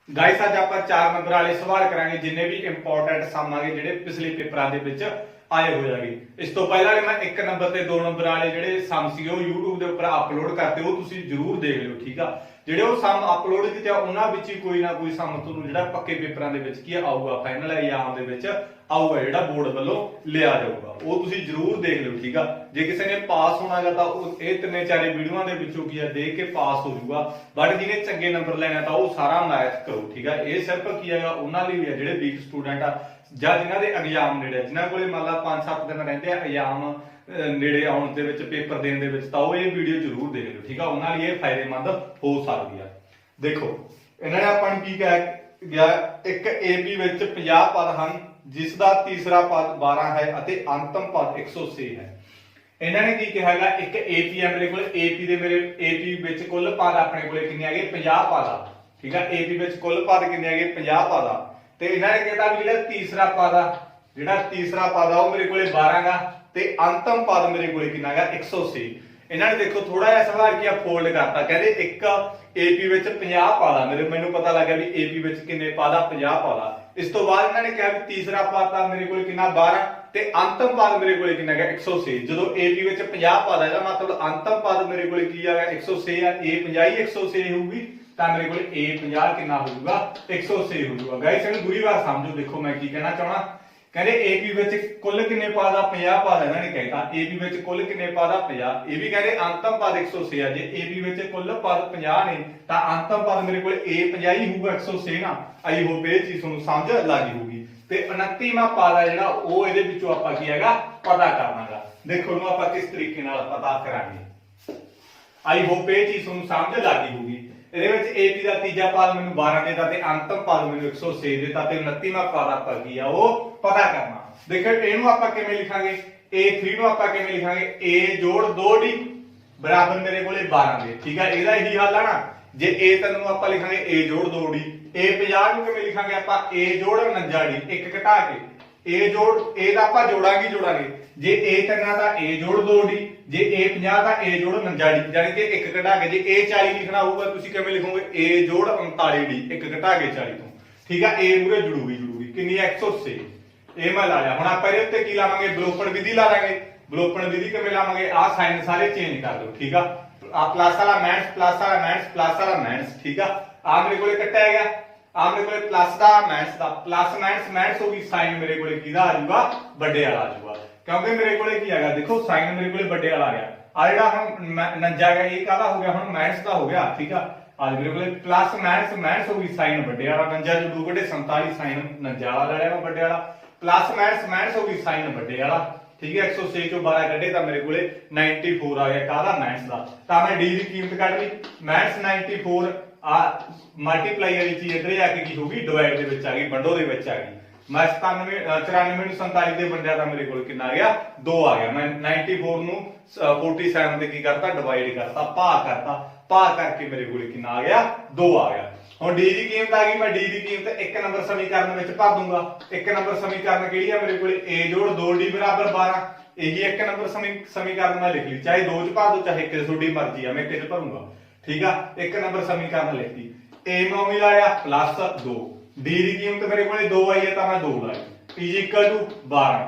Guys अज आप 4 number वाले सवाल करांगे जिन्ने भी इंपॉर्टेंट सम आगे जेडे पिछले पेपरां दे विच आए हुए हैगे। इस तो पहला मैं 1 नंबर ते 2 नंबर वाले जेडे सम सी वो YouTube दे उपर अपलोड करते हो तुसीं जरूर देख लिओ। ठीक आ, जेडे वो सम अपलोड कीते उन्हां विच ही कोई ना कोई सम तुहानूं जेडा पक्के पेपरां दे विच की आऊगा, फाइनल एग्जाम दे विच आऊगा, जेडा बोर्ड वालों लिया जाऊगा, वो तुसीं जरूर देख लिओ। ठीक आ, जे किसी ने पास होना गा तां ये तिन्ने चारे वीडियोआं दे विचों की आ देख के पास हो जाऊगा, बट जिन्हें चंगे नंबर लेना तां वो सारा मैथ करो। ठीक है, ये सिर्फ की है उन्हां लई भी है जेडे वीक स्टूडेंट आ ਜਾਂ ਜਿਨ੍ਹਾਂ ਦੇ ਐਗਜ਼ਾਮ ਨੇੜੇ, ਜਿਨ੍ਹਾਂ ਕੋਲੇ ਮੰਨ ਲਾ 5-7 ਦਿਨ ਰਹਿੰਦੇ ਆ ਐਗਜ਼ਾਮ ਨੇੜੇ ਆਉਣ ਦੇ ਵਿੱਚ, ਪੇਪਰ ਦੇਣ ਦੇ ਵਿੱਚ, ਤਾਂ ਉਹ ਇਹ ਵੀਡੀਓ ਜ਼ਰੂਰ ਦੇਖ ਲਿਓ। ਠੀਕ ਆ, ਉਹਨਾਂ ਲਈ ਇਹ ਫਾਇਦੇਮੰਦ ਹੋ ਸਕਦੀ ਆ। ਦੇਖੋ ਇਹਨਾਂ ਨੇ ਆਪਾਂ ਨੂੰ ਕੀ ਕਿਹਾ ਗਿਆ, ਇੱਕ ਏਪੀ ਵਿੱਚ 50 ਪਦ ਹਨ ਜਿਸ ਦਾ ਤੀਸਰਾ ਪਦ 12 ਹੈ ਅਤੇ ਅੰਤਮ ਪਦ 106 ਹੈ। ਇਹਨਾਂ ਨੇ ਕੀ ਕਿਹਾ ਹੈਗਾ, ਇੱਕ ਏਪੀ ਹੈ ਮੇਰੇ ਕੋਲ, ਏਪੀ ਦੇ ਮੇਰੇ ਏਪੀ ਵਿੱਚ ਕੁੱਲ ਪਦ ਆਪਣੇ ਕੋਲੇ ਕਿੰਨੇ ਹੈਗੇ, 50 ਪਦ ਆ। ਠੀਕ ਆ, ਏਪੀ ਵਿੱਚ ਕੁੱਲ ਪਦ ਕਿੰਨੇ ਹੈਗੇ, 50 ਪਦ ਆ। ਤੇ ਇਹਨਾਂ ਨੇ ਕਿਹਾ ਵੀ ਜਿਹੜਾ ਤੀਸਰਾ ਪਦ ਆ ਉਹ ਮੇਰੇ ਕੋਲੇ 12 ਗਾ ਤੇ ਅੰਤਮ ਪਦ ਮੇਰੇ ਕੋਲੇ ਕਿੰਨਾ ਹੈਗਾ, 106। ਇਹਨਾਂ ਨੇ ਦੇਖੋ ਥੋੜਾ ਜਿਹਾ ਸਵਾਲ ਕੀ ਆ ਫੋਲਡ ਕਰਤਾ, ਕਹਿੰਦੇ ਇੱਕ ਏਪੀ ਵਿੱਚ 50 ਪਦ ਆ, ਮੈਨੂੰ ਪਤਾ ਲੱਗਾ ਵੀ ਏਪੀ ਵਿੱਚ ਕਿੰਨੇ ਪਦ ਆ, 50 ਪਦ ਆ। ਇਸ ਤੋਂ ਬਾਅਦ ਇਹਨਾਂ ਨੇ ਕਿਹਾ ਵੀ ਤੀਸਰਾ ਪਦ ਆ ਮੇਰੇ ਕੋਲੇ ਕਿੰਨਾ, 12 ਤੇ ਅੰਤਮ ਪਦ ਮੇਰੇ ਕੋਲੇ ਕਿੰਨਾ ਹੈਗਾ, 106। ਜਦੋਂ ਏਪੀ ਵਿੱਚ 50 ਪਦ ਆ ਇਹਦਾ ਮਤਲਬ ਅੰਤਮ ਪਦ ਮੇਰੇ ਕੋਲੇ ਕੀ ਆ, 106 ਆ। ਇਹ 50 ਹੀ 106 ਹੋਊਗੀ ਤਾਂ ਮੇਰੇ ਕੋਲ A50 ਕਿੰਨਾ ਹੋਊਗਾ, 106 ਹੋਊਗਾ। ਗਾਇਸ ਇਹਨੂੰ ਦੂਰੀ ਵਾਰ ਸਮਝੋ। ਦੇਖੋ ਮੈਂ ਕੀ ਕਹਿਣਾ ਚਾਹਣਾ, ਕਹਿੰਦੇ AP ਵਿੱਚ ਕੁੱਲ ਕਿੰਨੇ ਪਦ ਆ, 50 ਪਦ ਇਹਨਾਂ ਨੇ ਕਹਿਤਾ। AP ਵਿੱਚ ਕੁੱਲ ਕਿੰਨੇ ਪਦ ਆ, 50। ਇਹ ਵੀ ਕਹਿੰਦੇ ਅੰਤਮ ਪਦ 106 ਆ। ਜੇ AP ਵਿੱਚ ਕੁੱਲ ਪਦ 50 ਨੇ ਤਾਂ ਅੰਤਮ ਪਦ ਮੇਰੇ ਕੋਲ A50 ਹੀ ਹੋਊਗਾ, 106 ਨਾ। ਆਈ ਹੋਪ ਇਹ ਚੀਜ਼ ਤੁਹਾਨੂੰ ਸਮਝ ਲੱਗੀ ਹੋਊਗੀ। ਤੇ 29ਵਾਂ ਪਦ ਆ ਜਿਹੜਾ ਉਹ ਇਹਦੇ ਵਿੱਚੋਂ ਆਪਾਂ ਕੀ ਹੈਗਾ ਪਤਾ ਕਰਨਾਗਾ। ਦੇਖੋ ਇਹਨੂੰ ਆਪਾਂ ਕਿਸ ਤਰੀਕੇ ਨਾਲ ਪਤਾ ਕਰਾਂਗੇ। ਆਈ ਹੋਪ ਇਹ ਚੀਜ਼ ਤੁਹਾਨੂੰ ਸਮਝ ਲੱਗੀ ਹੋਊਗੀ। ਇਹਦੇ ਵਿੱਚ AP ਦਾ ਤੀਜਾ ਪਦ ਮੈਨੂੰ 12 ਦੇਤਾ ਤੇ ਅੰਤਮ ਪਦ ਮੈਨੂੰ 106 ਦੇਤਾ ਤੇ 29ਵਾਂ ਪਦ ਆਪਾਂ ਕੀ ਆ ਉਹ ਪਤਾ ਕਰਨਾ। ਦੇਖੋ ਇਹਨੂੰ ਆਪਾਂ ਕਿਵੇਂ ਲਿਖਾਂਗੇ, A3 ਨੂੰ ਆਪਾਂ ਕਿਵੇਂ ਲਿਖਾਂਗੇ, A ਜੋੜ 2D ਬਰਾਬਰ ਮੇਰੇ ਕੋਲੇ 12 ਦੇ। ਠੀਕ ਆ, ਇਹਦਾ ਇਹੀ ਹੱਲ ਆ ਨਾ। ਜੇ A3 ਨੂੰ ਆਪਾਂ ਲਿਖਾਂਗੇ A ਜੋੜ 2D, A50 ਨੂੰ ਕਿਵੇਂ ਲਿਖਾਂਗੇ ਆਪਾਂ, A ਜੋੜ 49D, ਇੱਕ ਘਟਾ ਕੇ A ਜੋੜ A ਦਾ ਆਪਾਂ ਜੋੜਾਂਗੇ। ਜੇ A3 ਦਾ A ਜੋੜ 2D, ਜੇ A50 ਦਾ A ਜੋੜ 49D, ਯਾਨੀ ਕਿ ਇੱਕ ਘਟਾ ਕੇ। ਜੇ A40 ਲਿਖਣਾ ਹੋਊਗਾ ਤੁਸੀਂ ਕਿਵੇਂ ਲਿਖੋਗੇ, A ਜੋੜ 39D, ਇੱਕ ਘਟਾ ਕੇ 40 ਤੋਂ। ਠੀਕ ਆ, A ਮੂਰੇ ਜੁੜੂਗੀ ਕਿੰਨੀ, 106। ਇਹ ਮੈਂ ਲਾ ਲਿਆ। ਹੁਣ ਆਪਾਂ ਇਹਦੇ ਉੱਤੇ ਕੀ ਲਾਵਾਂਗੇ, ਵਿਲੋਪਨ ਵਿਧੀ ਲਾ ਲਾਂਗੇ। ਵਿਲੋਪਨ ਵਿਧੀ ਕਿਵੇਂ ਲਾਵਾਂਗੇ, ਆਹ ਸਾਈਨ ਸਾਰੇ ਚੇਂਜ ਕਰ ਦਿਓ। ਠੀਕ ਆ, ਆ ਪਲੱਸ ਵਾਲਾ ਮਾਈਨਸ, ਪਲੱਸ ਵਾਲਾ ਮਾਈਨਸ, ਪਲੱਸ ਵਾਲਾ ਮਾਈਨਸ। ਠੀਕ ਆ, ਆ ਮੇਰੇ ਕੋਲੇ ਕੱਟਿਆ ਗਿਆ, ਆ ਮੇਰੇ ਕੋਲੇ ਪਲੱਸ ਦਾ ਮਾਈਨਸ ਦਾ, ਪਲੱਸ ਮਾਈਨਸ ਮਾਈਨਸ ਹੋ ਗਈ, ਸਾਈਨ ਮੇਰੇ ਕੋਲੇ ਕਿਹਦਾ ਆ ਜਾਊਗਾ, ਵੱਡੇ ਵਾਲਾ ਆ ਜਾਊਗਾ। ਕਿਉਂਕਿ ਮੇਰੇ ਕੋਲੇ ਕੀ ਹੈਗਾ, ਦੇਖੋ ਸਾਈਨ ਮੇਰੇ ਕੋਲੇ ਵੱਡੇ ਵਾਲਾ ਆ ਗਿਆ। ਆ ਜਿਹੜਾ ਹੁਣ 49 ਹੈਗਾ ਇਹ ਕਾਹਦਾ ਹੋ ਗਿਆ, ਹੁਣ ਮਾਈਨਸ ਦਾ ਹੋ ਗਿਆ। ਠੀਕ ਆ, ਆ ਮੇਰੇ ਕੋਲੇ ਪਲੱਸ ਮਾਈਨਸ ਮਾਈਨਸ ਹੋ ਗਈ, ਸਾਈਨ ਵੱਡੇ ਵਾਲਾ 49 ਜੁੜੂ ਵੱਡੇ 47, ਸਾਈਨ 49 ਵਾਲਾ ਲੈ ਲਿਆ ਮੈਂ ਵੱਡੇ ਵਾਲਾ, ਪਲੱਸ ਮਾਈਨਸ ਮਾਈਨਸ ਹੋ ਗਈ, ਸਾਈਨ ਵੱਡੇ ਵਾਲਾ। ਠੀਕ ਹੈ, 106 ਚੋਂ 12 ਕੱਢੇ ਤਾਂ ਮੇਰੇ ਕੋਲੇ 94 ਆ ਗਿਆ, ਕਾਹਦਾ, ਮਾਈਨਸ ਦਾ। ਤਾਂ ਮੈਂ D ਦੀ ਕੀਮਤ ਕੱਢ ਲਈ, ਮਾਈਨਸ 94 ਆ ਮਲਟੀਪਲਾਈ ਵਾਲੀ ਚੀਜ਼ ਇੱਧਰ ਜਾ ਕੇ ਕੀ ਹੋਊਗੀ, ਡਿਵਾਈਡ ਦੇ ਵਿੱਚ ਆ ਗਈ, ਵੰਡੋ ਦੇ ਵਿੱਚ ਆ ਗਈ। ਮੈਂ 94 ਨੂੰ 47 ਦੇ ਵੰਡਿਆ ਤਾਂ ਮੇਰੇ ਕੋਲ ਕਿੰਨਾ ਆ ਗਿਆ, 2 ਆ ਗਿਆ। ਮੈਂ 94 ਨੂੰ 47 ਦੇ ਕੀ ਕਰਤਾ, ਡਿਵਾਈਡ ਕਰਤਾ, ਭਾਗ ਕਰਤਾ, ਭਾਗ ਕਰਕੇ ਮੇਰੇ ਕੋਲ ਕਿੰਨਾ ਆ ਗਿਆ, 2 ਆ ਗਿਆ। ਹੁਣ D ਦੀ ਕੀਮਤ ਆ ਗਈ, ਮੈਂ D ਦੀ ਕੀਮਤ 1 ਨੰਬਰ ਸਮੀਕਰਨ ਵਿੱਚ ਭਰ ਦੂੰਗਾ। 1 ਨੰਬਰ ਸਮੀਕਰਨ ਕਿਹੜੀ ਆ ਮੇਰੇ ਕੋਲ, A ਜੋੜ 2D ਬਰਾਬਰ 12। ਇਹੀ 1 ਨੰਬਰ ਸਮੀਕਰਨ ਮੈਂ ਲਿਖ ਲਈ, ਚਾਹੇ 2 ਚ ਭਰ ਦੋ ਚਾਹੇ 1 ਚ, ਤੁਹਾਡੀ ਮਰਜ਼ੀ ਆ, ਮੈਂ 1 ਚ ਭਰੂੰਗਾ। ਠੀਕ ਆ, 1 ਨੰਬਰ ਸਮੀਕਰਨ ਲਿਖਤੀ। A ਮੈਂ ਉਵੇਂ ਲਾਇਆ ਪਲੱਸ 2, D ਦੀ ਕੀਮਤ ਮੇਰੇ ਕੋਲੇ 2 ਆਈ ਹੈ ਤਾਂ ਮੈਂ 2 ਲਾਈ, is equal to 12।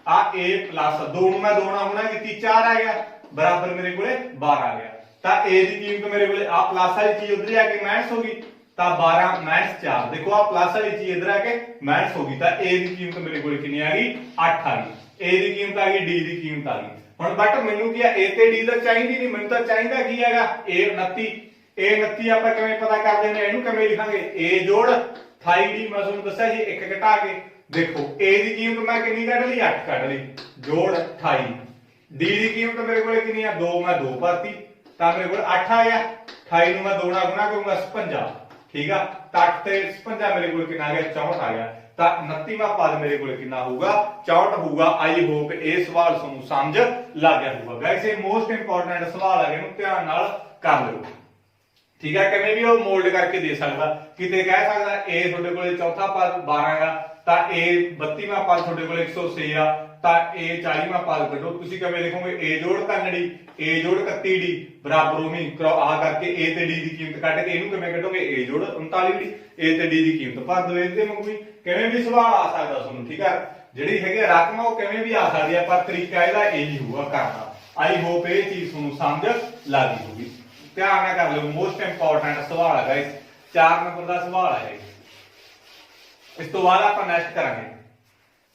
ਆ A ਪਲੱਸ 2 ਨੂੰ ਮੈਂ 2 ਨਾਲ ਗੁਣਾ ਕੀਤੀ, 4 ਆ ਗਿਆ, ਬਰਾਬਰ ਮੇਰੇ ਕੋਲੇ 12 ਆ ਗਿਆ। ਤਾਂ A ਦੀ ਕੀਮਤ ਮੇਰੇ ਕੋਲੇ ਆ ਪਲੱਸ ਵਾਲੀ ਚੀਜ਼ ਉਧਰ ਜਾ ਕੇ ਮਾਈਨਸ ਹੋ ਗਈ, ਤਾਂ 12 ਮਾਈਨਸ 4। ਦੇਖੋ ਆ ਪਲੱਸ ਵਾਲੀ ਚੀਜ਼ ਇਧਰ ਆ ਕੇ ਮਾਈਨਸ ਹੋ ਗਈ, ਤਾਂ A ਦੀ ਕੀਮਤ ਮੇਰੇ ਕੋਲੇ ਕਿੰਨੀ ਆ ਗਈ, 8 ਆ ਗਈ। A ਦੀ ਕੀਮਤ ਆ ਗਈ, D ਦੀ ਕੀਮਤ ਆ ਗਈ। ਹੁਣ ਬਟ ਮੈਨੂੰ ਕੀ ਆ, A ਤੇ D ਤਾਂ ਚਾਹੀਦੀ ਨਹੀਂ, ਮੈਨੂੰ ਤਾਂ ਚਾਹੀਦਾ ਕੀ ਹੈਗਾ, A29। A29 ਆਪਾਂ ਕਿਵੇਂ ਪਤਾ ਕਰਦੇ ਨੇ, ਇਹਨੂੰ ਕਿਵੇਂ ਲਿਖਾਂਗੇ, A ਜੋੜ 28D, ਮੈਂ ਤੁਹਾਨੂੰ ਦੱਸਿਆ ਸੀ ਇੱਕ ਘਟਾ ਕੇ। ਦੇਖੋ A ਦੀ ਕੀਮਤ ਮੈਂ ਕਿੰਨੀ ਕੱਢ ਲਈ, 8 ਕੱਢ ਲਈ, ਜੋੜ 28। D ਦੀ ਕੀਮਤ ਮੇਰੇ ਕੋਲੇ ਕਿੰਨੀ ਆ, 2, ਮੈਂ 2 ਭਰਤੀ ਤਾਂ ਮੇਰੇ ਕੋਲ 8 ਆ ਗਿਆ। 28 ਨੂੰ ਮੈਂ 2 ਨਾਲ ਗੁਣਾ ਕਰੂੰਗਾ, 56। ਠੀਕ ਆ, ਤਾਂ 8 ਤੇ 56 ਮੇਰੇ ਕੋਲ ਕਿੰਨਾ ਆ ਗਿਆ, 64 ਆ ਗਿਆ। ਤਾਂ 29ਵਾਂ ਪਦ ਮੇਰੇ ਕੋਲ ਕਿੰਨਾ ਹੋਊਗਾ, 64 ਹੋਊਗਾ। ਆਈ ਹੋਪ ਇਹ ਸਵਾਲ ਤੁਹਾਨੂੰ ਸਮਝ ਲੱਗ ਗਿਆ ਹੋਊਗਾ। ਗਾਇਸ ਇਹ ਮੋਸਟ ਇੰਪੋਰਟੈਂਟ ਸਵਾਲ ਹੈ, ਇਹਨੂੰ ਧਿਆਨ ਨਾਲ ਕਰ ਲਿਓ। ठीक है, किवें भी वो मोल्ड करके दे सकदा, किते कह सकदा ए तुहाडे कोले चौथा पद 12 गा तां ए 32वां पद तुहाडे कोले 106 आ तां ए 40वां पद कढो, तुसीं किवें लिखोगे ए जोड़ 3 डी ए जोड़ 31 डी बराबर उवें आ करके ए ते डी दी कीमत कढ के इहनूं किवें कढोगे ए जोड़ 39 डी ए ते डी दी कीमत भर दो इहदे वांगू भी किवें भी सवाल आ सकदा तुहानूं। ठीक है, ਜਿਹੜੀ ਹੈਗੀ ਰਕਮ ਉਹ ਕਿਵੇਂ ਵੀ ਆ ਸਕਦੀ ਹੈ, ਪਰ ਤਰੀਕਾ ਇਹਦਾ ਇਹੀ ਹੋਊਗਾ ਕਰਨਾ। ਆਈ ਹੋਪ ਇਹ ਚੀਜ਼ ਤੁਹਾਨੂੰ ਸਮਝ ਲੱਗ ਗਈ ਹੋਊਗੀ। ਧਿਆਨ ਨਾਲ ਕਰ ਲਿਓ, ਮੋਸਟ ਇੰਪੋਰਟੈਂਟ ਸਵਾਲ ਹੈ ਗਾਇਸ, 4 ਨੰਬਰ ਦਾ ਸਵਾਲ ਹੈ। ਇਸ ਤੋਂ ਬਾਅਦ ਆਪਾਂ ਨੈਕਸਟ ਕਰਾਂਗੇ।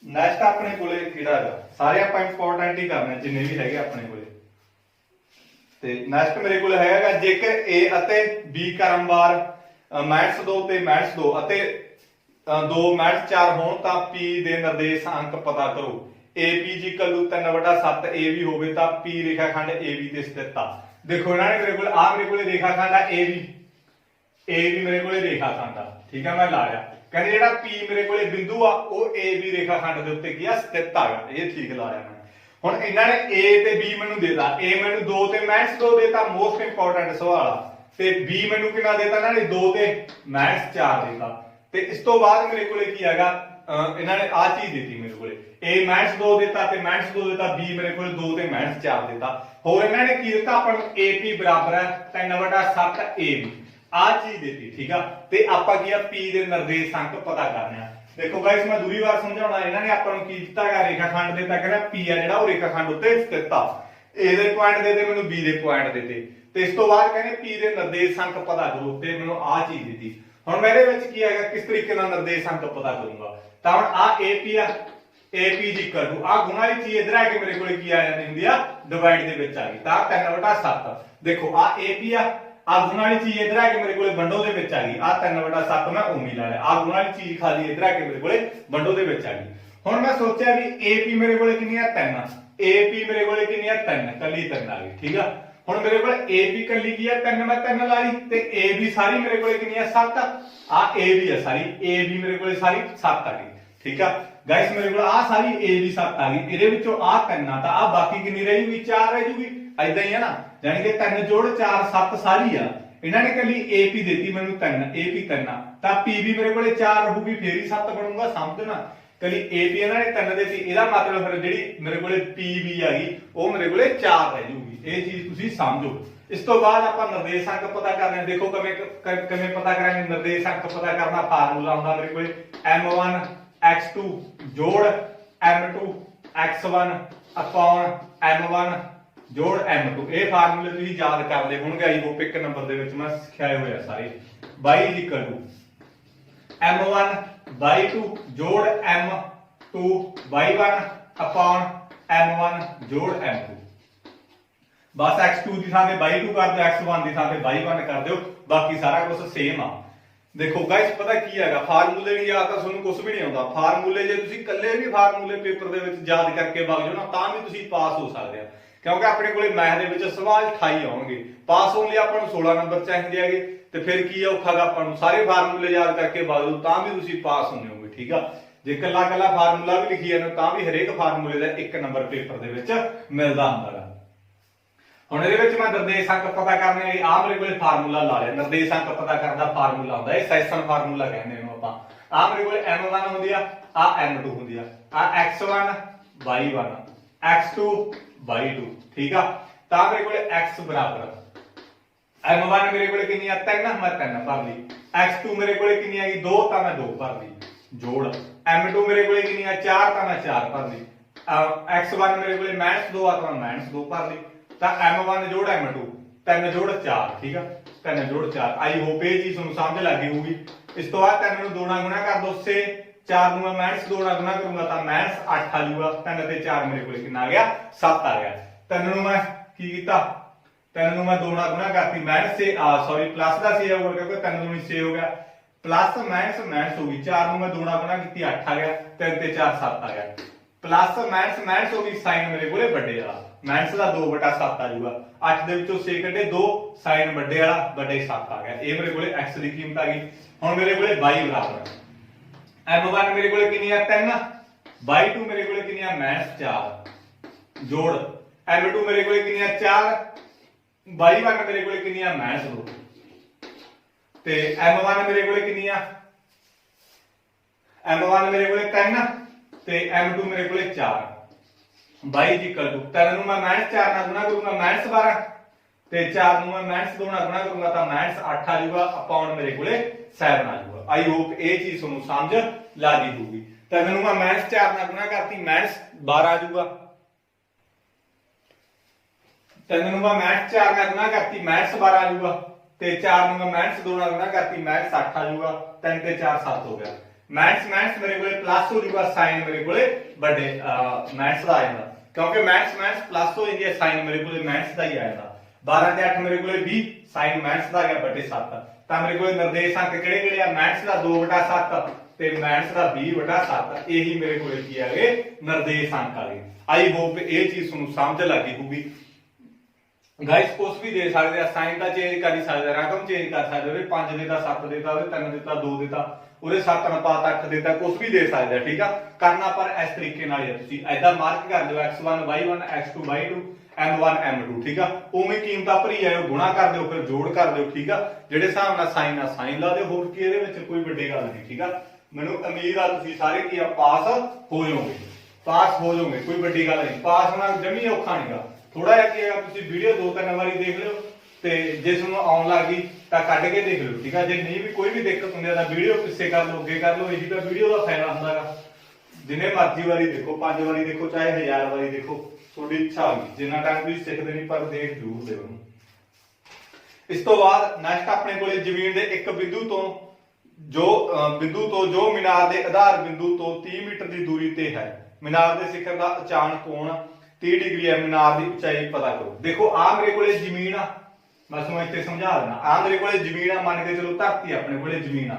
ਨੈਕਸਟ ਆਪਣੇ ਕੋਲੇ ਕਿਹੜਾ ਹੈਗਾ, ਸਾਰੇ ਆਪਾਂ ਇੰਪੋਰਟੈਂਟ ਹੀ ਕਰਨੇ ਜਿੰਨੇ ਵੀ ਹੈਗੇ ਆਪਣੇ ਕੋਲੇ। ਤੇ ਨੈਕਸਟ ਮੇਰੇ ਕੋਲ ਹੈਗਾ ਜੇਕਰ A ਅਤੇ B ਕਰਮਵਾਰ -2 ਤੇ -2 ਅਤੇ 2 -4 ਹੋਣ ਤਾਂ P ਦੇ ਨਿਰਦੇਸ਼ ਅੰਕ ਪਤਾ ਕਰੋ। AP ਜੀ ਕੱਲੂ 3/7 AB ਹੋਵੇ ਤਾਂ P ਰੇਖਾਖੰਡ AB ਤੇ ਸਥਿਤ ਆ। ਦੇਖੋ ਇਹਨਾਂ ਨੇ ਮੇਰੇ ਕੋਲ ਮੇਰੇ ਕੋਲੇ ਰੇਖਾਖੰਡ ਆ AB ਮੇਰੇ ਕੋਲੇ ਰੇਖਾਖੰਡ ਆ। ਠੀਕ ਆ, ਮੈਂ ਲਾ ਲਿਆ। ਕਹਿੰਦੇ ਜਿਹੜਾ P ਮੇਰੇ ਕੋਲੇ ਬਿੰਦੂ ਆ ਉਹ AB ਰੇਖਾਖੰਡ ਦੇ ਉੱਤੇ ਕੀ ਆ, ਸਥਿਤ ਆਗਾ। ਇਹ ਠੀਕ ਲਾ ਲਿਆ ਮੈਂ। ਹੁਣ ਇਹਨਾਂ ਨੇ A ਤੇ B ਮੈਨੂੰ ਦੇਤਾ, A ਮੈਨੂੰ 2 ਤੇ -2 ਦੇਤਾ, ਮੋਸਟ ਇੰਪੋਰਟੈਂਟ ਸਵਾਲ ਆ। ਤੇ B ਮੈਨੂੰ ਕਿੰਨਾ ਦੇਤਾ ਇਹਨਾਂ ਨੇ, 2 ਤੇ -4 ਦੇਤਾ। ਤੇ ਇਸ ਤੋਂ ਬਾਅਦ ਮੇਰੇ ਕੋਲੇ ਕੀ ਹੈਗਾ, ਇਹਨਾਂ ਨੇ ਆ ਚੀਜ਼ ਦਿੱਤੀ ਮੇਰੇ ਕੋਲੇ, A -2 ਦਿੱਤਾ ਤੇ -2 ਦਿੱਤਾ, B ਮੇਰੇ ਕੋਲੇ 2 ਤੇ -4 ਦਿੱਤਾ। ਹੋਰ ਇਹਨਾਂ ਨੇ ਕੀ ਦਿੱਤਾ ਆਪਾਂ ਨੂੰ, AP ਬਰਾਬਰ ਹੈ 3/7 AB, ਆ ਚੀਜ਼ ਦਿੱਤੀ। ਠੀਕ ਆ, ਤੇ ਆਪਾਂ ਕੀ ਆ P ਦੇ ਨਿਰਦੇਸ਼ ਅੰਕ ਪਤਾ ਕਰਨੇ ਆ। ਦੇਖੋ ਗਾਇਸ ਮੈਂ ਦੂਰੀ ਵਾਰ ਸਮਝਾਉਣਾ, ਇਹਨਾਂ ਨੇ ਆਪਾਂ ਨੂੰ ਕੀ ਦਿੱਤਾ ਹੈਗਾ, ਰੇਖਾਖੰਡ ਦਿੱਤਾ, ਕਹਿੰਦਾ P ਆ ਜਿਹੜਾ ਉਹ ਰੇਖਾਖੰਡ ਉੱਤੇ ਸਥਿਤ ਆ। A ਦੇ ਪੁਆਇੰਟ ਦੇ ਮੈਨੂੰ B ਦੇ ਪੁਆਇੰਟ ਦਿੱਤੇ, ਤੇ ਇਸ ਤੋਂ ਬਾਅਦ ਕਹਿੰਦੇ P ਦੇ ਨਿਰਦੇਸ਼ ਅੰਕ ਪਤਾ ਕਰੋ, ਤੇ ਮੈਨੂੰ ਆ ਚੀਜ਼ ਦਿੱਤੀ। ਹੁਣ ਮੇਰੇ ਵਿੱਚ ਕੀ ਹੈਗਾ, ਕਿਸ ਤਰੀਕੇ ਨਾਲ ਨਿਰਦੇਸ਼ ਅੰਕ ਪਤਾ ਕਰੂੰਗਾ। ਤਾਂ ਹੁਣ ਆ AP ਆ, AP ਜੀ ਕਰੂ ਆ ਗੁਣਾ ਵਾਲੀ ਚੀਜ਼ ਇਧਰ ਆ ਕੇ ਮੇਰੇ ਕੋਲੇ ਕੀ ਆ ਜਾਂਦੀ ਹੁੰਦੀ ਆ, ਡਿਵਾਈਡ ਦੇ ਵਿੱਚ ਆ ਗਈ, ਤਾਂ 3/7। ਦੇਖੋ ਆ AP ਆ ਗੁਣਾ ਵਾਲੀ ਚੀਜ਼ ਇਧਰ ਆ ਕੇ ਮੇਰੇ ਕੋਲੇ ਵੰਡੋ ਦੇ ਵਿੱਚ ਆ ਗਈ, ਆ 3/7 ਮੈਂ ਉਮੀ ਲਾ ਲਿਆ। ਆ ਗੁਣਾ ਵਾਲੀ ਚੀਜ਼ ਖਾਲੀ ਇਧਰ ਆ ਕੇ ਮੇਰੇ ਕੋਲੇ ਵੰਡੋ ਦੇ ਵਿੱਚ ਆ ਗਈ। ਹੁਣ ਮੈਂ ਸੋਚਿਆ ਵੀ AP ਮੇਰੇ ਕੋਲੇ ਕਿੰਨੀ ਆ, 3 AP ਮੇਰੇ ਕੋਲੇ ਕਿੰਨੀ ਆ, 3 ਕੱਲੀ 3 ਆ ਗਈ। ਠੀਕ ਆ, ਹੁਣ ਮੇਰੇ ਕੋਲ AP ਕੱਲੀ ਕੀ ਆ, 3 ਮੈਂ 3 ਲਾ ਲਈ, ਤੇ AB ਸਾਰੀ ਮੇਰੇ ਕੋਲੇ ਕਿੰਨੀ ਆ, 7 ਆ AB ਆ ਸਾਰੀ, AB ਮੇਰੇ ਕੋਲੇ ਸਾਰੀ 7 ਆ ਗਈ। ਠੀਕ ਆ ਗਾਇਸ, ਮੇਰੇ ਕੋਲ ਆ ਸਾਰੀ AB 7 ਆ ਗਈ, ਇਹਦੇ ਵਿੱਚੋਂ ਆ 3 ਆ, ਤਾਂ ਆ ਬਾਕੀ ਕਿੰਨੀ ਰਹਿ ਜੂਗੀ, 4 ਰਹਿ ਜੂਗੀ। ਐਦਾਂ ਹੀ ਆ ਨਾ, ਯਾਨੀ ਕਿ 3 ਜੋੜ 4 7 ਸਾਰੀ ਆ। ਇਹਨਾਂ ਨੇ ਕੱਲੀ AP ਦਿੱਤੀ ਮੈਨੂੰ 3, AP 3 ਆ, ਤਾਂ PB ਮੇਰੇ ਕੋਲੇ 4 ਰਹੂਗੀ, ਫੇਰ ਹੀ 7 ਬਣੂਗਾ। ਸਮਝਣਾ, ਕੱਲੀ AP ਇਹਨਾਂ ਨੇ 3 ਦਿੱਤੀ, ਇਹਦਾ ਮਤਲਬ ਫਿਰ ਜਿਹੜੀ ਮੇਰੇ ਕੋਲੇ PB ਆ ਗਈ ਉਹ ਮੇਰੇ ਕੋਲੇ 4 ਰਹਿ ਜੂਗੀ। ਇਹ ਚੀਜ਼ ਤੁਸੀਂ ਸਮਝੋ। ਇਸ ਤੋਂ ਬਾਅਦ ਆਪਾਂ ਨਿਰਦੇਸ਼ ਅੰਕ ਪਤਾ ਕਰਨੇ। ਦੇਖੋ ਕਿਵੇਂ ਪਤਾ ਕਰਾਂਗੇ ਨਿਰਦੇਸ਼ ਅੰਕ ਪਤਾ ਕਰਨਾ। ਫਾਰਮੂਲਾ ਹੁੰਦਾ ਮੇਰੇ ਕੋਲੇ M1 x2 ਜੋੜ M2 x1 ਅਪੋਨ M1 ਜੋੜ M2। ਇਹ ਫਾਰਮੂਲੇ ਤੁਸੀਂ ਯਾਦ ਕਰ ਲਏ ਹੋਣਗੇ, ਆਈ ਹੋਪ 1 ਨੰਬਰ ਦੇ ਵਿੱਚ ਮੈਂ ਸਿਖਾਏ ਹੋਏ ਆ ਸਾਰੇ। y M1/2 ਜੋੜ M2/y1 ਅਪੋਨ M1 ਜੋੜ M2। ਬਸ x2 ਦੀ ਥਾਂ ਤੇ y2 ਕਰ ਦਿਓ, x1 ਦੀ ਥਾਂ ਤੇ y1 ਕਰ ਦਿਓ, ਬਾਕੀ ਸਾਰਾ ਕੁਝ ਸੇਮ ਆ। ਦੇਖੋ ਗਾਇਸ ਪਤਾ ਕੀ ਹੈਗਾ, ਫਾਰਮੂਲੇ ਨਹੀਂ ਯਾਦ ਤਾਂ ਤੁਹਾਨੂੰ ਕੁਝ ਵੀ ਨਹੀਂ ਆਉਂਦਾ। ਫਾਰਮੂਲੇ ਜੇ ਤੁਸੀਂ ਇਕੱਲੇ ਵੀ ਫਾਰਮੂਲੇ ਪੇਪਰ ਦੇ ਵਿੱਚ ਯਾਦ ਕਰਕੇ ਵਗ ਜਾਓ ਨਾ, ਤਾਂ ਵੀ ਤੁਸੀਂ ਪਾਸ ਹੋ ਸਕਦੇ ਆ, ਕਿਉਂਕਿ ਆਪਣੇ ਕੋਲੇ ਮੈਥ ਦੇ ਵਿੱਚ ਸਵਾਲ 28 ਆਉਣਗੇ। ਪਾਸ ਹੋਣ ਲਈ ਆਪਾਂ ਨੂੰ 16 ਨੰਬਰ ਚਾਹੀਦੇ ਹੈਗੇ, ਤੇ ਫਿਰ ਕੀ ਔਖਾਗਾ, ਆਪਾਂ ਨੂੰ ਸਾਰੇ ਫਾਰਮੂਲੇ ਯਾਦ ਕਰਕੇ ਵਗ ਜਾਓ ਤਾਂ ਵੀ ਤੁਸੀਂ ਪਾਸ ਹੁੰਦੇ ਹੋਗੇ। ਠੀਕ ਆ, ਜੇ ਕੱਲਾ ਫਾਰਮੂਲਾ ਵੀ ਲਿਖੀ ਜਾਂਦੇ ਤਾਂ ਵੀ ਹਰੇਕ ਫਾਰਮੂਲੇ ਦਾ 1 ਨੰਬਰ ਪੇਪਰ ਦੇ ਵਿੱਚ ਮਿਲਦਾ ਹੁੰਦਾ ਹੈ। ਹੁਣ ਇਹਦੇ ਵਿੱਚ ਮੈਂ ਨਿਰਦੇਸ਼ ਅੰਕ ਪਤਾ ਕਰਨੇ ਲਈ ਆ ਮੇਰੇ ਕੋਲੇ ਫਾਰਮੂਲਾ ਲਾ ਲਿਆ। ਨਿਰਦੇਸ਼ ਅੰਕ ਪਤਾ ਕਰਨ ਦਾ ਫਾਰਮੂਲਾ ਹੁੰਦਾ, ਇਹ ਸੈਸ਼ਨ ਫਾਰਮੂਲਾ ਕਹਿੰਦੇ ਇਹਨੂੰ ਆਪਾਂ। ਆ ਮੇਰੇ ਕੋਲੇ M1 ਹੁੰਦੀ ਆ M2 ਹੁੰਦੀ ਆ x1 y1 x2 y2। ਠੀਕ ਆ, ਤਾਂ ਮੇਰੇ ਕੋਲੇ x ਬਰਾਬਰ M1 ਮੇਰੇ ਕੋਲੇ ਕਿੰਨੀ ਆ, 3 ਮੈਂ 3 ਭਰ ਲਈ, x2 ਮੇਰੇ ਕੋਲੇ ਕਿੰਨੀ ਆ ਗਈ, 2 ਤਾਂ ਮੈਂ 2 ਭਰ ਲਈ, ਜੋੜ M2 ਮੇਰੇ ਕੋਲੇ ਕਿੰਨੀ ਆ, 4 ਤਾਂ ਮੈਂ 4 ਭਰ ਲਈ, x1 ਮੇਰੇ ਕੋਲੇ -2 ਆ ਤਾਂ ਮੈਂ -2 ਭਰ ਲਈ, ਤਾਂ M1 ਜੋੜ M2 3 ਜੋੜ 4। ਠੀਕ ਆ, 3 ਜੋੜ 4। ਆਈ ਹੋਪ ਇਹ ਚੀਜ਼ ਤੁਹਾਨੂੰ ਸਮਝ ਲੱਗ ਗਈ ਹੋਊਗੀ। ਇਸ ਤੋਂ ਬਾਅਦ 3 ਨੂੰ 2 ਨਾਲ ਗੁਣਾ ਕਰ ਦੋ, 4 ਨੂੰ ਮੈਂ -2 ਨਾਲ ਗੁਣਾ ਕਰੂੰਗਾ ਤਾਂ -8 ਆ ਜਾਊਗਾ। 3 ਤੇ 4 ਮੇਰੇ ਕੋਲੇ ਕਿੰਨਾ ਆ ਗਿਆ, 7 ਆ ਗਿਆ। 3 ਨੂੰ ਮੈਂ ਕੀ ਕੀਤਾ, 3 ਨੂੰ ਮੈਂ 2 ਨਾਲ ਗੁਣਾ ਕਰਤੀ, ਪਲੱਸ ਦਾ 6 ਆਊਗਾ, ਕਿਉਂਕਿ 3 ਨੂੰ 6 ਹੋ ਗਿਆ, ਪਲੱਸ ਮਾਈਨਸ ਹੋ ਗਈ। 4 ਨੂੰ ਮੈਂ 2 ਨਾਲ ਗੁਣਾ ਕੀਤੀ, 8 ਆ ਗਿਆ, 3 ਤੇ 4 7 ਆ ਗਿਆ, ਪਲੱਸ ਮਾਈਨਸ ਹੋ ਗਈ, ਸਾਈਨ ਮੇਰੇ ਕੋਲੇ ਵੱਡੇ ਵਾਲਾ, ਮਾਈਨਸ ਦਾ 2/7 ਆ ਜਾਊਗਾ। 8 ਦੇ ਵਿੱਚੋਂ 6 ਕੱਢੇ 2, ਸਾਈਨ ਵੱਡੇ ਵਾਲਾ ਵੱਡੇ 7 ਆ ਗਿਆ। ਇਹ ਮੇਰੇ ਕੋਲੇ x ਦੀ ਕੀਮਤ ਆ ਗਈ। ਹੁਣ ਮੇਰੇ ਕੋਲੇ y ਬਰਾਬਰ M1 ਮੇਰੇ ਕੋਲੇ ਕਿੰਨੀ ਆ, 3, y2 ਮੇਰੇ ਕੋਲੇ ਕਿੰਨੀ ਆ, -4 ਜੋੜ M2 ਮੇਰੇ ਕੋਲੇ ਕਿੰਨੀ ਆ, 4, y1 ਮੇਰੇ ਕੋਲੇ ਕਿੰਨੀ ਆ, -2। ਤੇ m1 ਮੇਰੇ ਕੋਲੇ ਕਿੰਨੀ ਆ, m1 ਮੇਰੇ ਕੋਲੇ 3 ਤੇ m2 ਮੇਰੇ ਕੋਲੇ 4। ਬਾਈ ਜੀ ਇਕੁਅਲ ਟੂ 3 ਨੂੰ ਮੈਂ -4 ਨਾਲ ਗੁਣਾ ਕਰੂੰਗਾ -12 ਤੇ 4 ਨੂੰ ਮੈਂ -2 ਨਾਲ ਗੁਣਾ ਕਰੂੰਗਾ ਤਾਂ -8 ਆ ਜਾਊਗਾ ਅਪॉन ਮੇਰੇ ਕੋਲੇ 7 ਆ ਜਾਊਗਾ। ਆਈ ਹੋਪ ਇਹ ਚੀਜ਼ ਤੁਹਾਨੂੰ ਸਮਝ ਲੱਗੀ ਹੋਊਗੀ। 3 ਨੂੰ ਮੈਂ -4 ਨਾਲ ਗੁਣਾ ਕਰਤੀ -12 ਆ ਜਾਊਗਾ, 3 ਨੂੰ ਮੈਂ -4 ਨਾਲ ਗੁਣਾ ਕਰਤੀ -12 ਆ ਜਾਊਗਾ ਤੇ 4 ਨੂੰ ਮੈਂ -2 ਨਾਲ ਗੁਣਾ ਕਰਤੀ -8 ਆ ਜਾਊਗਾ। 3 ਤੇ 4 7 ਹੋ ਗਿਆ। ਮੈਥਸ ਮੇਰੇ ਕੋਲੇ ਪਲੱਸ ਹੋ ਜਾਊਗਾ, ਸਾਈਨ ਮੇਰੇ ਕੋਲੇ ਵੱਡੇ ਮੈਥਸ ਦਾ ਆ ਜਾਂਦਾ ਕਿਉਂਕਿ ਮੈਥਸ ਪਲੱਸ ਹੋ ਜਾਂਦੀ ਹੈ, ਸਾਈਨ ਮੇਰੇ ਕੋਲੇ ਮੈਥਸ ਦਾ ਹੀ ਆ ਜਾਂਦਾ। 12 ਤੇ 8 ਮੇਰੇ ਕੋਲੇ 20, ਸਾਈਨ ਮੈਥਸ ਦਾ ਆ ਗਿਆ ਵੱਡੇ 7। ਤਾਂ ਮੇਰੇ ਕੋਲੇ ਨਿਰਦੇਸ਼ ਅੰਕ ਕਿਹੜੇ ਕਿਹੜੇ ਆ, ਮੈਥਸ ਦਾ 2/7 ਤੇ ਮੈਥਸ ਦਾ 20/7। ਇਹੀ ਮੇਰੇ ਕੋਲੇ ਕੀ ਆ ਗਏ ਨਿਰਦੇਸ਼ ਅੰਕ ਆ ਗਏ। ਆਈ ਹੋਪ ਇਹ ਚੀਜ਼ ਤੁਹਾਨੂੰ ਸਮਝ ਲੱਗੀ ਹੋਊਗੀ। ਗਾਇਸ ਕੁਝ ਵੀ ਦੇ ਸਕਦੇ ਆ, ਸਾਈਨ ਦਾ ਚੇਂਜ ਕਰ ਹੀ ਸਕਦੇ ਆ, ਰਕਮ ਚੇਂਜ ਕਰ ਸਕਦੇ ਹੋ। 5 ਦੇਤਾ 7 ਦੇਤਾ, 3 ਦੇਤਾ 2 ਦੇਤਾ, ਉਹਦੇ 7 ਅਨੁਪਾਤ 8 ਦੇਤਾ, ਕੁਝ ਵੀ ਦੇ ਸਕਦੇ ਆ। ਠੀਕ ਆ, ਕਰਨਾ ਪਰ ਇਸ ਤਰੀਕੇ ਨਾਲ ਹੀ ਆ। ਤੁਸੀਂ ਐਦਾਂ ਮਾਰਕ ਕਰ ਦਿਓ x1 y1 x2 y2 m1 m2। ਠੀਕ ਆ, ਉਵੇਂ ਕੀਮਤਾਂ ਭਰੀ ਜਾਓ, ਗੁਣਾ ਕਰ ਦਿਓ, ਫਿਰ ਜੋੜ ਕਰ ਦਿਓ। ਠੀਕ ਆ, ਜਿਹੜੇ ਹਿਸਾਬ ਨਾਲ ਸਾਈਨ ਲਾ ਦਿਓ, ਹੋਰ ਕੀ ਇਹਦੇ ਵਿੱਚ ਕੋਈ ਵੱਡੀ ਗੱਲ ਨਹੀਂ। ਠੀਕ ਆ, ਮੈਨੂੰ ਉਮੀਦ ਆ ਤੁਸੀਂ ਸਾਰੇ ਕੀ ਆ ਪਾਸ ਹੋ ਜਾਓਗੇ, ਕੋਈ ਵੱਡੀ ਗੱਲ ਨਹੀਂ। ਪਾਸ ਹੋਣਾ ਜਮੀ ਔਖਾ ਨਹੀਂਗਾ, ਥੋੜਾ ਜਿਹਾ ਕੀ ਹੈਗਾ, ਤੁਸੀਂ ਵੀਡੀਓ 2-3 ਵਾਰੀ ਦੇਖ ਲਿਓ ਤੇ ਜੇ ਤੁਹਾਨੂੰ ਆਉਣ ਲੱਗ ਗਈ ਤਾਂ ਕੱਢ ਕੇ ਦੇਖ ਲਓ। ਠੀਕ ਆ, ਜੇ ਨਹੀਂ ਵੀ ਕੋਈ ਵੀ ਦਿੱਕਤ ਹੁੰਦੀ ਤਾਂ ਵੀਡੀਓ ਪਿੱਛੇ ਕਰ ਲਓ, ਅੱਗੇ ਕਰ ਲਓ। ਇਹੀ ਤਾਂ ਵੀਡੀਓ ਦਾ ਫਾਇਦਾ ਹੁੰਦਾਗਾ। ਜਿੰਨੇ ਮਰਜ਼ੀ ਵਾਰੀ ਦੇਖੋ, 5 ਵਾਰੀ ਦੇਖੋ, ਚਾਹੇ 1000 ਵਾਰੀ ਦੇਖੋ, ਤੁਹਾਡੀ ਇੱਛਾ ਹੋਗੀ। ਜਿੰਨਾ ਟਾਈਮ ਤੁਸੀਂ ਸਿੱਖਦੇ ਨਹੀਂ ਪਰ ਦੇਖ ਜ਼ਰੂਰ ਦਿਓ। ਇਸ ਤੋਂ ਬਾਅਦ ਨੈਕਸਟ ਆਪਣੇ ਕੋਲੇ ਜ਼ਮੀਨ ਦੇ ਇੱਕ ਬਿੰਦੂ ਤੋਂ ਜੋ ਮੀਨਾਰ ਦੇ ਆਧਾਰ ਬਿੰਦੂ ਤੋਂ 30 ਮੀਟਰ ਦੀ ਦੂਰੀ ਤੇ ਹੈ, ਮੀਨਾਰ ਦੇ ਸਿਖਰ ਦਾ ਅਚਾਨਕ ਕੋਣ 30 ਡਿਗਰੀ ਹੈ। ਮੀਨਾਰ ਦੀ ਉਚਾਈ ਪਤਾ ਕਰੋ। ਦੇਖੋ ਆ ਮੇਰੇ ਕੋਲੇ ਜ਼ਮੀਨ ਆ, ਮੈਂ ਤੁਹਾਨੂੰ ਇੱਥੇ ਸਮਝਾ ਦਿੰਦਾ। ਆ ਮੇਰੇ ਕੋਲੇ ਜ਼ਮੀਨ ਆ, ਮੰਨ ਕੇ ਚਲੋ ਧਰਤੀ ਆਪਣੇ ਕੋਲੇ ਜ਼ਮੀਨ ਆ,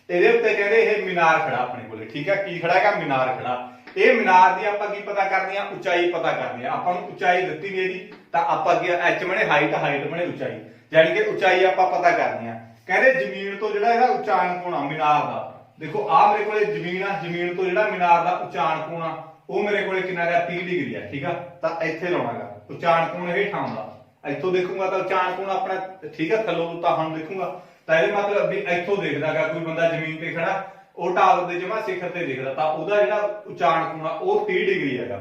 ਇਹਦੇ ਉੱਤੇ ਕਹਿੰਦੇ ਇਹ ਮੀਨਾਰ ਖੜਾ ਆਪਣੇ ਕੋਲੇ। ਠੀਕ ਆ, ਕੀ ਖੜਾ ਹੈਗਾ, ਮੀਨਾਰ ਖੜਾ। ਇਹ ਮੀਨਾਰ ਦੀ ਆਪਾਂ ਕੀ ਪਤਾ ਕਰਨੀ ਆ, ਉਚਾਈ ਪਤਾ ਕਰਨੀ ਆ। ਆਪਾਂ ਨੂੰ ਉਚਾਈ ਦਿੱਤੀ ਵੀ ਇਹਦੀ ਤਾਂ ਆਪਾਂ ਕੀ h ਬਣੇ ਹਾਈਟ ਬਣੇ ਉਚਾਈ, ਯਾਨੀ ਕਿ ਉਚਾਈ ਆਪਾਂ ਪਤਾ ਕਰਨੀ ਆ। ਕਹਿੰਦੇ ਜ਼ਮੀਨ ਤੋਂ ਜਿਹੜਾ ਇਹਦਾ ਉਚਾਨ ਕੋਣ ਆ ਮੀਨਾਰ ਦਾ, ਦੇਖੋ ਆ ਮੇਰੇ ਕੋਲੇ ਜ਼ਮੀਨ ਆ, ਜ਼ਮੀਨ ਤੋਂ ਜਿਹੜਾ ਮੀਨਾਰ ਦਾ ਉਚਾਨ ਕੋਣ ਆ ਉਹ ਮੇਰੇ ਕੋਲੇ ਕਿੰਨਾ ਹੈਗਾ 30 ਡਿਗਰੀ ਆ। ਠੀਕ ਆ, ਤਾਂ ਇੱਥੇ ਲਾਉਣਾਗਾ ਉਚਾਨ ਕੋਣ ਹੇਠਾਂ ਆਉਂਦਾ, ਇੱਥੋਂ ਦੇਖੂਗਾ ਤਾਂ ਉਚਾਨ ਕੋਣ ਆਪਣਾ ਠੀਕ ਆ, ਥੱਲੋਂ ਤਾਂ ਹੁਣ ਦੇਖੂਗਾ ਤਾਂ ਇਹਦੇ ਮਤਲਬ ਵੀ ਇੱਥੋਂ ਦੇਖਦਾਗਾ ਕੋਈ ਬੰਦਾ ਜ਼ਮੀਨ ਤੇ ਖੜਾ, ਉਹ ਟਾਵਰ ਦੇ ਜਮਾ ਸਿਖਰ ਤੇ ਦੇਖਦਾ ਤਾਂ ਉਹਦਾ ਜਿਹੜਾ ਉਚਾਨ ਕੋਣ ਆ ਉਹ 30 ਡਿਗਰੀ ਹੈਗਾ।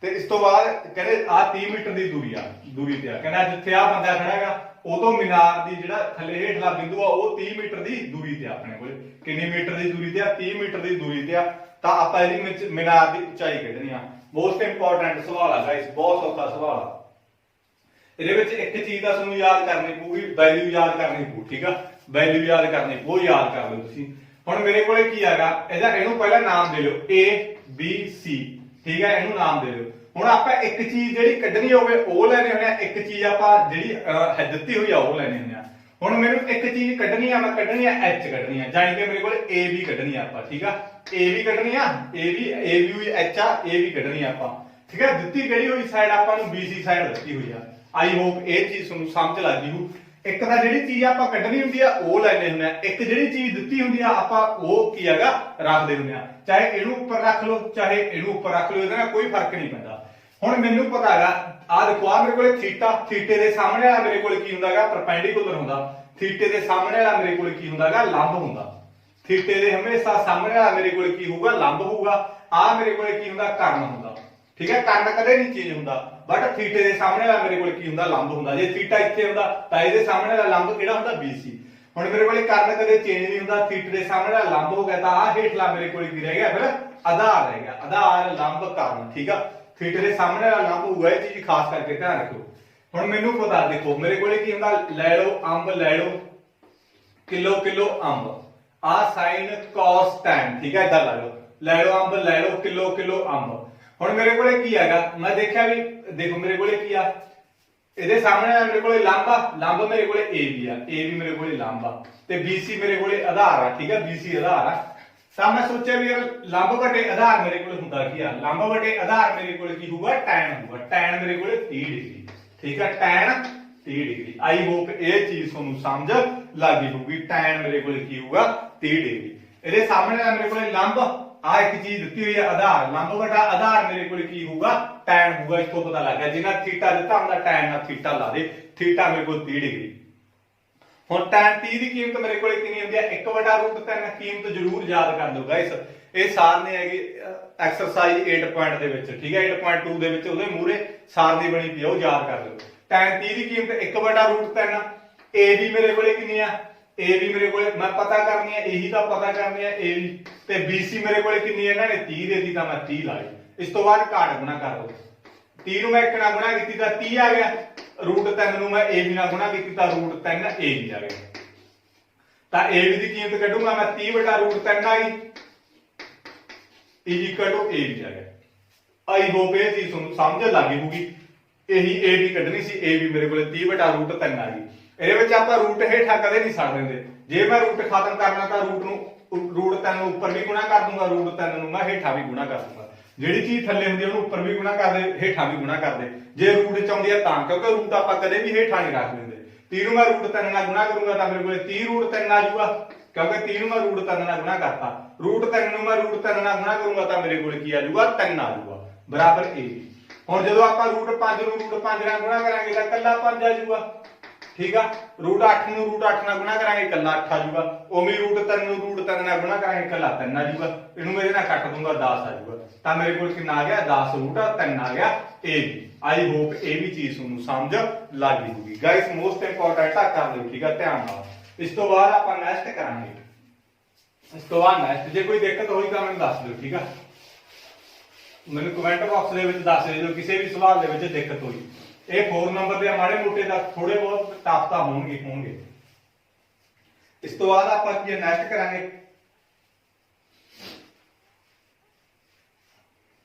ਤੇ ਇਸ ਤੋਂ ਬਾਅਦ ਕਹਿੰਦੇ ਆ 30 ਮੀਟਰ ਦੀ ਦੂਰੀ ਤੇ ਆ। ਕਹਿੰਦਾ ਜਿੱਥੇ ਆ ਬੰਦਾ ਖੜਾ ਹੈਗਾ ਉਦੋਂ ਮੀਨਾਰ ਦੀ ਜਿਹੜਾ ਥੱਲੇ ਹੇਠਲਾ ਬਿੰਦੂ ਆ ਉਹ 30 ਮੀਟਰ ਦੀ ਦੂਰੀ ਤੇ ਆ। ਆਪਣੇ ਕੋਲ ਕਿੰਨੀ ਮੀਟਰ ਦੀ ਦੂਰੀ ਤੇ ਆ, 30 ਮੀਟਰ ਦੀ ਦੂਰੀ ਤੇ ਆ। ਤਾਂ ਆਪਾਂ ਇਹਦੀ ਵਿੱਚ ਮੀਨਾਰ ਦੀ ਉਚਾਈ ਕੱਢਣੀ ਆ। ਮੋਸਟ ਇੰਪੋਰਟੈਂਟ ਸਵਾਲ ਆ ਗਾਇਸ, ਬਹੁਤ ਸੌਖਾ ਸਵਾਲ ਆ। ਇਹਦੇ ਵਿੱਚ ਇੱਕ ਚੀਜ਼ ਦਾ ਤੁਹਾਨੂੰ ਯਾਦ ਕਰਨੀ ਪਊਗੀ, ਵੈਲਿਊ ਯਾਦ ਕਰਨੀ ਪਊ। ਠੀਕ ਆ, ਵੈਲਿਊ ਯਾਦ ਕਰਨੀ ਪਊ, ਉਹ ਯਾਦ ਕਰ ਲਓ ਤੁਸੀਂ। ਹੁਣ ਮੇਰੇ ਕੋਲੇ ਕੀ ਹੈਗਾ, ਇਹਨੂੰ ਪਹਿਲਾਂ ਨਾਮ ਦੇ ਲਿਓ A B C। ਠੀਕ ਹੈ, ਇਹਨੂੰ ਨਾਮ ਦੇ ਲਿਓ। ਹੁਣ ਆਪਾਂ ਇੱਕ ਚੀਜ਼ ਜਿਹੜੀ ਕੱਢਣੀ ਹੋਵੇ ਉਹ ਲੈਣੇ ਹੁੰਦੇ ਆ, ਇੱਕ ਚੀਜ਼ ਆਪਾਂ ਜਿਹੜੀ ਦਿੱਤੀ ਹੋਈ ਆ ਉਹ ਲੈਣੇ ਹੁੰਦੇ ਆ। ਹੁਣ ਮੈਨੂੰ ਇੱਕ ਚੀਜ਼ ਕੱਢਣੀ ਆ, ਮੈਂ ਕੱਢਣੀ ਆ H ਕੱਢਣੀ ਆ, ਜਾਨੀ ਕਿ ਮੇਰੇ ਕੋਲ A B ਕੱਢਣੀ ਆ ਆਪਾਂ। ਠੀਕ ਆ, A B ਕੱਢਣੀ ਆ, A B ਹੋਈ H ਆ, A B ਕੱਢਣੀ ਆ ਆਪਾਂ। ਠੀਕ ਹੈ, ਦਿੱਤੀ ਕਿਹੜੀ ਹੋਈ ਸਾਈਡ ਆਪਾਂ ਨੂੰ BC ਸਾਈਡ ਦਿੱਤੀ ਹੋਈ ਆ। ਆਈ ਹੋਪ ਇਹ ਚੀਜ਼ ਤੁਹਾਨੂੰ ਸਮਝ ਲੱਗ ਗਈ ਹੋ। ਇੱਕ ਤਾਂ ਜਿਹੜੀ ਚੀਜ਼ ਆਪਾਂ ਕੱਢਣੀ ਹੁੰਦੀ ਆ ਉਹ ਲੈਣੇ ਹੁੰਦੇ ਆ, ਇੱਕ ਜਿਹੜੀ ਚੀਜ਼ ਦਿੱਤੀ ਹੁੰਦੀ ਆ ਆਪਾਂ ਉਹ ਕੀ ਹੈਗਾ ਰੱਖਦੇ ਹੁੰਦੇ ਆ। ਚਾਹੇ ਇਹਨੂੰ ਉੱਪਰ ਰੱਖ ਲਓ, ਚਾਹੇ ਇਹਨੂੰ ਉੱਪਰ ਰੱਖ ਲਓ, ਇਹਦੇ ਨਾਲ ਕੋਈ ਫਰਕ ਨਹੀਂ ਪੈਂਦਾ। ਹੁਣ ਮੈਨੂੰ ਪਤਾ ਹੈਗਾ ਆ ਦੇਖੋ ਆ ਮੇਰੇ ਕੋਲੇ ਥੀਟੇ ਦੇ ਸਾਹਮਣੇ ਵਾਲਾ ਮੇਰੇ ਕੋਲ ਕੀ ਹੁੰਦਾ ਹੈਗਾ ਪਰਪੈਂਡੀਕੂਲਰ ਹੁੰਦਾ, ਥੀਟੇ ਦੇ ਸਾਹਮਣੇ ਵਾਲਾ ਮੇਰੇ ਕੋਲ ਕੀ ਹੁੰਦਾ ਹੈਗਾ ਲੰਬ ਹੁੰਦਾ। ਥੀਟੇ ਦੇ ਹਮੇਸ਼ਾ ਸਾਹਮਣੇ ਵਾਲਾ ਮੇਰੇ ਕੋਲ ਕੀ ਹੋਊਗਾ ਲੰਬ ਹੋਊਗਾ। ਆ ਮੇਰੇ ਕੋਲ ਕੀ ਹੁੰਦਾ ਕਰਨ ਹੁੰਦਾ। ਠੀਕ ਹੈ, ਕਰਨ ਕਦੇ ਨਹੀਂ ਚੇਂਜ ਹੁੰਦਾ, ਬਟ ਥੀਟੇ ਦੇ ਸਾਹਮਣੇ ਵਾਲਾ ਮੇਰੇ ਕੋਲ ਕੀ ਹੁੰਦਾ ਲੰਬ ਹੁੰਦਾ। ਜੇ ਥੀਟਾ ਇੱਥੇ ਹੁੰਦਾ ਤਾਂ ਇਹਦੇ ਸਾਹਮਣੇ ਵਾਲਾ ਲੰਬ ਕਿਹੜਾ ਹੁੰਦਾ BC। ਹੁਣ ਮੇਰੇ ਕੋਲ ਕਰਨ ਕਦੇ ਚੇਂਜ ਨਹੀਂ ਹੁੰਦਾ, ਥੀਟੇ ਦੇ ਸਾਹਮਣੇ ਵਾਲਾ ਲੰਬ ਹੋ ਗਿਆ ਤਾਂ ਆ ਹੇਠਲਾ ਮੇਰੇ ਕੋਲ ਕੀ ਰਹਿ ਗਿਆ ਫਿਰ ਆਧਾਰ ਰਹਿ ਗਿਆ, ਆਧਾਰ ਲੰਬ ਕਰਨ। ਠੀਕ ਆ, ਥੀਟੇ ਦੇ ਸਾਹਮਣੇ ਵਾਲਾ ਲੰਬ ਹੋਊਗਾ, ਇਹ ਚੀਜ਼ ਖਾਸ ਕਰਕੇ ਧਿਆਨ ਰੱਖੋ। ਹੁਣ ਮੈਨੂੰ ਪਤਾ ਦੇਖੋ ਮੇਰੇ ਕੋਲੇ ਕੀ ਹੁੰਦਾ, ਲੈ ਲਓ ਅੰਬ, ਲੈ ਲਓ ਕਿਲੋ ਅੰਬ, ਆ ਸਾਈਨ cos tan। ਠੀਕ ਹੈ, ਇਦਾਂ ਲੈ ਲਓ ਅੰਬ, ਲੈ ਲਓ ਕਿਲੋ ਅੰਬ। ਹੁਣ ਮੇਰੇ ਕੋਲੇ ਕੀ ਹੈਗਾ, ਮੈਂ ਦੇਖਿਆ ਵੀ ਦੇਖੋ ਮੇਰੇ ਕੋਲੇ ਕੀ ਆ, ਇਹਦੇ ਸਾਹਮਣੇ ਮੇਰੇ ਕੋਲੇ ਲੰਬ ਆ, ਲੰਬ ਮੇਰੇ ਕੋਲੇ AB ਆ, AB ਮੇਰੇ ਕੋਲੇ ਲੰਬ ਆ ਤੇ BC ਮੇਰੇ ਕੋਲੇ ਆਧਾਰ ਆ। ਠੀਕ ਹੈ, BC ਆਧਾਰ ਆ। ਤਾਂ ਮੈਂ ਸੋਚਿਆ ਵੀ ਯਾਰ ਲੰਬ ਵਟੇ ਆਧਾਰ ਮੇਰੇ ਕੋਲ ਹੁੰਦਾ ਕੀ ਆ, ਲੰਬ ਵਟੇ ਆਧਾਰ ਮੇਰੇ ਕੋਲ ਕੀ ਹੋਊਗਾ tan ਹੋਊਗਾ। tan ਮੇਰੇ ਕੋਲੇ 30 ਡਿਗਰੀ। ਠੀਕ ਹੈ, tan 30 ਡਿਗਰੀ। ਆਈ ਹੋਪ ਇਹ ਚੀਜ਼ ਤੁਹਾਨੂੰ ਸਮਝ ਲੱਗ ਗਈ ਹੋਊਗੀ। tan ਮੇਰੇ ਕੋਲੇ ਕੀ ਹੋਊਗਾ 30 ਡਿਗਰੀ। ਇਹਦੇ ਸਾਹਮਣੇ ਮੇਰੇ ਕੋਲੇ ਲੰਬ ਆ ਇੱਕ ਚੀਜ਼ ਦਿੱਤੀ ਹੋਈ ਹੈ ਆਧਾਰ, ਲੰਬ ਵਟਾ ਆਧਾਰ ਮੇਰੇ ਕੋਲ ਕੀ ਹੋਊਗਾ tan ਹੋਊਗਾ। ਇੱਥੋਂ ਪਤਾ ਲੱਗ ਗਿਆ ਜਿੰਨਾ ਥੀਟਾ ਦਿੱਤਾ ਹੁੰਦਾ tan ਨਾਲ ਥੀਟਾ ਲਾ ਦੇ, ਥੀਟਾ ਮੇਰੇ ਕੋਲ 30 ਡਿਗਰੀ। ਹੁਣ tan 30 ਦੀ ਕੀਮਤ ਮੇਰੇ ਕੋਲੇ ਕਿੰਨੀ ਹੁੰਦੀ ਹੈ 1/√3। ਕੀਮਤ ਜ਼ਰੂਰ ਯਾਦ ਕਰ ਲਓ ਗਾਇਸ, ਇਹ ਸਾਰਨੀ ਹੈਗੀ ਐਕਸਰਸਾਈਜ਼ 8 ਪੁਆਇੰਟ ਦੇ ਵਿੱਚ, ਠੀਕ ਹੈ 8.2 ਦੇ ਵਿੱਚ ਉਹਦੇ ਮੂਹਰੇ ਸਾਰਨੀ ਬਣੀ ਪਈ ਉਹ ਯਾਦ ਕਰ ਲਓ। tan 30 ਦੀ ਕੀਮਤ 1/√3। a ਵੀ ਮੇਰੇ ਕੋਲੇ ਕਿੰਨੀ ਆ, a ਵੀ ਮੇਰੇ ਕੋਲੇ ਮੈਂ ਪਤਾ ਕਰਨੀ ਹੈ, ਇਹੀ ਤਾਂ ਪਤਾ ਕਰਨੀ ਹੈ a ਵੀ, ਤੇ bc ਮੇਰੇ ਕੋਲੇ ਕਿੰਨੀ ਹੈ, ਇਹਨਾਂ ਨੇ 30 ਦੇਤੀ ਤਾਂ ਮੈਂ 30 ਲਾ ਲਈ। ਇਸ ਤੋਂ ਬਾਅਦ ਘਾਟ ਗੁਣਾ ਕਰ ਲਓ, 30 ਨੂੰ ਮੈਂ 1 ਨਾਲ ਗੁਣਾ ਕੀਤੀ ਤਾਂ 30 ਆ ਗਿਆ, √3 ਨੂੰ ਮੈਂ a ਵੀ ਨਾਲ ਗੁਣਾ ਕੀਤੀ ਤਾਂ √3 a ਵੀ ਆ ਗਿਆ। ਤਾਂ a ਵੀ ਦੀ ਕੀਮਤ ਕੱਢੂੰਗਾ ਮੈਂ 30/√3 ਆ ਗਈ ਇਕੁਅਲ ਟੂ a ਵੀ ਆ ਗਿਆ। ਆਈ ਹੋਪ ਇਹ ਚੀਜ਼ ਤੁਹਾਨੂੰ ਸਮਝ ਲੱਗ ਗਈ। ਇਹੀ a ਵੀ ਕੱਢਣੀ ਸੀ, a ਵੀ ਮੇਰੇ ਕੋਲੇ 30/√3 ਆ ਗਈ। ਇਹਦੇ ਵਿੱਚ ਆਪਾਂ ਰੂਟ ਹੇਠਾਂ ਕਦੇ ਨਹੀਂ ਛੱਡ ਦਿੰਦੇ, ਜੇ ਮੈਂ ਰੂਟ ਖਤਮ ਕਰਨਾ ਤਾਂ √3 ਨੂੰ ਉੱਪਰ ਵੀ ਗੁਣਾ ਕਰ ਦੂੰਗਾ, √3 ਨੂੰ ਮੈਂ ਹੇਠਾਂ ਵੀ ਗੁਣਾ ਕਰ ਦੂੰਗਾ। ਜਿਹੜੀ ਚੀਜ਼ ਥੱਲੇ ਹੁੰਦੀ ਉਹਨੂੰ ਉੱਪਰ ਵੀ ਗੁਣਾ ਕਰਦੇ, ਹੇਠਾਂ ਵੀ ਗੁਣਾ ਕਰਦੇ। ਜੇ ਰੂਟ ਚ ਆਉਂਦੀ ਹੈ ਤਾਂ, ਕਿਉਂਕਿ ਰੂਟ ਆਪਾਂ ਕਦੇ ਵੀ ਹੇਠਾਂ ਨਹੀਂ ਰੱਖ ਦਿੰਦੇ। 30 ਨੂੰ ਮੈਂ √3 ਨਾਲ ਗੁਣਾ ਕਰੂੰਗਾ ਤਾਂ ਮੇਰੇ ਕੋਲੇ 30√3 ਆ ਜਾਊਗਾ, ਕਿਉਂਕਿ 30 ਨੂੰ ਮੈਂ √3 ਨਾਲ ਗੁਣਾ ਕਰਤਾ। √3 ਨੂੰ ਮੈਂ √3 ਨਾਲ ਗੁਣਾ ਕਰੂੰਗਾ ਤਾਂ ਮੇਰੇ ਕੋਲ ਕੀ ਆ ਜਾਊਗਾ 3 ਆ ਜਾਊਗਾ ਬਰਾਬਰ a। ਹੁਣ ਜਦੋਂ ਆਪਾਂ √5 ਨੂੰ √5 ਨਾਲ ਗੁਣਾ ਕਰਾਂਗੇ ਤਾਂ ਕੱਲਾ 5 ਆ ਜਾਊਗਾ, ਠੀਕ ਆ। √8 ਨੂੰ √8 ਨਾਲ ਗੁਣਾ ਕਰਾਂਗੇ ਕੱਲਾ 8 ਆ ਜਾਊਗਾ। ਉਵੇਂ √3 ਨੂੰ √3 ਨਾਲ ਗੁਣਾ ਕਰਾਂਗੇ ਕੱਲਾ 3 ਆ ਜਾਊਗਾ। ਇਹਨੂੰ ਮੇਰੇ ਨਾਲ ਕੱਟ ਦੂੰਗਾ 10 ਆ ਜਾਊਗਾ। ਤਾਂ ਮੇਰੇ ਕੋਲ ਕਿੰਨਾ ਆ ਗਿਆ 10√3 ਆ ਗਿਆ a ਵੀ। ਆਈ ਹੋਪ ਇਹ ਵੀ ਚੀਜ਼ ਤੁਹਾਨੂੰ ਸਮਝ ਲੱਗ ਗਈ ਹੋਊਗੀ ਗਾਇਸ। ਮੋਸਟ ਇੰਪੋਰਟੈਂਟ ਆ ਕਰ ਲਿਓ, ਠੀਕ ਆ ਧਿਆਨ ਨਾਲ। ਇਸ ਤੋਂ ਬਾਅਦ ਆਪਾਂ ਨੈਕਸਟ ਕਰਾਂਗੇ। ਇਸ ਤੋਂ ਬਾਅਦ ਨੈਕਸਟ ਜੇ ਕੋਈ ਦਿੱਕਤ ਹੋਈ ਤਾਂ ਮੈਨੂੰ ਦੱਸ ਦਿਓ, ਠੀਕ ਆ। ਮੈਨੂੰ ਕਮੈਂਟ ਬਾਕਸ ਦੇ ਵਿੱਚ ਦੱਸ ਦਿਓ ਕਿਸੇ ਵੀ ਸਵਾਲ ਦੇ ਵਿੱਚ ਦਿੱਕਤ ਹੋਈ। ਇਹ 4 ਨੰਬਰ ਦੇ ਮਾੜੇ ਮੋਟੇ ਦਾ ਥੋੜੇ ਬਹੁਤ ਟਫ ਤਾਂ ਹੋਣਗੇ। ਇਸ ਤੋਂ ਬਾਅਦ ਆਪਾਂ ਕੀ ਨੈਕਸਟ ਕਰਾਂਗੇ,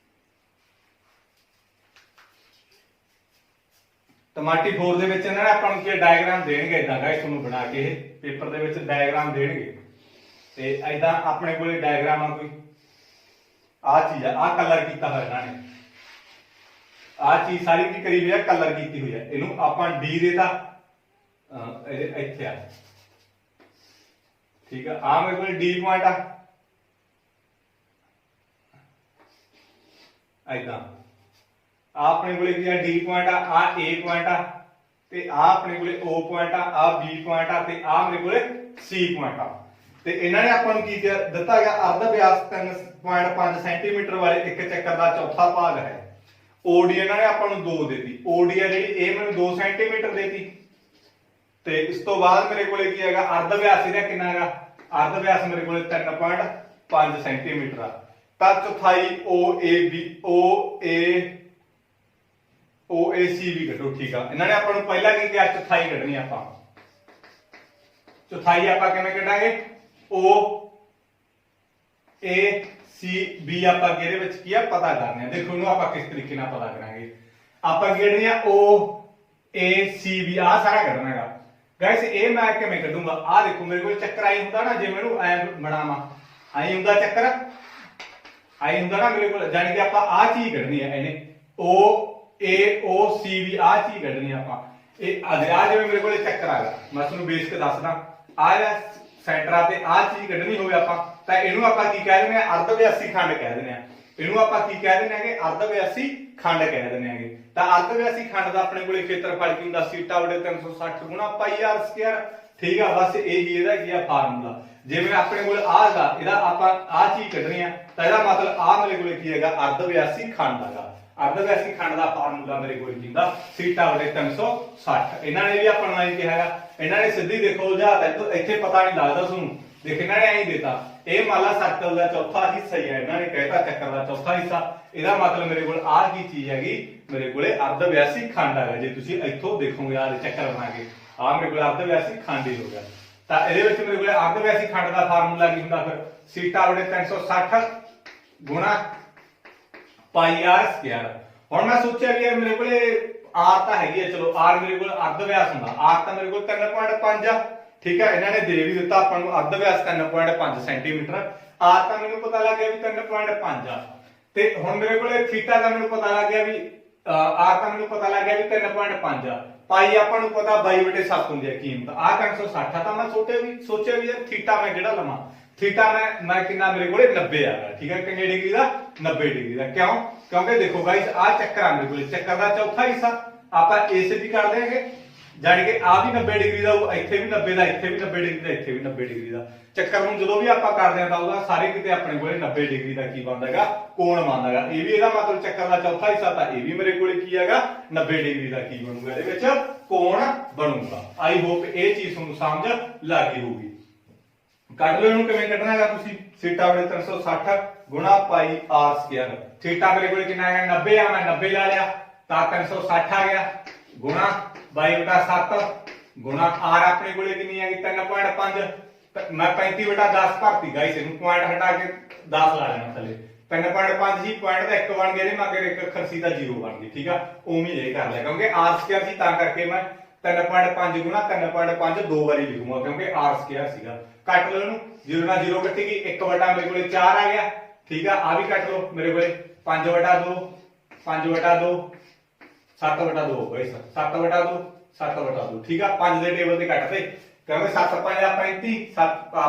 ਟਮਾਟੀ 4 ਦੇ ਵਿੱਚ ਇਹਨਾਂ ਨੇ ਆਪਾਂ ਨੂੰ ਕੀ ਡਾਇਗਰਾਮ ਦੇਣਗੇ ਇਦਾਂ ਗਾਇਸ, ਤੁਹਾਨੂੰ ਬਣਾ ਕੇ ਇਹ ਪੇਪਰ ਦੇ ਵਿੱਚ ਡਾਇਗਰਾਮ ਦੇਣਗੇ। ਤੇ ਇਦਾਂ ਆਪਣੇ ਕੋਲੇ ਡਾਇਗਰਾਮ ਆ ਕੋਈ ਆ ਚੀਜ਼ ਆ ਕਲਰ ਕੀਤਾ ਹੋਇਆ ਇਹਨਾਂ ਨੇ, ਆ ਚੀਜ਼ ਸਾਰੀ ਕੀ ਕਰੀ ਹੋਈ ਹੈ ਕਲਰ ਕੀਤੀ ਹੋਈ ਹੈ। ਇਹਨੂੰ ਆਪਾਂ D ਦੇਤਾ ਇੱਥੇ ਆ, ਠੀਕ ਆ। ਆ ਮੇਰੇ ਕੋਲ D ਪੁਆਇੰਟ ਆ ਇਦਾਂ, ਆ ਆਪਣੇ ਕੋਲੇ ਕੀ ਆ D ਪੁਆਇੰਟ ਆ A ਪੁਆਇੰਟ ਆ, ਤੇ ਆ ਆਪਣੇ ਕੋਲੇ O ਪੁਆਇੰਟ ਆ B ਪੁਆਇੰਟ ਆ, ਤੇ ਆ ਮੇਰੇ ਕੋਲੇ C ਪੁਆਇੰਟ ਆ। ਤੇ ਇਹਨਾਂ ਨੇ ਆਪਾਂ ਨੂੰ ਕੀ ਦਿੱਤਾ ਗਿਆ ਅਰਧ ਵਿਆਸ 3.5 ਸੈਂਟੀਮੀਟਰ ਵਾਲੇ ਇੱਕ ਚੱਕਰ ਦਾ ਚੌਥਾ ਭਾਗ ਹੈ। OD ਇਹਨਾਂ ਨੇ ਆਪਾਂ ਨੂੰ 2 ਦੇਤੀ, OD ਆ ਜਿਹੜੀ ਇਹ ਮੈਨੂੰ 2 ਸੈਂਟੀਮੀਟਰ ਦੇਤੀ। ਤੇ ਇਸ ਤੋਂ ਬਾਅਦ ਮੇਰੇ ਕੋਲੇ ਕੀ ਹੈਗਾ ਅਰਧ ਵਿਆਸ ਇਹਦਾ ਕਿੰਨਾ ਹੈਗਾ, ਅਰਧ ਵਿਆਸ ਮੇਰੇ ਕੋਲੇ 3.5 ਸੈਂਟੀਮੀਟਰ ਆ। ਤਾਂ ਚੌਥਾਈ OAC ਵੀ ਕੱਢੋ, ਠੀਕ ਆ। ਇਹਨਾਂ ਨੇ ਆਪਾਂ ਨੂੰ ਪਹਿਲਾਂ ਕੀ ਕਿਹਾ ਚੌਥਾਈ ਕੱਢਣੀ ਆਪਾਂ। ਚੌਥਾਈ ਆਪਾਂ ਕਿਵੇਂ ਕੱਢਾਂਗੇ OACB ਆਪਾਂ ਇਹਦੇ ਵਿੱਚ ਕੀ ਆ ਪਤਾ ਕਰਨਾ ਹੈ। ਦੇਖੋ ਇਹਨੂੰ ਆਪਾਂ ਕਿਸ ਤਰੀਕੇ ਨਾਲ ਪਤਾ ਕਰਾਂਗੇ। ਆਪਾਂ ਕਿਹੜੀ ਆ OACB ਆ ਸਾਰਾ ਕੱਢਣਾ ਹੈਗਾ ਗਾਇਸ। ਇਹ ਮੈਂ ਕਿਵੇਂ ਕੱਢੂੰਗਾ, ਆ ਦੇਖੋ ਮੇਰੇ ਕੋਲ ਚੱਕਰ ਆਈ ਹੁੰਦਾ ਨਾ, ਜੇ ਮੈਨੂੰ ਐ ਬਣਾਵਾਂ ਆਈ ਹੁੰਦਾ ਚੱਕਰ ਆਈ ਹੁੰਦਾ ਨਾ ਮੇਰੇ ਕੋਲ, ਜਾਨੀ ਕਿ ਆਪਾਂ ਆ ਚੀਜ਼ ਕੱਢਣੀ ਹੈ। ਇਹਨੇ OAOCB ਆ ਚੀਜ਼ ਕੱਢਣੀ ਆਪਾਂ। ਇਹ ਆ ਜਿਵੇਂ ਮੇਰੇ ਕੋਲ ਚੱਕਰ ਆ ਗਿਆ, ਮੈਂ ਤੁਹਾਨੂੰ ਬੇਸਿਕ ਦੱਸਦਾ। ਆ ਜਿਹੜਾ ਸੈਂਟਰ ਆ ਤੇ ਆ ਚੀਜ਼ ਕੱਢਣੀ ਹੋਵੇ ਆਪਾਂ ਤਾਂ ਇਹਨੂੰ ਆਪਾਂ ਕੀ ਕਹਿ ਦਿੰਦੇ ਆ ਅਰਧ ਵਿਆਸੀ ਖੰਡ ਕਹਿ ਦਿੰਦੇ ਆ। ਇਹਨੂੰ ਆਪਾਂ ਕੀ ਕਹਿ ਦਿੰਦੇ ਆਗੇ ਅਰਧ ਵਿਆਸੀ ਖੰਡ ਕਹਿ ਦਿੰਦੇ ਆਗੇ। ਤਾਂ ਅਰਧ ਵਿਆਸੀ ਖੰਡ ਦਾ ਆਪਣੇ ਕੋਲੇ ਖੇਤਰਫਲ ਕੀ ਹੁੰਦਾ θ/360 ਗੁਣਾ πr², ਠੀਕ ਆ। ਬਸ ਇਹੀ ਇਹਦਾ ਕੀ ਆ ਫਾਰਮੂਲਾ। ਜਿਵੇਂ ਆਪਣੇ ਕੋਲ ਆ ਹੈਗਾ ਇਹਦਾ ਆਪਾਂ ਆ ਚੀਜ਼ ਕੱਢਣੀ ਆ ਤਾਂ ਇਹਦਾ ਮਤਲਬ ਆ ਮੇਰੇ ਕੋਲੇ ਕੀ ਹੈਗਾ ਅਰਧ ਵਿਆਸੀ ਖੰਡ ਹੈਗਾ। ਅਰਧ ਵਿਆਸੀ ਖੰਡ ਦਾ ਫਾਰਮੂਲਾ ਮੇਰੇ ਕੋਲ ਕੀ ਹੁੰਦਾ θ/360। ਇਹਨਾਂ ਨੇ ਵੀ ਆਪਾਂ ਨੂੰ ਐਂ ਕਿਹਾ ਹੈਗਾ, ਇਹਨਾਂ ਨੇ ਸਿੱਧੀ ਦੇਖੋ ਉਲਝਾਤਾ ਇੱਥੇ ਪਤਾ ਨਹੀਂ ਲੱਗਦਾ ਤੁਹਾਨੂੰ। ਦੇਖ ਇਹਨਾਂ ਨੇ ਐਂ ਦਿੱਤਾ ਇਹ ਮਾਲਾ ਸਰਕਲ ਦਾ ਚੌਥਾ ਹਿੱਸਾ ਹੀ ਹੈ, ਇਹਨਾਂ ਨੇ ਕਹਿਤਾ ਚੱਕਰ ਦਾ ਚੌਥਾ ਹਿੱਸਾ। ਇਹਦਾ ਮਤਲਬ ਮੇਰੇ ਕੋਲ ਆਹ ਕੀ ਚੀਜ਼ ਹੈਗੀ, ਮੇਰੇ ਕੋਲੇ ਅਰਧ ਵਿਆਸੀ ਖੰਡ ਹੈਗਾ। ਜੇ ਤੁਸੀਂ ਇੱਥੋਂ ਦੇਖੋਗੇ ਆਹ ਚੱਕਰ ਬਣਾ ਕੇ ਆ ਮੇਰੇ ਕੋਲ ਅਰਧ ਵਿਆਸੀ ਖੰਡ ਹੀ ਹੋ ਗਿਆ। ਤਾਂ ਇਹਦੇ ਵਿੱਚ ਮੇਰੇ ਕੋਲੇ ਅਰਧ ਵਿਆਸੀ ਖੰਡ ਦਾ ਫਾਰਮੂਲਾ ਕੀ ਹੁੰਦਾ ਫਿਰ θ/360 ਗੁਣਾ πr²। ਹੁਣ ਮੈਂ ਸੋਚਿਆ ਵੀ ਮੇਰੇ ਕੋਲੇ r ਤਾਂ ਹੈਗੀ ਹੈ, ਚਲੋ r ਮੇਰੇ ਕੋਲ ਅਰਧ ਵਿਆਸ ਹੁੰਦਾ, r ਤਾਂ ਮੇਰੇ ਕੋਲ 3.5 ਆ, ਠੀਕ ਹੈ। ਇਹਨਾਂ ਨੇ ਦੇ ਵੀ ਦਿੱਤਾ ਆਪਾਂ ਨੂੰ ਅਰਧ ਵਿਆਸ 3.5 ਸੈਂਟੀਮੀਟਰ। r ਤਾਂ ਮੈਨੂੰ ਪਤਾ ਲੱਗ ਗਿਆ ਵੀ 3.5 ਆ। ਤੇ ਹੁਣ ਮੇਰੇ ਕੋਲੇ ਥੀਟਾ ਦਾ ਮੈਨੂੰ ਪਤਾ ਲੱਗ ਗਿਆ ਵੀ r ਤਾਂ ਮੈਨੂੰ ਪਤਾ ਲੱਗ ਗਿਆ ਵੀ 3.5 ਆ। ਪਾਈ ਆਪਾਂ ਨੂੰ ਪਤਾ 22/7 ਹੁੰਦੀ ਹੈ ਕੀਮਤ, ਆ 360 ਆ। ਤਾਂ ਮੈਂ ਸੋਚਿਆ ਵੀ ਯਾਰ ਥੀਟਾ ਮੈਂ ਕਿਹੜਾ ਲਵਾਂ। ਥੀਟਾ ਮੈਂ ਕਿੰਨਾ ਮੇਰੇ ਕੋਲੇ 90 ਆ, ਠੀਕ ਹੈ। ਕਿੰਨੇ ਡਿਗਰੀ ਦਾ 90 ਡਿਗਰੀ ਦਾ। ਕਿਉਂ? ਕਿਉਂਕਿ ਦੇਖੋ ਗਾਇਸ ਆ ਚੱਕਰ ਆ ਮੇਰੇ ਕੋਲੇ, ਚੱਕਰ ਦਾ ਚੌਥਾ ਹਿੱਸਾ ਆਪਾਂ ਇਸ ਵੀ ਕਰ ਦੇਾਂਗੇ ਜਾਣੀ ਕਿ ਆ ਵੀ 90 ਡਿਗਰੀ ਦਾ, ਇੱਥੇ ਵੀ 90 ਦਾ, ਇੱਥੇ ਵੀ 90 ਡਿਗਰੀ ਦਾ, ਇੱਥੇ ਵੀ 90 ਡਿਗਰੀ ਦਾ। ਚੱਕਰ ਨੂੰ ਜਦੋਂ ਵੀ ਆਪਾਂ ਕਰਦੇ ਆ ਤਾਂ ਉਹਦਾ ਸਾਰੇ ਕਿਤੇ ਆਪਣੇ ਕੋਲੇ 90 ਡਿਗਰੀ ਦਾ ਕੀ ਬਣਦਾ ਹੈਗਾ, ਕੋਣ ਬਣਦਾ ਹੈਗਾ। ਇਹ ਵੀ ਇਹਦਾ ਮਤਲਬ ਚੱਕਰ ਦਾ ਚੌਥਾ ਹਿੱਸਾ ਤਾਂ ਇਹ ਵੀ ਮੇਰੇ ਕੋਲੇ ਕੀ ਹੈਗਾ 90 ਡਿਗਰੀ ਦਾ ਕੀ ਬਣੂਗਾ, ਇਹਦੇ ਵਿੱਚ ਕੋਣ ਬਣੂਗਾ। ਆਈ ਹੋਪ ਇਹ ਚੀਜ਼ ਤੁਹਾਨੂੰ ਸਮਝ ਲੱਗ ਗਈ ਹੋਊਗੀ। ਕੱਢ ਲਓ ਇਹਨੂੰ ਕਿਵੇਂ ਕੱਢਣਾ ਹੈਗਾ ਤੁਸੀਂ, ਥੀਟਾ ਬੜੇ 360 ਗੁਣਾ ਪਾਈ ਆਰ ਸਕੁਅਰ। ਥੀਟਾ ਮੇਰੇ ਕੋਲੇ ਕਿੰਨਾ ਹੈਗਾ 90 ਆ, ਮੈਂ 90 ਲਾ ਲਿਆ ਤਾਂ 360 ਆ ਗਿਆ, ਗੁਣਾ 22/7 ਗੁਣਾ r ਆਪਣੇ ਕੋਲੇ ਕਿੰਨੀ ਹੈਗੀ 3.5, ਮੈਂ 35/10 ਭਰਤੀ ਗਾਇਸ, ਇਹਨੂੰ ਪੁਆਇੰਟ ਹਟਾ ਕੇ 10 ਲਾ ਲੈਣਾ ਥੱਲੇ। 3.5 ਸੀ, ਪੁਆਇੰਟ ਦਾ 1 ਬਣ ਗਿਆ, ਇਹਦੇ ਮਗਰ ਇੱਕ ਅੱਖਰ ਸੀ ਤਾਂ 0 ਬਣ ਗਈ। ਠੀਕ ਆ, ਉਵੇਂ ਇਹ ਕਰ ਲਿਆ ਕਿਉਂਕਿ r ਸਕੁਅਰ ਸੀ ਤਾਂ ਕਰਕੇ ਮੈਂ 3.5 ਗੁਣਾ 3.5 ਦੋ ਵਾਰੀ ਲਿਖੂੰਗਾ ਕਿਉਂਕਿ r ਸਕੁਅਰ ਸੀਗਾ। ਕੱਟ ਲਓ ਇਹਨੂੰ, 0 ਨਾਲ 0 ਕੱਟੇਗੀ, 1 ਮੇਰੇ ਕੋਲੇ 4 ਆ ਗਿਆ। ਠੀਕ ਆ, ਆ ਵੀ ਕੱਟ ਲਓ, ਮੇਰੇ ਕੋਲੇ 5/2 5/2 7/2 ਗਾਇਸ, 7/2 7/2। ਠੀਕ ਆ, 5 ਦੇ ਟੇਬਲ ਤੇ ਕੱਟਦੇ ਕਿਉਂਕਿ 7 5 35,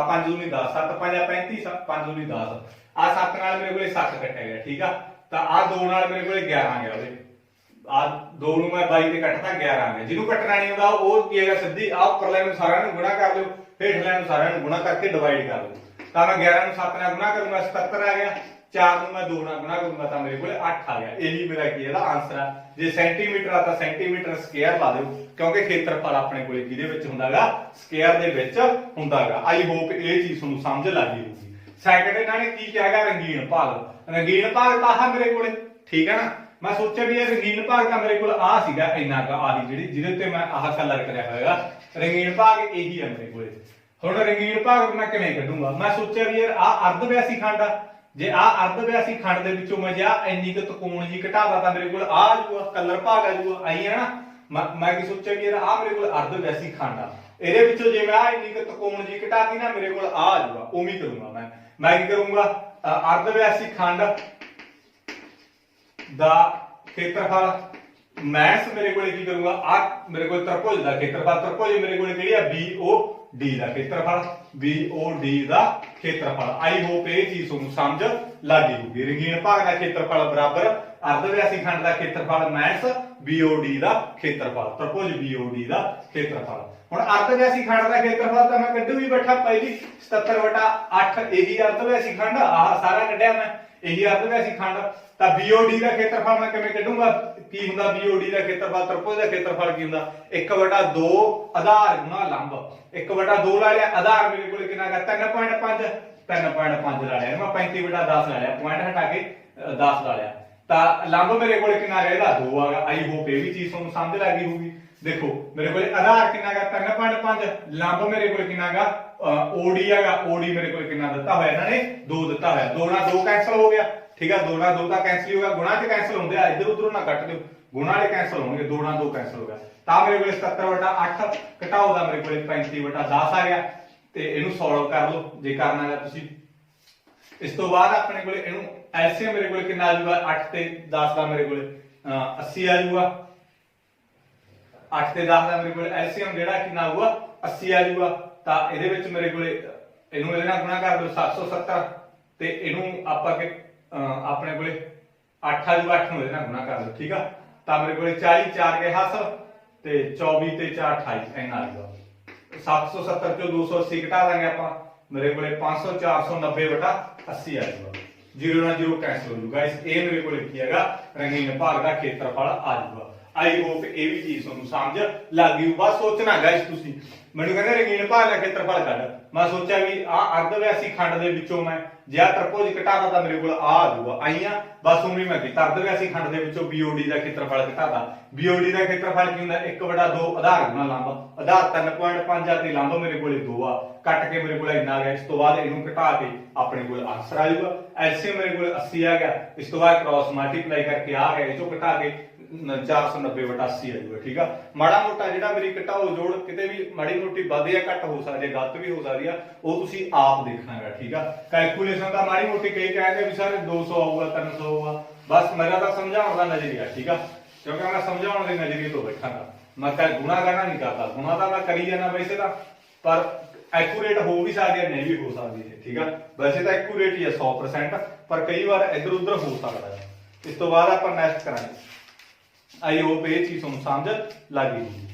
5 ਦੂਣੀ 10, 7 5 35, 5 ਦੂਣੀ 10। ਆ 7 ਨਾਲ ਮੇਰੇ ਕੋਲੇ 7 ਕੱਟਿਆ ਗਿਆ। ਠੀਕ ਆ, ਤਾਂ ਆ 2 ਨਾਲ ਮੇਰੇ ਕੋਲੇ 11 ਆ ਗਿਆ, ਉਹਦੇ ਆ 2 ਨੂੰ ਮੈਂ 22 ਤੇ ਕੱਟਦਾ 11 ਆ ਗਿਆ। ਜਿਹਨੂੰ ਕੱਟਣਾ ਨਹੀਂ ਹੁੰਦਾ ਉਹ ਕੀ ਹੈਗਾ, ਸਿੱਧੀ ਆ ਉੱਪਰਲੇ ਨੂੰ ਸਾਰਿਆਂ ਨੂੰ ਗੁਣਾ ਕਰ ਲਿਓ, ਹੇਠਲੇ ਨੂੰ ਸਾਰਿਆਂ ਨੂੰ ਗੁਣਾ ਕਰਕੇ ਡਿਵਾਈਡ ਕਰ ਲਓ। ਤਾਂ ਮੈਂ 11 ਨੂੰ 7 ਨਾਲ ਗੁਣਾ ਕਰੂੰਗਾ 77 ਆ ਗਿਆ, 4 ਨੂੰ ਮੈਂ 2 ਨਾਲ ਗੁਣਾ ਕਰੂੰਗਾ ਤਾਂ ਮੇਰੇ ਕੋਲੇ 8 ਆ ਗਿਆ। ਇਹੀ ਮੇਰਾ ਕੀ ਇਹਦਾ ਆਨਸਰ ਆ। ਜੇ ਸੈਂਟੀਮੀਟਰ ਆ ਤਾਂ ਸੈਂਟੀਮੀਟਰ ਸਕੁਅਰ ਲਾ ਦਿਓ ਕਿਉਂਕਿ ਖੇਤਰਫਲ ਆਪਣੇ ਕੋਲੇ ਕਿਹਦੇ ਵਿੱਚ ਹੁੰਦਾਗਾ, ਸਕੁਅਰ ਦੇ ਵਿੱਚ ਹੁੰਦਾਗਾ। ਆਈ ਹੋਪ ਇਹ ਚੀਜ਼ ਤੁਹਾਨੂੰ ਸਮਝ ਲੱਗ ਗਈ ਹੋਊਗੀ। ਸੈਕੰਡ ਇਹਨਾਂ ਨੇ ਕੀ ਕਿਹਾਗਾ ਰੰਗੀਨ ਭਾਗ। ਰੰਗੀਨ ਭਾਗ ਤਾਂ ਆਹ ਮੇਰੇ ਕੋਲੇ, ਠੀਕ ਹੈ ਨਾ। ਮੈਂ ਸੋਚਿਆ ਵੀ ਇਹ ਰੰਗੀਨ ਭਾਗ ਤਾਂ ਮੇਰੇ ਕੋਲ ਆ ਸੀਗਾ ਇੰਨਾ ਕਾ, ਆਹੀ ਜਿਹੜੀ ਜਿਹਦੇ ਤੇ ਮੈਂ ਆਹ ਕਲਰ ਕਰਿਆ ਹੋਏਗਾ, ਰੰਗੀਨ ਭਾਗ ਇਹੀ ਹੈ ਮੇਰੇ ਕੋਲੇ। ਹੁਣ ਰੰਗੀਨ ਭਾਗ ਮੈਂ ਕਿਵੇਂ ਕੱਢੂੰਗਾ, ਮੈਂ ਸੋਚਿਆ ਵੀ ਯਾਰ ਆ ਅਰਧ ਵਿਆਸੀ ਖੰਡ ਆ, ਜੇ ਆ ਅਰਧ ਵਿਆਸੀ ਖੰਡ ਦੇ ਵਿੱਚੋਂ ਮੈਂ ਜਾ ਇੰਨੀ ਕੁ ਤਕੋਣ ਜੀ ਘਟਾਦਾ ਤਾਂ ਮੇਰੇ ਕੋਲ ਆ ਜਾਊਗਾ, ਕਲਰ ਭਾਗ ਆ ਜਾਊਗਾ। ਆਈ ਹੈ ਨਾ, ਮੈਂ ਕੀ ਸੋਚਿਆ ਵੀ ਯਾਰ ਆ ਮੇਰੇ ਕੋਲ ਅਰਧ ਵਿਆਸੀ ਖੰਡ ਆ, ਇਹਦੇ ਵਿੱਚੋਂ ਜੇ ਮੈਂ ਆ ਇੰਨੀ ਕੁ ਤਕੋਣ ਜੀ ਘਟਾਤੀ ਨਾ ਮੇਰੇ ਕੋਲ ਆ ਜਾਊਗਾ। ਉਵੇਂ ਕਰੂੰਗਾ ਮੈਂ ਕੀ ਕਰੂੰਗਾ, ਅਰਧ ਵਿਆਸੀ ਖੰਡ ਦਾ ਖੇਤਰਫਲ ਮੈਸ ਮੇਰੇ ਕੋਲੇ ਕੀ ਕਰੂੰਗਾ, ਆ ਮੇਰੇ ਕੋਲ ਤਰਭੁਜ ਦਾ ਖੇਤਰਫਲ, ਤਰਭੁਜ ਮੇਰੇ ਕੋਲੇ ਕਿਹੜੀ ਆ BOD ਦਾ ਖੇਤਰਫਲ, BOD ਦਾ ਖੇਤਰਫਲ। ਆਈ ਹੋਪ ਇਹ ਚੀਜ਼ ਤੁਹਾਨੂੰ ਸਮਝ ਲੱਗ ਗਈ ਹੋਊਗੀ। ਰੰਗੀਨ ਭਾਗ ਦਾ ਖੇਤਰਫਲ ਬਰਾਬਰ ਅਰਧ ਵਿਆਸੀ ਖੰਡ ਦਾ ਖੇਤਰਫਲ ਮੈਸ BOD ਦਾ ਖੇਤਰਫਲ, ਤਰਭੁਜ BOD ਦਾ ਖੇਤਰਫਲ। ਹੁਣ ਅਰਧ ਵਿਆਸੀ ਖੰਡ ਦਾ ਖੇਤਰਫਲ ਤਾਂ ਮੈਂ ਕੱਢੂ ਵੀ ਬੈਠਾ ਪਹਿਲੀ 77/8, ਇਹੀ ਅਰਧ ਵਿਆਸੀ ਖੰਡ, ਆਹ ਸਾਰਾ ਕੱਢਿਆ ਮੈਂ, ਇਹੀ ਅਰਧ ਵਿਆਸੀ ਖੰਡ। ਤਾਂ BOD ਦਾ ਖੇਤਰਫਲ ਮੈਂ ਕਿਵੇਂ ਕੱਢੂੰਗਾ, ਕੀ ਹੁੰਦਾ BOD ਦਾ ਖੇਤਰਫਲ, ਤਰਭੁਜ ਦਾ ਖੇਤਰਫਲ ਕੀ ਹੁੰਦਾ 1/2 ਆਧਾਰ ਗੁਣਾ ਲੰਬ। 1/2 ਲਾ ਲਿਆ, ਆਧਾਰ ਮੇਰੇ ਕੋਲ ਕਿੰਨਾ ਹੈਗਾ 3.5, 3.5 ਲਾ ਲਿਆ, ਮੈਂ 35/10 ਲਾ ਲਿਆ, ਪੁਆਇੰਟ ਹਟਾ ਕੇ 10 ਲਾ ਲਿਆ, ਤਾਂ ਲੰਬ ਮੇਰੇ ਕੋਲ ਕਿੰਨਾ ਹੈਗਾ ਇਹਦਾ 2 ਆਗਾ। ਆਈ ਹੋਪ ਇਹ ਵੀ ਚੀਜ਼ ਤੁਹਾਨੂੰ ਸਮਝ ਲੱਗ ਗਈ ਹੋਊਗੀ। ਦੇਖੋ ਮੇਰੇ ਕੋਲ ਆਧਾਰ ਕਿੰਨਾ ਹੈਗਾ 3.5, ਲੰਬ ਮੇਰੇ ਕੋਲ ਕਿੰਨਾ ਹੈਗਾ OD ਹੈਗਾ, OD ਮੇਰੇ ਕੋਲ ਕਿੰਨਾ ਦਿੱਤਾ ਹੋਇਆ ਇਹਨਾਂ ਨੇ 2 ਦਿੱਤਾ ਹੋਇਆ, 2 ਨਾਲ 2 ਕੈਂਸਲ ਹੋ ਗਿਆ। ਠੀਕ ਆ, 2 ਨਾਲ 2 ਤਾਂ ਕੈਂਸਲ ਹੋ ਗਿਆ, ਗੁਣਾ ਚ ਕੈਂਸਲ ਹੁੰਦੇ ਆ, ਇੱਧਰ ਉਧਰੋਂ ਨਾ ਕੱਟ ਦਿਓ, ਗੁਣਾ ਵਾਲੇ ਕੈਂਸਲ ਹੋਣਗੇ, 2 ਨਾਲ 2 ਕੈਂਸਲ ਹੋ ਗਿਆ। ਤਾਂ ਮੇਰੇ ਕੋਲ 77/8 ਘਟਾਓ ਦਾ ਮੇਰੇ ਕੋਲ 35/10 ਆ ਗਿਆ। ਤੇ ਇਹਨੂੰ ਸੋਲਵ ਕਰ ਲਓ ਜੇ ਕਰਨਾ ਹੈ ਤੁਸੀਂ। ਇਸ ਤੋਂ ਬਾਅਦ ਆਪਣੇ ਕੋਲੇ ਇਹਨੂੰ ਐਲਸੀਐਮ ਮੇਰੇ ਕੋਲ ਕਿੰਨਾ ਆ ਜਾਊਗਾ, 8 ਤੇ 10 ਦਾ ਮੇਰੇ ਕੋਲ 80 ਆ ਜਾਊਗਾ। 8 ਤੇ 10 ਦਾ ਮੇਰੇ ਕੋਲ ਐਲਸੀਐਮ ਜਿਹੜਾ ਕਿੰਨਾ ਆਊਗਾ 80 ਆ ਜਾਊਗਾ। ਤਾਂ ਇਹਦੇ ਵਿੱਚ ਮੇਰੇ ਕੋਲੇ ਇਹਨੂੰ ਇਹਦੇ ਨਾਲ ਗੁਣਾ ਕਰ ਦਿਓ 770, ਤੇ ਇਹਨੂੰ ਆਪਾਂ ਕਿ ਆਪਣੇ ਕੋਲੇ 8 ਆ ਜਾਊਗਾ, 8 ਨੂੰ ਇਹਦੇ ਨਾਲ ਗੁਣਾ ਕਰ ਦਿਓ। ਠੀਕ ਆ, ਤਾਂ ਮੇਰੇ ਕੋਲੇ 40 4 ਕੇ ਹਾਸਲ ਤੇ 24 ਤੇ 4 28 ਇੰਨਾ ਆ ਜਾਊਗਾ। 770 ਚੋਂ 280 ਘਟਾ ਦਾਂਗੇ ਆਪਾਂ, ਮੇਰੇ ਕੋਲੇ 500 490/80 ਆ ਜਾਊਗਾ। 0 ਨਾਲ 0 ਕੈਂਸਲ ਹੋ ਜਾਊਗਾ। ਇਹ ਮੇਰੇ ਕੋਲੇ ਕੀ ਹੈਗਾ ਰੰਗੀਨ ਭਾਗ ਦਾ ਖੇਤਰਫਲ ਆ ਜਾਊਗਾ। ਆਈ ਹੋਪ ਇਹ ਵੀ ਚੀਜ਼ ਤੁਹਾਨੂੰ ਸਮਝ ਲੱਗ ਗਈ। ਬਸ ਸੋਚਣਾ ਗਾਇਸ ਤੁਸੀਂ, ਮੈਨੂੰ ਕਹਿੰਦੇ ਰੰਗੀਨ ਭਾਗ ਦਾ ਖੇਤਰਫਲ ਕੱਢ, ਮੈਂ ਸੋਚਿਆ ਵੀ ਆ ਅਰਧ ਵਿਆਸੀ ਖੰਡ ਦੇ ਵਿੱਚੋਂ ਮੈਂ ਜੇ ਆ ਤਰਭੁਜ ਘਟਾਦਾ ਤਾਂ ਮੇਰੇ ਕੋਲ ਆ ਜਾਊਗਾ। ਆਈਆਂ ਬਸ ਉਵੇਂ ਮੈਂ ਕੀਤਾ, ਅਰਧ ਵਿਆਸੀ ਖੰਡ ਦੇ ਵਿੱਚੋਂ BOD ਦਾ ਖੇਤਰਫਲ ਘਟਾਦਾ। BOD ਦਾ ਖੇਤਰਫਲ ਕੀ ਹੁੰਦਾ 1/2 ਆਧਾਰ ਗੁਣਾ ਲੰਬ, ਆਧਾਰ 3.5 ਆ ਤੇ ਲੰਬ ਮੇਰੇ ਕੋਲੇ 2 ਆ, ਕੱਟ ਕੇ ਮੇਰੇ ਕੋਲ ਇੰਨਾ ਆ ਗਿਆ। ਇਸ ਤੋਂ ਬਾਅਦ ਇਹਨੂੰ ਘਟਾ ਕੇ ਆਪਣੇ ਕੋਲ ਆਨਸਰ ਆ ਜਾਊਗਾ। ਐਲਸੀਐਮ ਮੇਰੇ ਕੋਲ 80 ਆ ਗਿਆ। ਇਸ ਤੋਂ ਬਾਅਦ ਕ੍ਰਾਸ ਮਲਟੀਪਲਾਈ ਕਰਕੇ ਆ ਗਿਆ, ਇਹ ਚੋਂ ਘਟਾ ਕੇ 490/80 ਆ ਜਾਊਗਾ। ਠੀਕ ਆ, ਮਾੜਾ ਮੋਟਾ ਜਿਹੜਾ ਮੇਰੀ ਘਟਾਓ ਜੋੜ ਕਿਤੇ ਵੀ ਮਾੜੀ ਮੋਟੀ ਵੱਧ ਜਾਂ ਘੱਟ ਹੋ ਸਕਦੀ ਹੈ, ਗਲਤ ਵੀ ਹੋ ਸਕਦੀ ਆ, ਉਹ ਤੁਸੀਂ ਆਪ ਦੇਖਣਾ ਹੈਗਾ। ਠੀਕ ਆ, ਕੈਲਕੂਲੇਸ਼ਨ ਤਾਂ ਮਾੜੀ ਮੋਟੀ ਕਈ ਕਹਿੰਦੇ ਵੀ ਸਰ 200 ਆਊਗਾ 300 ਆਊਗਾ, ਬਸ ਮੇਰਾ ਤਾਂ ਸਮਝਾਉਣ ਦਾ ਨਜ਼ਰੀਆ। ਠੀਕ ਆ, ਕਿਉਂਕਿ ਮੈਂ ਸਮਝਾਉਣ ਦੇ ਨਜ਼ਰੀਏ ਤੋਂ ਬੈਠਾਂਗਾ, ਮੈਂ ਤਾਂ ਗੁਣਾ ਕਰਨਾ ਨਹੀਂ ਕਰਦਾ। ਗੁਣਾ ਤਾਂ ਮੈਂ ਕਰੀ ਜਾਣਾ ਵੈਸੇ ਤਾਂ, ਪਰ ਐਕੂਰੇਟ ਹੋ ਵੀ ਸਕਦੀ ਹੈ, ਨਹੀਂ ਵੀ ਹੋ ਸਕਦੀ ਹੈ। ਠੀਕ ਆ, ਵੈਸੇ ਤਾਂ ਐਕੂਰੇਟ ਹੀ ਹੈ 100%, ਪਰ ਕਈ ਵਾਰ ਇੱਧਰ ਉੱਧਰ ਹੋ ਸਕਦਾ ਹੈ। ਇਸ ਤੋਂ ਬਾਅਦ ਆਪਾਂ ਨੈਕਸਟ ਕਰਾਂਗੇ। ਆਈ ਹੋਪ ਇਹ ਚੀਜ਼ ਤੁਹਾਨੂੰ ਸਮਝ ਲੱਗ ਗਈ।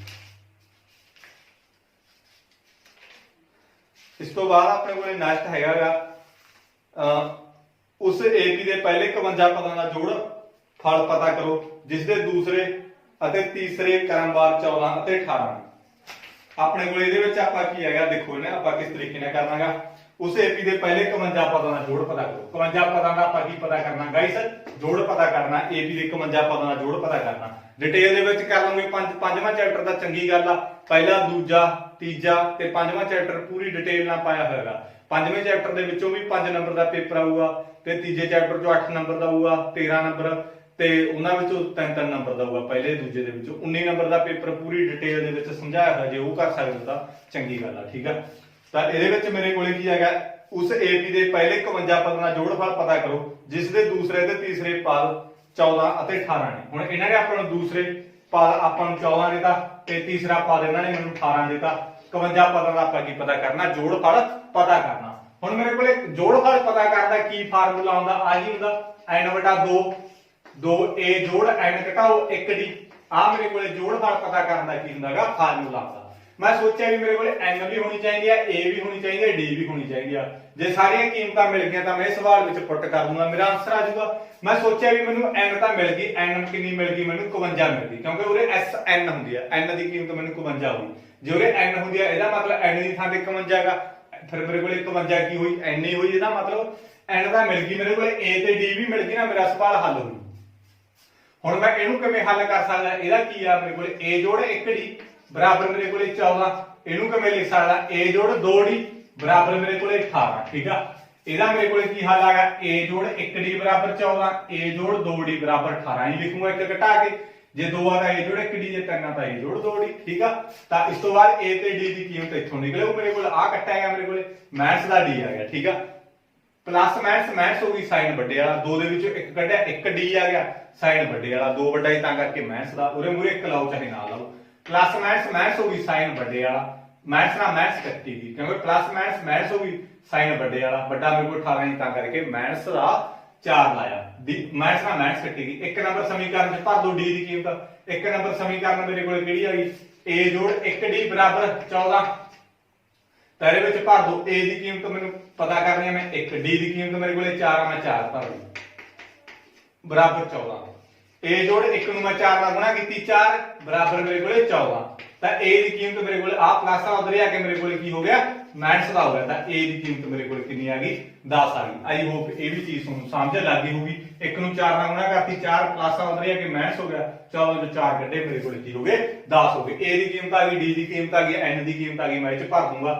ਇਸ ਤੋਂ ਬਾਅਦ ਆਪਣੇ ਕੋਲੇ ਨੈਕਸਟ ਹੈਗਾ ਉਸ ਏਪੀ ਦੇ ਪਹਿਲੇ 51 ਪਦਾਂ ਦਾ ਜੋੜ ਫਲ ਪਤਾ ਕਰੋ ਜਿਸ ਦੇ ਦੂਸਰੇ ਅਤੇ ਤੀਸਰੇ ਕ੍ਰਮਵਾਰ 14 ਅਤੇ 18 ਆਪਣੇ ਕੋਲ ਇਹਦੇ ਵਿੱਚ ਆਪਾਂ ਕੀ ਹੈਗਾ ਦੇਖੋ ਨਾ ਆਪਾਂ ਕਿਸ ਤਰੀਕੇ ਨਾਲ ਕਰਨਾਗਾ ਉਸ ਏਪੀ ਦੇ ਪਹਿਲੇ 51 ਪਦਾਂ ਦਾ ਜੋੜ ਪਤਾ ਕਰੋ 51 ਪਦਾਂ ਦਾ ਆਪਾਂ ਕੀ ਪਤਾ ਕਰਨਾ ਗਾਇਸ ਜੋੜ ਪਤਾ ਕਰਨਾ ਏਪੀ ਦੇ 51 ਪਦਾਂ ਦਾ ਜੋੜ ਪਤਾ ਕਰਨਾ ਡਿਟੇਲ ਦੇ ਵਿੱਚ ਕਰ ਲਾਂਗੇ ਪੰਜਵਾਂ ਚੈਪਟਰ ਦਾ ਚੰਗੀ ਗੱਲ ਆ ਪਹਿਲਾ ਦੂਜਾ ਤੀਜਾ ਤੇ ਪੰਜਵਾਂ ਚੈਪਟਰ ਪੂਰੀ ਡਿਟੇਲ ਨਾਲ ਪਾਇਆ ਹੋਇਆਗਾ ਪੰਜਵੇਂ ਚੈਪਟਰ ਦੇ ਵਿੱਚੋਂ ਵੀ 5 ਨੰਬਰ ਦਾ ਪੇਪਰ ਆਊਗਾ ਤੇ ਤੀਜੇ ਚੈਪਟਰ ਚੋਂ 8 ਨੰਬਰ ਦਾ ਆਊਗਾ 13 ਨੰਬਰ ਤੇ ਉਹਨਾਂ ਵਿੱਚੋਂ 3 ਨੰਬਰ ਦਾ ਆਊਗਾ ਪਹਿਲੇ ਦੂਜੇ ਦੇ ਵਿੱਚੋਂ 19 ਨੰਬਰ ਦਾ ਪੇਪਰ ਪੂਰੀ ਡਿਟੇਲ ਦੇ ਵਿੱਚ ਸਮਝਾਇਆ ਹੋਇਆ ਜੇ ਉਹ ਕਰ ਸਕਦੇ ਤਾਂ ਚੰਗੀ ਗੱਲ ਆ ਠੀਕ ਆ ਤਾਂ ਇਹਦੇ ਵਿੱਚ ਮੇਰੇ ਕੋਲੇ ਕੀ ਹੈਗਾ ਉਸ ਏਪੀ ਦੇ ਪਹਿਲੇ 51 ਪਦਾਂ ਦਾ ਜੋੜਫਲ ਪਤਾ ਕਰੋ ਜਿਸ ਦੇ ਦੂਸਰੇ ਤੇ ਤੀਸਰੇ ਪਦ 14 ਅਤੇ 18 ਨੇ ਹੁਣ ਇਹਨਾਂ ਨੇ ਆਪਾਂ ਨੂੰ ਦੂਸਰੇ ਪਦ ਆਪਾਂ ਨੂੰ 14 ਦਿੱਤਾ ਤੇ ਤੀਸਰਾ ਪਦ ਇਹਨਾਂ ਨੇ ਮੈਨੂੰ 18 ਦਿੱਤਾ 51 ਪਦਾਂ ਦਾ ਆਪਾਂ ਕੀ ਪਤਾ ਕਰਨਾ ਜੋੜਫਲ ਪਤਾ ਕਰਨਾ ਹੁਣ ਮੇਰੇ ਕੋਲੇ ਜੋੜਫਲ ਪਤਾ ਕਰਨ ਦਾ ਕੀ ਫਾਰਮੂਲਾ ਹੁੰਦਾ ਆਹੀ ਹੁੰਦਾ n/2 2a ਜੋੜ n ਘਟਾਓ 1d ਆ ਮੇਰੇ ਕੋਲੇ ਜੋੜਫਲ ਪਤਾ ਕਰਨ ਦਾ ਕੀ ਹੁੰਦਾਗਾ ਫਾਰਮੂਲਾ ਹੁੰਦਾ ਮੈਂ ਸੋਚਿਆ ਵੀ ਮੇਰੇ ਕੋਲੇ n ਵੀ ਹੋਣੀ ਚਾਹੀਦੀ ਆ a ਵੀ ਹੋਣੀ ਚਾਹੀਦੀ ਆ d ਵੀ ਹੋਣੀ ਚਾਹੀਦੀ ਆ ਜੇ ਸਾਰੀਆਂ ਕੀਮਤਾਂ ਮਿਲ ਗਈਆਂ ਤਾਂ ਮੈਂ ਇਹ ਸਵਾਲ ਵਿੱਚ ਪੁੱਟ ਕਰ ਦੂੰਗਾ ਮੇਰਾ ਆਨਸਰ ਆ ਜਾਊਗਾ ਮੈਂ ਸੋਚਿਆ ਵੀ ਮੈਨੂੰ n ਤਾਂ ਮਿਲ ਗਈ n ਕਿੰਨੀ ਮਿਲ ਗਈ ਮੈਨੂੰ 51 ਮਿਲ ਗਈ ਕਿਉਂਕਿ ਉਹਦੇ sn ਹੁੰਦੀ ਆ n ਦੀ ਕੀਮਤ ਮੈਨੂੰ 51 ਆਊਗੀ ਜੇ ਉਹਦੇ n ਹੁੰਦੀ ਆ ਇਹਦਾ ਮਤਲਬ n ਦੀ ਥਾਂ ਤੇ 51 ਹੈਗਾ ਫਿਰ ਮੇਰੇ ਕੋਲੇ 51 ਕੀ ਹੋਈ n ਹੀ ਹੋਈ ਇਹਦਾ ਮਤਲਬ n ਤਾਂ ਮਿਲ ਗਈ ਮੇਰੇ ਕੋਲੇ a ਤੇ d ਵੀ ਮਿਲ ਗਈ ਨਾ ਮੇਰਾ ਸਵਾਲ ਹੱਲ ਹੋ ਗਿਆ ਹੁਣ ਮੈਂ ਇਹਨੂੰ ਕਿਵੇਂ ਹੱਲ ਕਰ ਸਕਦਾ ਇਹਦਾ ਕੀ ਆ ਮੇਰੇ ਕੋਲੇ a ਜੋੜ 1d ਬਰਾਬਰ ਮੇਰੇ ਕੋਲੇ 14 ਇਹਨੂੰ ਕਿਵੇਂ ਲਿਖ ਸਕਦਾ a ਜੋੜ 2d ਬਰਾਬਰ ਮੇਰੇ ਕੋਲੇ 18 ਠੀਕ ਆ ਇਹਦਾ ਮੇਰੇ ਕੋਲੇ ਕੀ ਹੱਲ ਆਗਾ a ਜੋੜ 1d ਬਰਾਬਰ 14 a ਜੋੜ 2d ਬਰਾਬਰ 18 ਹੀ ਲਿਖੂੰਗਾ ਇੱਕ ਘਟਾ ਕੇ ਜੇ 2 ਆ ਤਾਂ a ਜੋੜ 1d ਜੇ 3 ਆ ਤਾਂ a ਜੋੜ 2d ਠੀਕ ਆ ਤਾਂ ਇਸ ਤੋਂ ਬਾਅਦ a ਤੇ d ਦੀ ਕੀਮਤ ਇੱਥੋਂ ਨਿਕਲੇ ਉਹ ਮੇਰੇ ਕੋਲ ਆ ਕੱਟਿਆ ਗਿਆ ਮੇਰੇ ਕੋਲੇ ਮਾਈਨਸ ਦਾ d ਆ ਗਿਆ ਠੀਕ ਆ ਪਲੱਸ ਮਾਈਨਸ ਹੋ ਗਈ ਸਾਈਨ ਵੱਡੇ ਵਾਲਾ 2 ਦੇ ਵਿੱਚੋਂ ਇੱਕ ਕੱਢਿਆ 1d ਆ ਗਿਆ ਸਾਈਨ ਵੱਡੇ ਵਾਲਾ 2 ਵੱਡਾ ਹੀ ਤਾਂ ਕਰਕੇ ਮਾਈਨਸ ਦਾ ਉਹਦੇ ਮੂਰੇ ਇੱਕ ਲਾਓ ਚਾਹੇ ਨਾ ਲਾਓ ਪਲੱਸ ਮਾਈਨਸ ਹੋ ਗਈ ਸਾਈਨ ਵੱਡੇ ਵਾਲਾ ਮਾਈਨਸ ਨਾਲ ਮਾਈਨਸ ਕੱਟੀ ਗਈ ਕਿਉਂਕਿ ਪਲੱਸ ਮਾਈਨਸ ਹੋ ਗਈ ਸਾਈਨ ਵੱਡੇ ਵਾਲਾ ਵੱਡਾ ਮੇਰੇ ਕੋਲ 18 ਹੀ ਤਾਂ ਕਰਕੇ ਮਾਈਨਸ ਦਾ 4 ਲਾਇਆ ਮਾਈਨਸ ਨਾਲ ਮਾਈਨਸ ਕੱਟੀ ਗਈ ਇੱਕ ਨੰਬਰ ਸਮੀਕਰਨ ਚ ਭਰ ਦੋ d ਦੀ ਕੀਮਤ ਇੱਕ ਨੰਬਰ ਸਮੀਕਰਨ ਮੇਰੇ ਕੋਲ ਕਿਹੜੀ ਆ ਗਈ a ਜੋੜ 1d ਬਰਾਬਰ 14 ਤਾਂ ਇਹਦੇ ਵਿੱਚ ਭਰ ਦੋ a ਦੀ ਕੀਮਤ ਮੈਨੂੰ ਪਤਾ ਕਰਨੀ ਹੈ ਮੈਂ 1 d ਦੀ ਕੀਮਤ ਮੇਰੇ ਕੋਲੇ 4 ਆ ਮੈਂ 4 ਭਰ ਲਈ ਬਰਾਬਰ 14 a ਜੋੜ 1 ਨੂੰ ਮੈਂ 4 ਨਾਲ ਗੁਣਾ ਕੀਤੀ 4 ਬਰਾਬਰ ਮੇਰੇ ਕੋਲੇ 14 ਤਾਂ a ਦੀ ਕੀਮਤ ਮੇਰੇ ਕੋਲੇ ਆ ਪਲੱਸ ਆ ਉਧਰ ਆ ਕੇ ਮੇਰੇ ਕੋਲੇ ਕੀ ਹੋ ਗਿਆ ਮਾਈਨਸ ਦਾ ਹੋ ਗਿਆ ਤਾਂ a ਦੀ ਕੀਮਤ ਮੇਰੇ ਕੋਲੇ ਕਿੰਨੀ ਆ ਗਈ 10 ਆ ਗਈ ਆਈ ਹੋਪ ਇਹ ਵੀ ਚੀਜ਼ ਤੁਹਾਨੂੰ ਸਮਝ ਲੱਗ ਗਈ ਹੋਊਗੀ 1 ਨੂੰ 4 ਨਾਲ ਗੁਣਾ ਕਰਤੀ 4 ਪਲੱਸ ਆ ਉਧਰ ਆ ਕੇ ਮਾਈਨਸ ਹੋ ਗਿਆ 14 ਤੋਂ 4 ਕੱਢੇ ਮੇਰੇ ਕੋਲੇ ਕੀ ਹੋ ਗਏ 10 ਹੋ ਗਏ a ਦੀ ਕੀਮਤ ਆ ਗਈ d ਦੀ ਕੀਮਤ ਆ ਗਈ n ਦੀ ਕੀਮਤ ਆ ਗਈ ਮੈਂ ਇਹ ਚ ਭਰ ਦੂੰਗਾ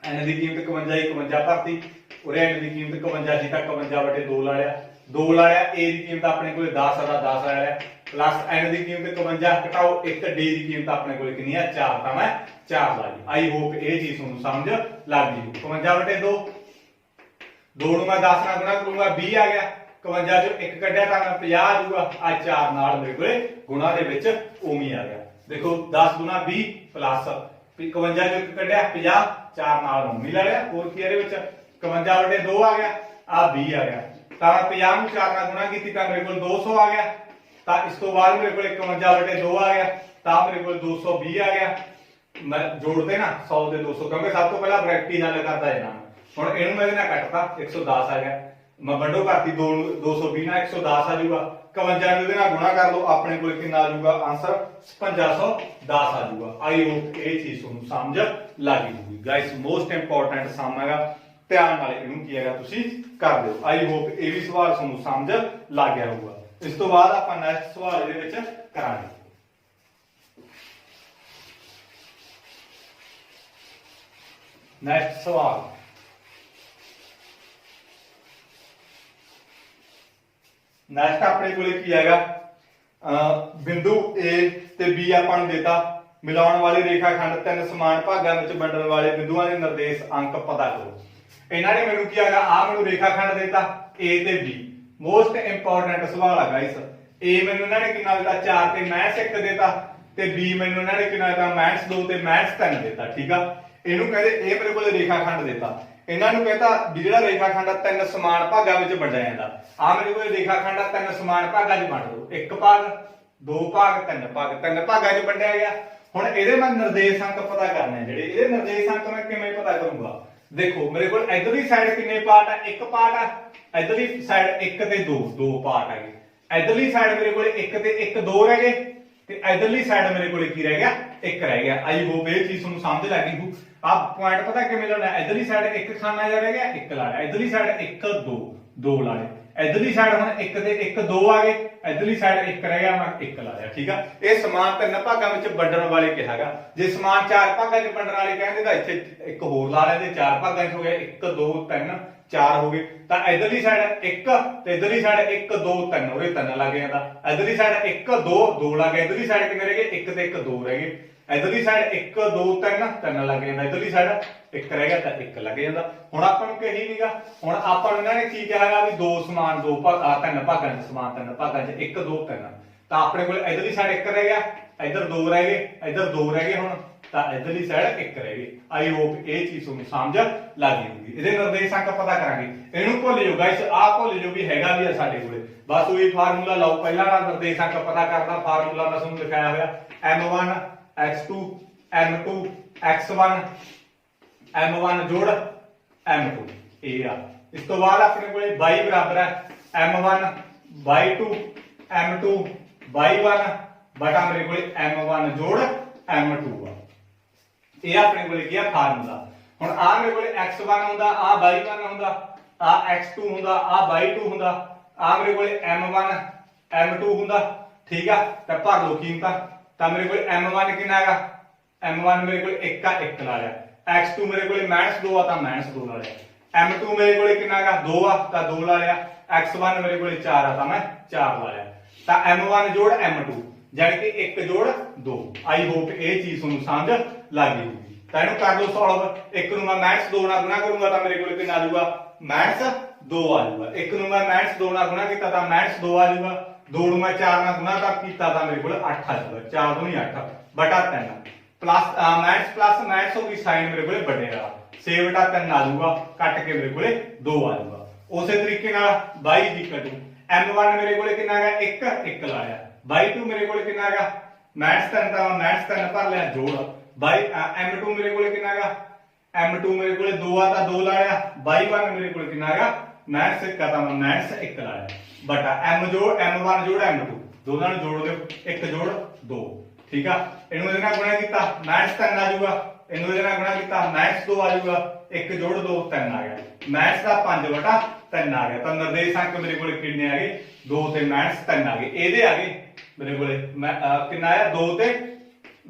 n ਦੀ ਕੀਮਤ 51 51 ਭਰਤੀ ਉਰੇ n ਦੀ ਕੀਮਤ 51 ਸੀ ਤਾਂ 51/2 ਲਾ ਲਿਆ 2 ਲਾਇਆ a ਦੀ ਕੀਮਤ ਆਪਣੇ ਕੋਲੇ 10 ਆ 10 ਆ ਲਿਆ ਪਲੱਸ n ਦੀ ਕੀਮਤ 51 ਘਟਾਓ 1 d ਦੀ ਕੀਮਤ ਆਪਣੇ ਕੋਲੇ ਕਿੰਨੀ ਆ 4 ਤਾਂ ਮੈਂ 4 ਲਾ ਲਈ ਆਈ ਹੋਪ ਇਹ ਚੀਜ਼ ਤੁਹਾਨੂੰ ਸਮਝ ਲੱਗ ਗਈ 51/2 2 ਨੂੰ ਮੈਂ 10 ਨਾਲ ਗੁਣਾ ਕਰੂੰਗਾ 20 ਆ ਗਿਆ 51 ਚੋਂ 1 ਕੱਢਿਆ ਤਾਂ ਮੈਂ 50 ਆ ਜਾਊਗਾ ਆ 4 ਨਾਲ ਮੇਰੇ ਕੋਲੇ ਗੁਣਾ ਦੇ ਵਿੱਚ ਉਵੇਂ ਆ ਗਿਆ ਦੇਖੋ 10 ਗੁਣਾ 20 ਪਲੱਸ 51 ਚੋਂ 1 ਕੱਢਿਆ 50 4 ਨਾਲ ਉਵੇਂ ਲਾ ਲਿਆ ਹੋਰ ਕੀ ਇਹਦੇ ਵਿੱਚ 51/2 ਆ ਗਿਆ ਆ 20 ਆ ਗਿਆ ਤਾਂ 50 ਨੂੰ 4 ਨਾਲ ਗੁਣਾ ਕੀਤੀ ਤਾਂ ਮੇਰੇ ਕੋਲ 200 ਆ ਗਿਆ ਤਾਂ ਇਸ ਤੋਂ ਬਾਅਦ ਮੇਰੇ ਕੋਲ 51/2 ਆ ਗਿਆ ਤਾਂ ਮੇਰੇ ਕੋਲ 220 ਆ ਗਿਆ ਮੈਂ ਜੋੜਦੇ ਨਾ 100 ਦੇ 200 ਕਿਉਂਕਿ ਸਭ ਤੋਂ ਪਹਿਲਾਂ ਬ੍ਰੈਕਟ ਹੀ ਹੱਲ ਕਰਦਾ ਇਹਨਾਂ ਹੁਣ ਇਹਨੂੰ ਮੈਂ ਇਹਦੇ ਨਾਲ ਕੱਟਤਾ 110 ਆ ਗਿਆ ਮੈਂ ਵੱਡੋ ਕਰਤੀ 220 ਨਾਲ 110 ਆ ਜਾਊਗਾ 51 ਨੂੰ ਇਹਦੇ ਨਾਲ ਗੁਣਾ ਕਰ ਲਓ ਆਪਣੇ ਕੋਲ ਕਿੰਨਾ ਆ ਜਾਊਗਾ ਆਨਸਰ 5510 ਆ ਜਾਊਗਾ ਆਈ ਹੋਪ ਇਹ ਚੀਜ਼ ਤੁਹਾਨੂੰ ਸਮਝ ਲੱਗ ਗਈ ਹੋਊਗੀ ਗਾਇਸ ਮੋਸਟ ਇੰਪੋਰਟੈਂਟ ਸਮ ਹੈਗਾ ਧਿਆਨ ਨਾਲ ਇਹਨੂੰ ਕੀ ਹੈਗਾ ਤੁਸੀਂ ਕਰ ਦਿਓ ਆਈ ਹੋਪ ਇਹ ਵੀ ਸਵਾਲ ਤੁਹਾਨੂੰ ਸਮਝ ਲੱਗ ਗਿਆ ਹੋਊਗਾ ਇਸ ਤੋਂ ਬਾਅਦ ਆਪਾਂ ਨੈਕਸਟ ਸਵਾਲ ਇਹਦੇ ਵਿੱਚ ਕਰਾਂਗੇ ਨੈਕਸਟ ਸਵਾਲ ਨੈਕਸਟ ਆਪਣੇ ਕੋਲੇ ਕੀ ਹੈਗਾ ਬਿੰਦੂ A ਤੇ B ਆਪਾਂ ਨੂੰ ਦਿੱਤਾ ਮਿਲਾਉਣ ਵਾਲੇ ਰੇਖਾਖੰਡ ਤਿੰਨ ਸਮਾਨ ਭਾਗਾਂ ਵਿੱਚ ਵੰਡਣ ਵਾਲੇ ਬਿੰਦੂਆਂ ਦੇ ਨਿਰਦੇਸ਼ ਅੰਕ ਪਤਾ ਕਰੋ ਇਹਨਾਂ ਨੇ ਮੈਨੂੰ ਕੀ ਹੈਗਾ ਆ ਮੈਨੂੰ ਰੇਖਾਖੰਡ ਦਿੱਤਾ A ਤੇ B ਮੋਸਟ ਇੰਪੋਰਟੈਂਟ ਸਵਾਲ ਆ ਗਾਇਸ A ਮੈਨੂੰ ਇਹਨਾਂ ਨੇ ਕਿੰਨਾ ਦਿੱਤਾ 4 ਤੇ -1 ਦਿੱਤਾ ਤੇ B ਮੈਨੂੰ ਇਹਨਾਂ ਨੇ ਕਿੰਨਾ ਦਿੱਤਾ -2 ਤੇ -3 ਦਿੱਤਾ ਠੀਕ ਆ ਇਹਨੂੰ ਕਹਿੰਦੇ ਇਹ ਮੇਰੇ ਕੋਲ ਰੇਖਾਖੰਡ ਦਿੱਤਾ ਇਹਨਾਂ ਨੂੰ ਕਹਿੰਦਾ ਵੀ ਜਿਹੜਾ ਰੇਖਾਖੰਡ ਆ ਤਿੰਨ ਸਮਾਨ ਭਾਗਾਂ ਵਿੱਚ ਵੰਡਿਆ ਜਾਂਦਾ ਆ ਮੇਰੇ ਕੋਲ ਰੇਖਾਖੰਡ ਆ ਤਿੰਨ ਸਮਾਨ ਭਾਗਾਂ 'ਚ ਵੰਡ ਦਿਓ ਇੱਕ ਭਾਗ ਦੋ ਭਾਗ ਤਿੰਨ ਭਾਗਾਂ 'ਚ ਵੰਡਿਆ ਗਿਆ ਹੁਣ ਇਹਦੇ ਮੈਂ ਨਿਰਦੇਸ਼ਾਂਕ ਪਤਾ ਕਰਨੇ ਜਿਹੜੇ ਇਹਦੇ ਨਿਰਦੇਸ਼ਾਂਕ ਮੈਂ ਕਿਵੇਂ ਪਤਾ ਕਰੂੰਗਾ। ਦੇਖੋ ਮੇਰੇ ਕੋਲ ਇਧਰਲੀ ਸਾਈਡ ਕਿੰਨੇ ਪਾਰਟ ਆ, ਇੱਕ ਪਾਰਟ ਆ, ਇਧਰਲੀ ਸਾਈਡ ਇੱਕ ਤੇ ਦੋ ਪਾਰਟ ਹੈਗੇ, ਇਧਰਲੀ ਸਾਈਡ ਮੇਰੇ ਕੋਲ ਇੱਕ ਤੇ ਇੱਕ ਦੋ ਰਹਿ ਗਏ ਤੇ ਇਧਰਲੀ ਸਾਈਡ ਮੇਰੇ ਕੋਲ ਕੀ ਰਹਿ ਗਿਆ, ਇੱਕ ਰਹਿ ਗਿਆ। ਆਈ ਹੋਪ ਇਹ ਚੀਜ਼ ਤੁਹਾਨੂੰ ਸਮਝ ਲੱਗ ਗਈ। ਆ ਪੁਆਇੰਟ ਪਤਾ ਕਿਵੇਂ ਲਾਉਣਾ, ਇਧਰਲੀ ਸਾਈਡ ਇੱਕ ਖਾਨਾ ਜਾ ਰਹਿ ਗਿਆ, ਇੱਕ ਲਾ ਲਿਆ, ਇਧਰਲੀ ਸਾਈਡ ਇੱਕ ਦੋ ਲਾ ਲਏ, ਇਧਰਲੀ ਸਾਈਡ ਹੁਣ ਇੱਕ ਤੇ ਇੱਕ ਦੋ ਆ ਗਏ, ਇਧਰਲੀ ਸਾਈਡ ਇੱਕ ਰਹਿ ਗਿਆ, ਮੈਂ ਇੱਕ ਲਾ ਲਿਆ। ਠੀਕ ਆ, ਇਹ ਸਮਾਨ ਤਿੰਨ ਭਾਗਾਂ ਵਿੱਚ ਵੰਡਣ ਵਾਲੇ ਕਿਹਾਗਾ। ਜੇ ਸਮਾਨ ਚਾਰ ਭਾਗਾਂ 'ਚ ਵੰਡਣ ਵਾਲੇ ਕਹਿੰਦੇ ਤਾਂ ਇੱਥੇ ਇੱਕ ਹੋਰ ਲਾ ਲੈਂਦੇ, ਚਾਰ ਭਾਗਾਂ 'ਚ ਹੋ ਗਿਆ, 1 2 3 4 ਹੋ ਗਏ। ਤਾਂ ਇਧਰਲੀ ਸਾਈਡ ਇੱਕ ਤੇ ਇਧਰਲੀ ਸਾਈਡ 1 2 3 ਉਹਦੇ 3 ਲੱਗ ਜਾਂਦਾ, ਇਧਰਲੀ ਸਾਈਡ 1 2 ਲੱਗ ਗਿਆ, ਇਧਰਲੀ ਸਾਈਡ ਕਿੰਨੇ ਰਹਿ ਗਏ, ਇੱਕ ਤੇ ਇੱਕ ਦੋ ਰਹਿ ਗਏ, ਇਧਰਲੀ ਸਾਈਡ 1 2 3 ਲੱਗ ਜਾਂਦਾ, ਇਧਰਲੀ ਸਾਈਡ ਇੱਕ ਰਹਿ ਗਿਆ ਤਾਂ ਇੱਕ ਲੱਗ ਜਾਂਦਾ। ਹੁਣ ਆਪਾਂ ਨੂੰ ਕਹੀ ਨਹੀਂਗਾ, ਹੁਣ ਆਪਾਂ ਨੂੰ ਇਹਨਾਂ ਨੇ ਕੀ ਕਿਹਾਗਾ ਵੀ ਦੋ ਸਮਾਨ ਦੋ ਭਾਗ ਤਿੰਨ ਭਾਗਾਂ 'ਚ ਸਮਾਨ ਤਿੰਨ ਭਾਗਾਂ 'ਚ 1 2 3 ਤਾਂ ਆਪਣੇ ਕੋਲ ਇਧਰਲੀ ਸਾਈਡ ਇੱਕ ਰਹਿ ਗਿਆ, ਇਧਰ ਦੋ ਰਹਿ ਗਏ, ਇਧਰ ਦੋ ਰਹਿ ਗਏ, ਹੁਣ ਤਾਂ ਇਧਰਲੀ ਸਾਈਡ ਇੱਕ ਰਹਿ ਗਈ। ਆਈ ਹੋਪ ਇਹ ਚੀਜ਼ ਤੁਹਾਨੂੰ ਸਮਝ ਲੱਗ ਗਈ ਹੋਊਗੀ। ਇਹਦੇ ਨਿਰਦੇਸ਼ਾਂਕ ਪਤਾ ਕਰਾਂਗੇ, ਇਹਨੂੰ ਭੁੱਲ ਜਾਓ ਗਾਇਸ, ਆਹ ਭੁੱਲ ਜਾਓ ਵੀ ਹੈਗਾ ਵੀ ਆ ਸਾਡੇ ਕੋਲੇ। ਬਸ ਉਹੀ ਫਾਰਮੂਲਾ ਲਾਓ, ਪਹਿਲਾਂ ਦਾ ਨਿਰਦੇਸ਼ਾਂਕ ਪਤਾ ਕਰਨਾ ਫਾਰਮੂਲਾ ਮੈਂ ਤੁਹਾਨੂੰ ਲਿਖਾਇਆ ਹੋਇਆ m1 x2 m2 x1 m1 ਜੋੜ m2 ਇਹ ਆ। ਇਸ ਤੋਂ ਬਾਅਦ ਆਪਣੇ ਕੋਲੇ y ਬਰਾਬਰ ਹੈ m1 y2 m2 y1 ਬਟਾ ਮੇਰੇ ਕੋਲੇ m1 ਜੋੜ m2 ਆ। ਇਹ ਆਪਣੇ ਕੋਲੇ ਕੀ ਆ ਫਾਰਮੂਲਾ। ਹੁਣ ਆ ਮੇਰੇ ਕੋਲੇ x1 ਹੁੰਦਾ, ਆ y1 ਹੁੰਦਾ, ਆ x2 ਹੁੰਦਾ, ਆ y2 ਹੁੰਦਾ, ਆ ਮੇਰੇ ਕੋਲੇ m1 m2 ਹੁੰਦਾ। ਠੀਕ ਆ, ਤਾਂ ਭਰ ਲਓ ਕੀਮਤਾਂ। ਤਾਂ ਮੇਰੇ ਕੋਲੇ m1 ਕਿੰਨਾ ਹੈਗਾ, m1 ਮੇਰੇ ਕੋਲੇ 1 ਆ, 1 ਲਾ ਲਿਆ, x2 ਮੇਰੇ ਕੋਲੇ -2 ਆ ਤਾਂ -2 ਲਾ ਲਿਆ, m2 ਮੇਰੇ ਕੋਲੇ ਕਿੰਨਾ ਹੈਗਾ 2 ਆ ਤਾਂ 2 ਲਾ ਲਿਆ, x1 ਮੇਰੇ ਕੋਲੇ 4 ਆ ਤਾਂ ਮੈਂ 4 ਲਾ ਲਿਆ। ਤਾਂ m1 ਜੋੜ m2 ਜਾਨੀ ਕਿ 1 ਜੋੜ 2। ਆਈ ਹੋਪ ਇਹ ਚੀਜ਼ ਤੁਹਾਨੂੰ ਸਮਝ ਲੱਗ ਗਈ ਹੋਊਗੀ। ਤਾਂ ਇਹਨੂੰ ਕਰ ਲਓ ਸੋਲਵ। ਇੱਕ ਨੂੰ ਮੈਂ -2 ਨਾਲ ਗੁਣਾ ਕਰੂੰਗਾ ਤਾਂ ਮੇਰੇ ਕੋਲੇ ਕਿੰਨਾ ਆ ਜਾਊਗਾ, -2 ਆ ਜਾਊਗਾ। ਇੱਕ ਨੂੰ ਮੈਂ -2 ਨਾਲ ਗੁਣਾ ਕੀਤਾ ਤਾਂ -2 ਆ ਜਾਊਗਾ, 2 ਨੂੰ ਮੈਂ 4 ਨਾਲ ਗੁਣਾ ਤਾਂ ਕੀਤਾ ਤਾਂ ਮੇਰੇ ਕੋਲ 8 ਆ ਜਾਊਗਾ। 4 ਤੋਂ ਨਹੀਂ 8 ਬਟਾ 3 ਪਲੱਸ ਮਾਈਨਸ ਹੋ ਗਈ ਸਾਈਨ ਮੇਰੇ ਕੋਲੇ ਵੱਡੇ ਵਾਲਾ 6 ਬਟਾ 3 ਆ ਜਾਊਗਾ, ਕੱਟ ਕੇ ਮੇਰੇ ਕੋਲੇ 2 ਆ ਜਾਊਗਾ। ਉਸੇ ਤਰੀਕੇ ਨਾਲ y m1 ਮੇਰੇ ਕੋਲੇ ਕਿੰਨਾ ਹੈਗਾ 1 ਲਾਇਆ, y2 ਮੇਰੇ ਕੋਲੇ ਕਿੰਨਾ ਹੈਗਾ -3 ਤਾਂ -3 ਭਰ ਲਿਆ ਜੋੜ m2 ਮੇਰੇ ਕੋਲੇ ਕਿੰਨਾ ਹੈਗਾ, m2 ਮੇਰੇ ਕੋਲੇ 2 ਆ ਤਾਂ 2 ਲਾਇਆ, y1 ਮੇਰੇ ਕੋਲੇ ਕਿੰਨਾ ਹੈਗਾ -1 ਤਾਂ ਮੈਂ -1 ਲਾਇਆ ਬਟਾ m1 ਜੋੜ m2 ਦੋਨਾਂ ਨੂੰ ਜੋੜ ਦਿਓ, 1 ਜੋੜ 2। ਠੀਕ ਆ, ਇਹਨੂੰ ਇਹਦੇ ਨਾਲ ਗੁਣਾ ਕੀਤਾ -3 ਆ ਜਾਊਗਾ, ਇਹਨੂੰ ਇਹਦੇ ਨਾਲ ਗੁਣਾ ਕੀਤਾ -2 ਆ ਜਾਊਗਾ, 1 ਜੋੜ 2 3 ਆ ਗਿਆ, -5 ਬਟਾ 3 ਆ ਗਿਆ। ਤਾਂ ਨਿਰਦੇਸ਼ਾਂਕ ਮੇਰੇ ਕੋਲੇ ਕਿੰਨੇ ਆ ਗਏ 2 ਤੇ -3 ਆ ਗਏ। ਇਹਦੇ ਆ ਗਏ ਮੇਰੇ ਕੋਲੇ ਕਿੰਨਾ ਆਇਆ 2 ਤੇ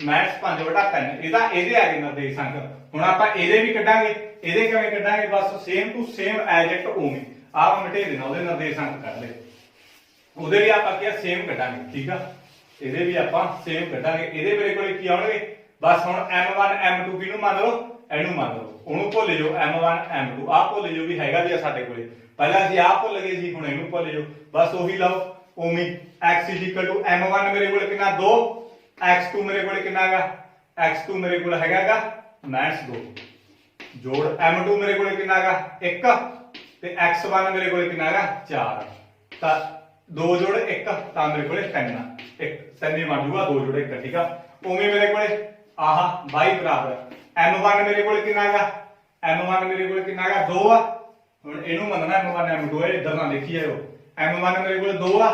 -5 ਬਟਾ 3 ਇਹਦੇ ਆ ਗਏ ਨਿਰਦੇਸ਼ਾਂਕ। ਹੁਣ ਆਪਾਂ ਇਹਦੇ ਵੀ ਕੱਢਾਂਗੇ, ਇਹਦੇ ਕਿਵੇਂ ਕੱਢਾਂਗੇ, ਬਸ same to same as it ਉਵੇਂ ਆਪ ਮਿਟੇ ਦੇਣਾ, ਉਹਦੇ ਨਿਰਦੇਸ਼ਾਂਕ ਕੱਢ ਲੈ, ਉਹਦੇ ਵੀ ਆਪਾਂ ਕੀ ਸੇਮ ਕੱਢਾਂਗੇ। ਠੀਕ ਆ, ਇਹਦੇ ਵੀ ਆਪਾਂ ਸੇਮ ਕੱਢਾਂਗੇ। ਇਹਦੇ ਮੇਰੇ ਕੋਲੇ ਕੀ ਆਉਣਗੇ, ਬਸ ਹੁਣ m1 m2 ਕਿਹਨੂੰ ਮੰਨ ਲਓ, ਇਹਨੂੰ ਮੰਨ ਲਓ, ਉਹਨੂੰ ਭੁੱਲ ਜਾਓ m1 m2 ਆਹ ਭੁੱਲ ਜਾਓ ਵੀ ਹੈਗਾ ਵੀ ਆ ਸਾਡੇ ਕੋਲੇ। ਪਹਿਲਾਂ ਅਸੀਂ ਆਹ ਭੁੱਲ ਗਏ ਸੀ, ਹੁਣ ਇਹਨੂੰ ਭੁੱਲ ਜਾਓ, ਬਸ ਉਹੀ ਲਾਓ ਉਵੇਂ। x m1 ਮੇਰੇ ਕੋਲੇ ਕਿੰਨਾ 2, x2 ਮੇਰੇ ਕੋਲੇ ਕਿੰਨਾ ਹੈਗਾ, x2 ਮੇਰੇ ਕੋਲ ਹੈਗਾ -2 ਜੋੜ m2 ਮੇਰੇ ਕੋਲੇ ਕਿੰਨਾ ਹੈਗਾ 1 ਤੇ x1 ਮੇਰੇ ਕੋਲੇ ਕਿੰਨਾ ਹੈਗਾ 4 ਤਾਂ 2 ਜੋੜ 1 ਤਾਂ ਮੇਰੇ ਕੋਲੇ 3 ਹੀ ਬਣ ਜੂਗਾ 2 ਜੋੜ 1। ਠੀਕ ਆ, ਉਵੇਂ ਮੇਰੇ ਕੋਲੇ ਆਹ y ਬਰਾਬਰ m1 ਮੇਰੇ ਕੋਲੇ ਕਿੰਨਾ ਹੈਗਾ, m1 ਮੇਰੇ ਕੋਲੇ ਕਿੰਨਾ ਹੈਗਾ 2 ਆ। ਹੁਣ ਇਹਨੂੰ ਮੰਨਣਾ m1 m2 ਹੈ, ਇਧਰ ਨਾ ਦੇਖੀ ਜਾਓ, m1 ਮੇਰੇ ਕੋਲੇ 2 ਆ,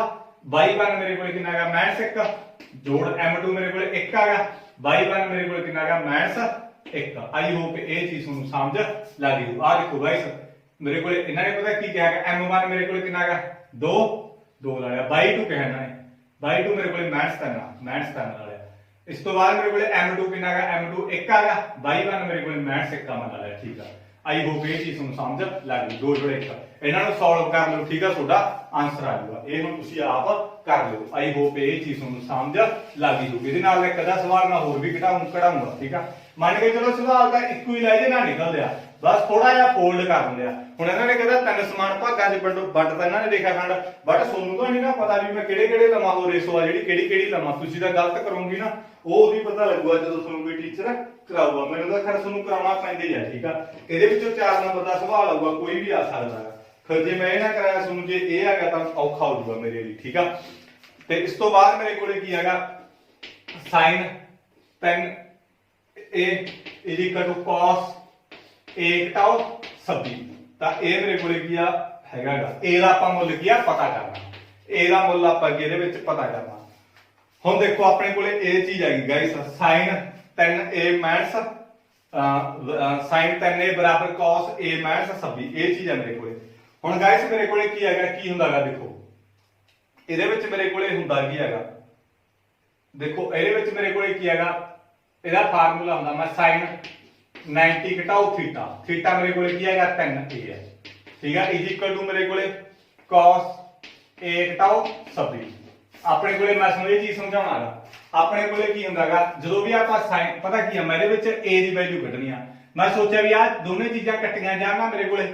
y1 ਮੇਰੇ ਕੋਲੇ ਕਿੰਨਾ ਹੈਗਾ -1 ਜੋੜ m2 ਮੇਰੇ ਕੋਲੇ 1 ਹੈਗਾ, y1 ਮੇਰੇ ਕੋਲੇ ਕਿੰਨਾ ਹੈਗਾ -1। ਆਈ ਹੋਪ ਇਹ ਚੀਜ਼ ਤੁਹਾਨੂੰ ਸਮਝ ਲੱਗ ਗਈ। ਆ ਦੇਖੋ ਗਾਇਸ ਮੇਰੇ ਕੋਲੇ ਇਹਨਾਂ ਨੇ ਪਤਾ ਕੀ ਕਿਹਾ ਹੈ, m1 ਮੇਰੇ ਕੋਲੇ ਕਿੰਨਾ ਹੈਗਾ 2 ਲਾ ਲਿਆ, y2 ਕਹਿਣਾ ਹੈ, y2 ਮੇਰੇ ਕੋਲੇ -3 ਲਾ ਲਿਆ। ਇਸ ਤੋਂ ਬਾਅਦ ਮੇਰੇ ਕੋਲੇ m2 ਕਿੰਨਾ ਹੈਗਾ, m2 1 ਹੈਗਾ, y1 ਮੇਰੇ ਕੋਲੇ -1 ਮੰਨ ਲਿਆ। ਠੀਕ ਆ, ਆਈ ਹੋਪ ਇਹ ਚੀਜ਼ ਤੁਹਾਨੂੰ ਸਮਝ ਲੱਗ ਗਈ। 2 ਜੋੜ 1 ਇਹਨਾਂ ਨੂੰ ਸੋਲਵ ਕਰ ਲਓ। ਠੀਕ ਆ, ਤੁਹਾਡਾ ਆਨਸਰ ਆ ਜਾਊਗਾ। ਇਹ ਹੁਣ ਤੁਸੀਂ ਆਪ ਕਰ ਲਿਓ। ਆਈ ਹੋਪ ਇਹ ਚੀਜ਼ ਤੁਹਾਨੂੰ ਸਮਝ ਲੱਗ ਗਈ ਹੋਊਗੀ। ਇਹਦੇ ਨਾਲ ਮੈਂ ਕਦਾ ਸਵਾਲ ਮੈਂ ਹੋਰ ਵੀ ਕਢਾਉਂਗਾ। ਠੀਕ ਆ, ਮੰਨ ਕੇ ਚਲੋ ਸਵਾਲ ਦਾ ਇੱਕੋ ਹੀ ਲੈ ਜੇ ਨਾ ਨਿਕਲਦੇ ਆ, ਬਸ ਥੋੜਾ ਜਿਹਾ ਫੋਲਡ ਕਰ ਦਿੰਦੇ ਆ। ਹੁਣ ਇਹਨਾਂ ਨੇ ਕਹਿੰਦਾ 3 ਸਮਾਨ ਭਾਗਾਂ 'ਚ ਵੰਡ ਤਾਂ ਇਹਨਾਂ ਨੇ ਦੇਖਿਆ ਖੰਡ, ਬਟ ਤੁਹਾਨੂੰ ਤਾਂ ਨਹੀਂ ਨਾ ਪਤਾ ਵੀ ਮੈਂ ਕਿਹੜੇ ਲਵਾਂ ਉਹ ਰੇਸੋ ਆ ਜਿਹੜੀ ਕਿਹੜੀ ਲਵਾਂ। ਤੁਸੀਂ ਤਾਂ ਗਲਤ ਕਰੋਗੇ ਨਾ, ਉਹ ਵੀ ਪਤਾ ਲੱਗੂਗਾ ਜਦੋਂ ਤੁਹਾਨੂੰ ਕੋਈ ਟੀਚਰ ਕਰਾਊਗਾ। ਮੈਨੂੰ ਤਾਂ ਖੈਰ ਤੁਹਾਨੂੰ ਕਰਾਉਣਾ ਪੈਂਦਾ ਹੀ ਆ। ਠੀਕ ਆ, ਇਹਦੇ ਵਿੱਚੋਂ 4 ਨੰਬਰ ਦਾ ਸਵਾਲ ਆਊਗਾ, ਕੋਈ ਵੀ ਆ ਸਕਦਾ ਹੈ। ਫਿਰ ਜੇ ਮੈਂ ਇਹ ਨਾ ਕਰਾਇਆ ਤੁਹਾਨੂੰ, ਜੇ ਇਹ ਆ ਗਿਆ ਤਾਂ ਔਖਾ ਹੋ ਜਾਊਗਾ ਮੇਰੇ ਲਈ। ਠੀਕ ਆ, ਤੇ ਇਸ ਤੋਂ ਬਾਅਦ ਮੇਰੇ ਕੋਲੇ ਕੀ ਹੈਗਾ sine 3 a is equal to cos a घटाओ 26 ਤਾਂ ਇਹ ਮੇਰੇ ਕੋਲੇ ਕੀ ਆ ਹੈਗਾਗਾ a ਦਾ ਆਪਾਂ ਮੁੱਲ ਕੀ ਆ ਪਤਾ ਕਰਨਾ a ਦਾ ਮੁੱਲ ਆਪਾਂ ਇਹਦੇ ਵਿੱਚ ਪਤਾ ਕਰਨਾ ਹੁਣ ਦੇਖੋ ਆਪਣੇ ਕੋਲੇ ਇਹ ਚੀਜ਼ ਆਏਗੀ guys sin 3a minus sin 3a ਬਰਾਬਰ cos a ਮਾਈਨਸ 26 ਇਹ ਚੀਜ਼ ਹੈ ਮੇਰੇ ਕੋਲੇ ਹੁਣ ਗਾਇਸ ਮੇਰੇ ਕੋਲੇ ਕੀ ਹੈਗਾ ਕੀ ਹੁੰਦਾਗਾ ਦੇਖੋ ਇਹਦੇ ਵਿੱਚ ਮੇਰੇ ਕੋਲੇ ਹੁੰਦਾ ਕੀ ਹੈਗਾ ਦੇਖੋ ਇਹਦੇ ਵਿੱਚ ਮੇਰੇ ਕੋਲੇ ਕੀ ਹੈਗਾ ਇਹਦਾ ਫਾਰਮੂਲਾ ਹੁੰਦਾ ਮੈਂ sin 90 ਘਟਾਓ ਥੀਟਾ ਥੀਟਾ ਮੇਰੇ ਕੋਲੇ ਕੀ ਹੈਗਾ 3a ਹੈ ਠੀਕ ਹੈ ਇਜ਼ ਇਕੁਅਲ ਟੂ ਮੇਰੇ ਕੋਲੇ cos a ਘਟਾਓ 26 ਆਪਣੇ ਕੋਲੇ ਮੈਂ ਤੁਹਾਨੂੰ ਇਹ ਚੀਜ਼ ਸਮਝਾਉਣਾਗਾ ਆਪਣੇ ਕੋਲੇ ਕੀ ਹੁੰਦਾਗਾ ਜਦੋਂ ਵੀ ਆਪਾਂ sin ਪਤਾ ਕੀ ਹੈ ਮੈਂ ਇਹਦੇ ਵਿੱਚ a ਦੀ ਵੈਲਿਊ ਕੱਢਣੀ ਆ ਮੈਂ ਸੋਚਿਆ ਵੀ ਆ ਦੋਨੇ ਚੀਜ਼ਾਂ ਕੱਟੀਆਂ ਜਾਣ ਨਾ ਮੇਰੇ ਕੋਲੇ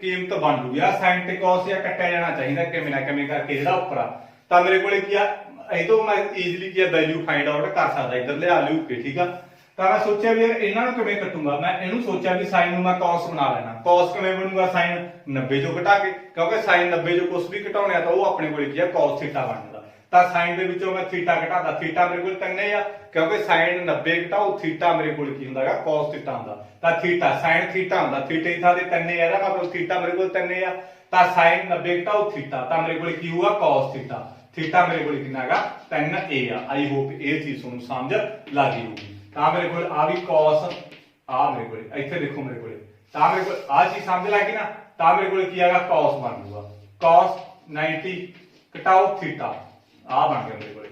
ਕੀਮਤ ਬਣ ਜੂਗੀ ਆ sin ਤੇ cos ਜਾਂ ਕੱਟਿਆ ਜਾਣਾ ਚਾਹੀਦਾ ਕਿਵੇਂ ਨਾ ਕਿਵੇਂ ਕਰਕੇ ਜਿਹੜਾ ਉੱਪਰ ਆ ਤਾਂ ਮੇਰੇ ਕੋਲੇ ਕੀ ਆ ਇਹ ਤੋਂ ਮੈਂ ਈਜ਼ੀਲੀ ਕੀ ਵੈਲਿਊ ਫਾਈਂਡ ਆਊਟ ਕਰ ਸਕਦਾ ਇੱਧਰ ਲਿਆ ਲਿਓ ਕੇ ਠੀਕ ਆ ਤਾਂ ਮੈਂ ਸੋਚਿਆ ਵੀ ਯਾਰ ਇਹਨਾਂ ਨੂੰ ਕਿਵੇਂ ਕੱਟੂੰਗਾ ਮੈਂ ਇਹਨੂੰ ਸੋਚਿਆ ਵੀ sin ਨੂੰ ਮੈਂ cos ਬਣਾ ਲੈਣਾ cos ਕਿਵੇਂ ਬਣੂਗਾ sin 90 ਚੋਂ ਘਟਾ ਕੇ ਕਿਉਂਕਿ sin 90 ਚੋਂ ਕੁਝ ਵੀ ਘਟਾਉਣਾ ਤਾਂ ਉਹ ਆਪਣੇ ਕੋਲੇ ਕੀ ਆ cos ਥੀਟਾ ਬਣ ਜਾਂਦਾ ਤਾਂ sin ਦੇ ਵਿੱਚੋਂ ਮੈਂ ਥੀਟਾ ਘਟਾਦਾ ਥੀਟਾ ਮੇਰੇ ਕੋਲ 3 ਆ ਕਿਉਂਕਿ sin 90 ਘਟਾਓ ਥੀਟਾ ਮੇਰੇ ਕੋਲ ਕੀ ਹੁੰਦਾਗਾ cos ਥੀਟਾ ਹੁੰਦਾ ਤਾਂ ਥੀਟਾ sin ਥੀਟਾ ਹੁੰਦਾ ਥੀਟੇ ਦੀ ਥਾਂ ਤੇ 3 ਆ ਇਹਦਾ ਮਤਲਬ ਥੀਟਾ ਮੇਰੇ ਕੋਲ 3 ਆ ਤਾਂ sin 90 ਘਟਾਓ ਥੀਟਾ ਤਾਂ ਮੇਰੇ ਕੋਲ ਕੀ ਹੋਊਗਾ cos ਥੀਟਾ ਥੀਟਾ ਮੇਰੇ ਕੋਲ ਕਿੰਨਾ ਹੈਗਾ 3a ਆ ਆਈ ਹੋਪ ਇਹ ਚੀਜ਼ ਤੁਹਾਨੂੰ ਸਮਝ ਲੱਗ ਗਈ ਹੋਊਗੀ ਤਾਂ ਮੇਰੇ ਕੋਲ ਆ ਵੀ cos ਆ ਮੇਰੇ ਕੋਲ ਇੱਥੇ ਦੇਖੋ ਮੇਰੇ ਕੋਲ ਤਾਂ ਮੇਰੇ ਕੋਲ ਆ ਚੀਜ਼ ਸਮਝ ਲੱਗ ਗਈ ਨਾ ਤਾਂ ਮੇਰੇ ਕੋਲ ਕੀ ਹੈਗਾ cos ਬਣ ਜੂਗਾ cos 90 ਘਟਾਓ ਥੀਟਾ ਆ ਬਣ ਗਿਆ ਮੇਰੇ ਕੋਲ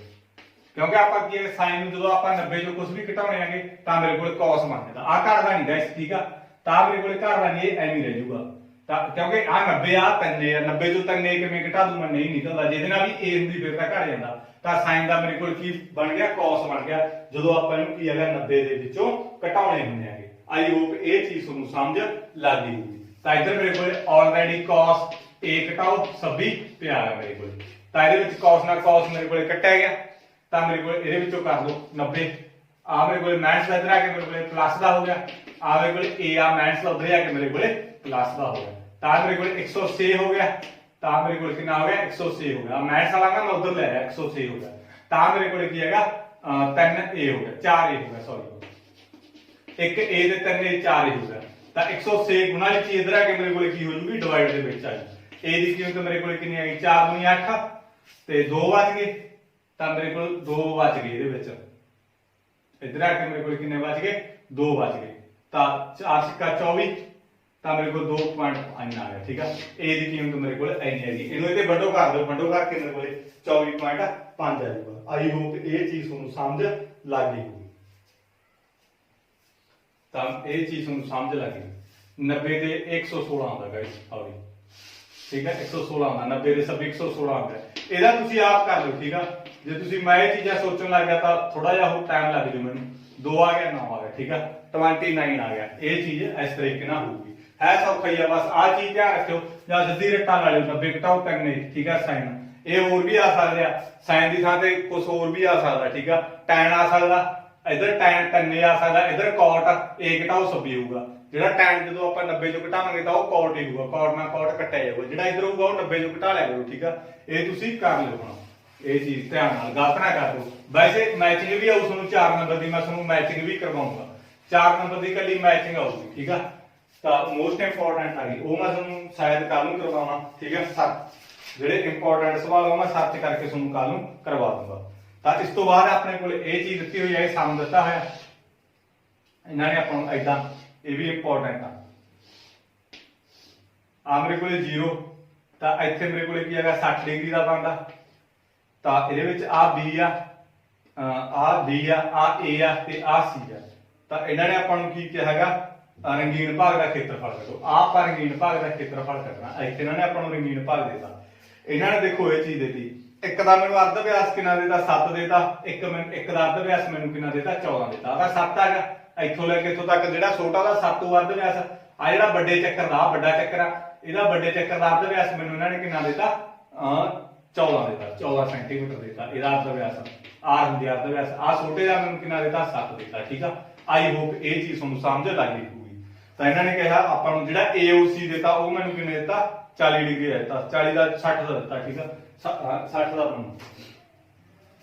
ਕਿਉਂਕਿ ਆਪਾਂ ਕੀ ਹੈ sin ਨੂੰ ਜਦੋਂ ਆਪਾਂ 90 ਚੋਂ ਕੁਝ ਵੀ ਘਟਾਉਣੇ ਆਗੇ ਤਾਂ ਮੇਰੇ ਕੋਲ cos ਬਣ ਜਾਂਦਾ ਆ ਘਟਦਾ ਨਹੀਂ ਗਾਇਸ ਠੀਕ ਆ ਤਾਂ ਮੇਰੇ ਕੋਲ ਘਟਦਾ ਨਹੀਂ ਇਹ ਐਵੇਂ ਰਹਿ ਜੂਗਾ ਤਾਂ ਕਿਉਂਕਿ ਆ 90 ਆ 3 ਆ 90 ਚੋਂ 3 ਕਿਵੇਂ ਘਟਾ ਦੂੰ ਮੈਂ ਨਹੀਂ ਨਿਕਲਦਾ ਜਿਹਦੇ ਨਾਲ ਵੀ a ਹੁੰਦੀ ਫਿਰ ਤਾਂ ਘਟ ਜਾਂਦਾ ਤਾਂ sin ਦਾ ਮੇਰੇ ਕੋਲ ਕੀ ਬਣ ਗਿਆ cos ਬਣ ਗਿਆ ਜਦੋਂ ਆਪਾਂ ਇਹਨੂੰ ਕੀ ਹੈਗਾ 90 ਦੇ ਵਿੱਚੋਂ ਘਟਾਉਣੇ ਹੁੰਦੇ ਆਗੇ ਆਈ ਹੋਪ ਇਹ ਚੀਜ਼ ਤੁਹਾਨੂੰ ਸਮਝ ਲੱਗ ਗਈ ਹੋਊਗੀ ਤਾਂ ਇੱਧਰ ਮੇਰੇ ਕੋਲ ਆਲਰੇਡੀ cos a ਘਟਾਓ 26 ਪਿਆ ਹੈ ਮੇਰੇ ਕੋਲ ਤਾਂ ਇਹਦੇ ਵਿੱਚ cos ਨਾਲ cos ਮੇਰੇ ਕੋਲ ਕੱਟਿਆ ਗਿਆ ਤਾਂ ਮੇਰੇ ਕੋਲ ਇਹਦੇ ਵਿੱਚੋਂ ਕਰ ਲਓ 90 ਆ ਮੇਰੇ ਕੋਲ ਮਾਈਨਸ ਦਾ ਇਧਰ ਆ ਕੇ ਮੇਰੇ ਕੋਲ ਪਲੱਸ ਦਾ ਹੋ ਗਿਆ ਆ ਮੇਰੇ ਕੋਲ a ਆ ਮਾਈਨਸ ਦਾ ਉਧਰ ਆ ਕੇ ਮੇਰੇ ਕੋਲ ਪਲੱਸ ਦਾ ਹੋ ਗਿਆ ਤਾਂ ਮੇਰੇ ਕੋਲ 106 ਹੋ ਗਿਆ ਤਾਂ ਮੇਰੇ ਕੋਲ ਕਿੰਨਾ ਹੋ ਗਿਆ 106 ਹੋ ਗਿਆ ਮਾਈਨਸ ਵਾਲਾ ਨਾ ਮੈਂ ਉਧਰ ਲੈ ਆਇਆ 106 ਹੋ ਗਿਆ ਤਾਂ ਮੇਰੇ ਕੋਲ ਕੀ ਹੈਗਾ 3a ਹੋ ਗਿਆ 4a ਹੋ ਗਿਆ ਸੌਰੀ ਇੱਕ a ਦੇ 3a 4a ਹੋ ਗਿਆ ਤਾਂ 106 ਗੁਣਾ ਵਿੱਚ ਇਧਰ ਆ ਕੇ ਮੇਰੇ ਕੋਲ ਕੀ ਹੋ ਜੂਗੀ ਡਿਵਾਈਡ ਦੇ ਵਿੱਚ ਆ ਜੂ a ਦੀ ਕੀਮਤ ਮੇਰੇ ਕੋਲ ਕਿੰਨੀ ਆ ਗਈ 4 ਗੁਣੀ 8 ਤੇ 2 ਬਚ ਗਏ ਤਾਂ ਮੇਰੇ ਕੋਲ 2 ਬਚ ਗਏ ਇਹਦੇ ਵਿੱਚ ਇਧਰ ਆ ਕੇ ਮੇਰੇ ਕੋਲ ਕਿੰਨੇ ਬਚ ਗਏ 2 ਬਚ ਗਏ ਤਾਂ 4 ਸਿੱਕਾ 24 ਤਾਂ ਮੇਰੇ ਕੋਲ 2.5 ਆ ਗਿਆ ਠੀਕ ਆ a ਦੀ ਕੀਮਤ ਮੇਰੇ ਕੋਲ ਇੰਨੀ ਹੈਗੀ ਇਹਨੂੰ ਇਹਦੇ ਵੱਡੋ ਕਰ ਦਿਓ ਵੱਡੋ ਕਰਕੇ ਮੇਰੇ ਕੋਲ 24.5 ਆ ਜਾਊਗਾ ਆਈ ਹੋਪ ਇਹ ਚੀਜ਼ ਤੁਹਾਨੂੰ ਸਮਝ ਲੱਗ ਗਈ ਹੋਊਗੀ ਤਾਂ ਇਹ ਚੀਜ਼ ਤੁਹਾਨੂੰ ਸਮਝ ਲੱਗ ਗਈ 90 ਤੇ 116 ਆਉਂਦਾ ਗਾਇਸ ਆ ਵੀ ਠੀਕ ਹੈ 116 ਆਉਂਦਾ 90 ਦੇ ਸਭ 116 ਆਉਂਦਾ ਇਹਦਾ ਤੁਸੀਂ ਆਪ ਕਰ ਲਓ ਠੀਕ ਆ ਜੇ ਤੁਸੀਂ ਮੈਂ ਇਹ ਚੀਜ਼ਾਂ ਸੋਚਣ ਲੱਗ ਗਿਆ ਤਾਂ ਥੋੜਾ ਜਿਹਾ ਹੋਰ ਟਾਈਮ ਲੱਗ ਜੂ ਮੈਨੂੰ 2 ਆ ਗਿਆ 9 ਆ ਗਿਆ ਠੀਕ ਆ 29 ਆ ਗਿਆ ਇਹ ਚੀਜ਼ ਇਸ ਤਰੀਕੇ ਨਾਲ ਹੋਊਗੀ ਹੈ ਸੌਖਾ ਹੀ ਆ ਬਸ ਆ ਚੀਜ਼ ਧਿਆਨ ਰੱਖਿਓ ਜਾਂ ਸਿੱਧੀ ਰੱਟਾਂ ਲਾ ਲਿਓ 90 ਘਟਾਓ ਕਰਨੇ ਠੀਕ ਆ sin ਇਹ ਹੋਰ ਵੀ ਆ ਸਕਦੇ ਆ sin ਦੀ ਥਾਂ ਤੇ ਕੁਝ ਹੋਰ ਵੀ ਆ ਸਕਦਾ ਠੀਕ ਆ tan ਆ ਸਕਦਾ ਇਧਰ tan 3 ਆ ਸਕਦਾ ਇਧਰ cot a ਘਟਾਓ 26 ਹੋਊਗਾ ਜਿਹੜਾ tan ਜਦੋਂ ਆਪਾਂ 90 ਚੋਂ ਘਟਾਵਾਂਗੇ ਤਾਂ ਉਹ cot ਹੀ ਹੋਊਗਾ cot ਨਾਲ cot ਕੱਟਿਆ ਜਾਊਗਾ ਜਿਹੜਾ ਇਧਰ ਹੋਊਗਾ ਉਹ 90 ਚੋਂ ਘਟਾ ਲਿਆ ਕਰੋ ਠੀਕ ਆ ਇਹ ਤੁਸੀਂ ਕਰ ਲਿਓ ਹੁਣ ਇਹ ਚੀਜ਼ ਧਿਆਨ ਨਾਲ ਗਲਤ ਨਾ ਕਰ ਦਿਓ ਵੈਸੇ ਮੈਚਿੰਗ ਵੀ ਆਊ ਤੁਹਾਨੂੰ 4 ਨੰਬਰ ਦੀ ਮੈਂ ਤੁਹਾਨੂੰ ਮੈਚਿੰਗ ਵੀ ਕਰਵਾਉਂਗਾ 4 ਨੰਬਰ ਦੀ ਇਕੱਲੀ ਮੈਚਿੰਗ ਆਊਗੀ ਠੀਕ ਆ ਤਾਂ ਮੋਸਟ ਇੰਪੋਰਟੈਂਟ ਆ ਗਈ ਉਹ ਮੈਂ ਤੁਹਾਨੂੰ ਸ਼ਾਇਦ ਕੱਲ ਨੂੰ ਕਰਵਾਉਣਾ ਠੀਕ ਹੈ ਸਰ ਜਿਹੜੇ ਇੰਪੋਰਟੈਂਟ ਸਵਾਲ ਉਹ ਮੈਂ ਸਰਚ ਕਰਕੇ ਤੁਹਾਨੂੰ ਕੱਲ ਨੂੰ ਕਰਵਾ ਦੂੰਗਾ ਤਾਂ ਇਸ ਤੋਂ ਬਾਅਦ ਆਪਣੇ ਕੋਲ ਇਹ ਚੀਜ਼ ਦਿੱਤੀ ਹੋਈ ਹੈ ਇਹ ਸਮ ਦਿੱਤਾ ਹੋਇਆ ਇਹਨਾਂ ਨੇ ਆਪਾਂ ਨੂੰ ਐਦਾਂ ਇਹ ਵੀ ਇੰਪੋਰਟੈਂਟ ਆ ਮੇਰੇ ਕੋਲ 0 ਤਾਂ ਇੱਥੇ ਮੇਰੇ ਕੋਲ ਕੀ ਹੈਗਾ 60 ਡਿਗਰੀ ਦਾ ਬਣਦਾ ਤਾਂ ਇਹਦੇ ਵਿੱਚ ਆ b ਆ d ਆ a ਆ ਤੇ ਆ c ਆ ਤਾਂ ਇਹਨਾਂ ਨੇ ਆਪਾਂ ਨੂੰ ਕੀ ਕਿਹਾ ਹੈਗਾ ਰੰਗੀਨ ਭਾਗ ਦਾ ਖੇਤਰਫਲ ਕੱਢੋ ਆਪਾਂ ਰੰਗੀਨ ਭਾਗ ਦਾ ਖੇਤਰਫਲ ਕੱਢਣਾ ਇੱਥੇ ਇਹਨਾਂ ਨੇ ਆਪਾਂ ਨੂੰ ਰੰਗੀਨ ਭਾਗ ਦੇਤਾ ਇਹਨਾਂ ਨੇ ਦੇਖੋ ਇਹ ਚੀਜ਼ ਦੇਤੀ ਇੱਕ ਦਾ ਮੈਨੂੰ ਅਰਧ ਵਿਆਸ ਕਿੰਨਾ ਦੇਤਾ 7 ਦੇਤਾ ਇੱਕ ਦਾ ਅਰਧ ਵਿਆਸ ਮੈਨੂੰ ਕਿੰਨਾ ਦੇਤਾ 14 ਦੇਤਾ ਆਹ 7 ਹੈਗਾ ਇੱਥੋਂ ਲੈ ਕੇ ਇੱਥੋਂ ਤੱਕ ਜਿਹੜਾ ਛੋਟਾ ਦਾ 7 ਅਰਧ ਵਿਆਸ ਆ ਜਿਹੜਾ ਵੱਡੇ ਚੱਕਰ ਦਾ ਵੱਡਾ ਚੱਕਰ ਆ ਇਹਦਾ ਵੱਡੇ ਚੱਕਰ ਦਾ ਅਰਧ ਵਿਆਸ ਮੈਨੂੰ ਇਹਨਾਂ ਨੇ ਕਿੰਨਾ ਦੇਤਾ 14 ਦੇਤਾ 14 ਸੈਂਟੀਮੀਟਰ ਦੇਤਾ ਇਹਦਾ ਅਰਧ ਵਿਆਸ ਆਰ ਹੁੰਦੀ ਅਰਧ ਵਿਆਸ ਆ ਛੋਟੇ ਦਾ ਮੈਨੂੰ ਕਿੰਨਾ ਦੇਤਾ 7 ਦੇਤਾ ਠੀਕ ਆ ਆਈ ਹੋਪ ਇਹ ਚੀਜ਼ ਤੁਹਾਨੂੰ ਸਮਝ ਲੱਗ ਗਈ ਹੋਊਗੀ ਤਾਂ ਇਹਨਾਂ ਨੇ ਕਿਹਾ ਆਪਾਂ ਨੂੰ ਜਿਹੜਾ AOC ਦੇਤਾ ਉਹ ਮੈਨੂੰ ਕਿੰਨੇ ਦਿੱਤਾ 40 ਡਿਗਰੀ ਦਿੱਤਾ 40 ਦਾ 60 ਦਾ ਦਿੱਤਾ ਠੀਕ ਆ 60 ਦਾ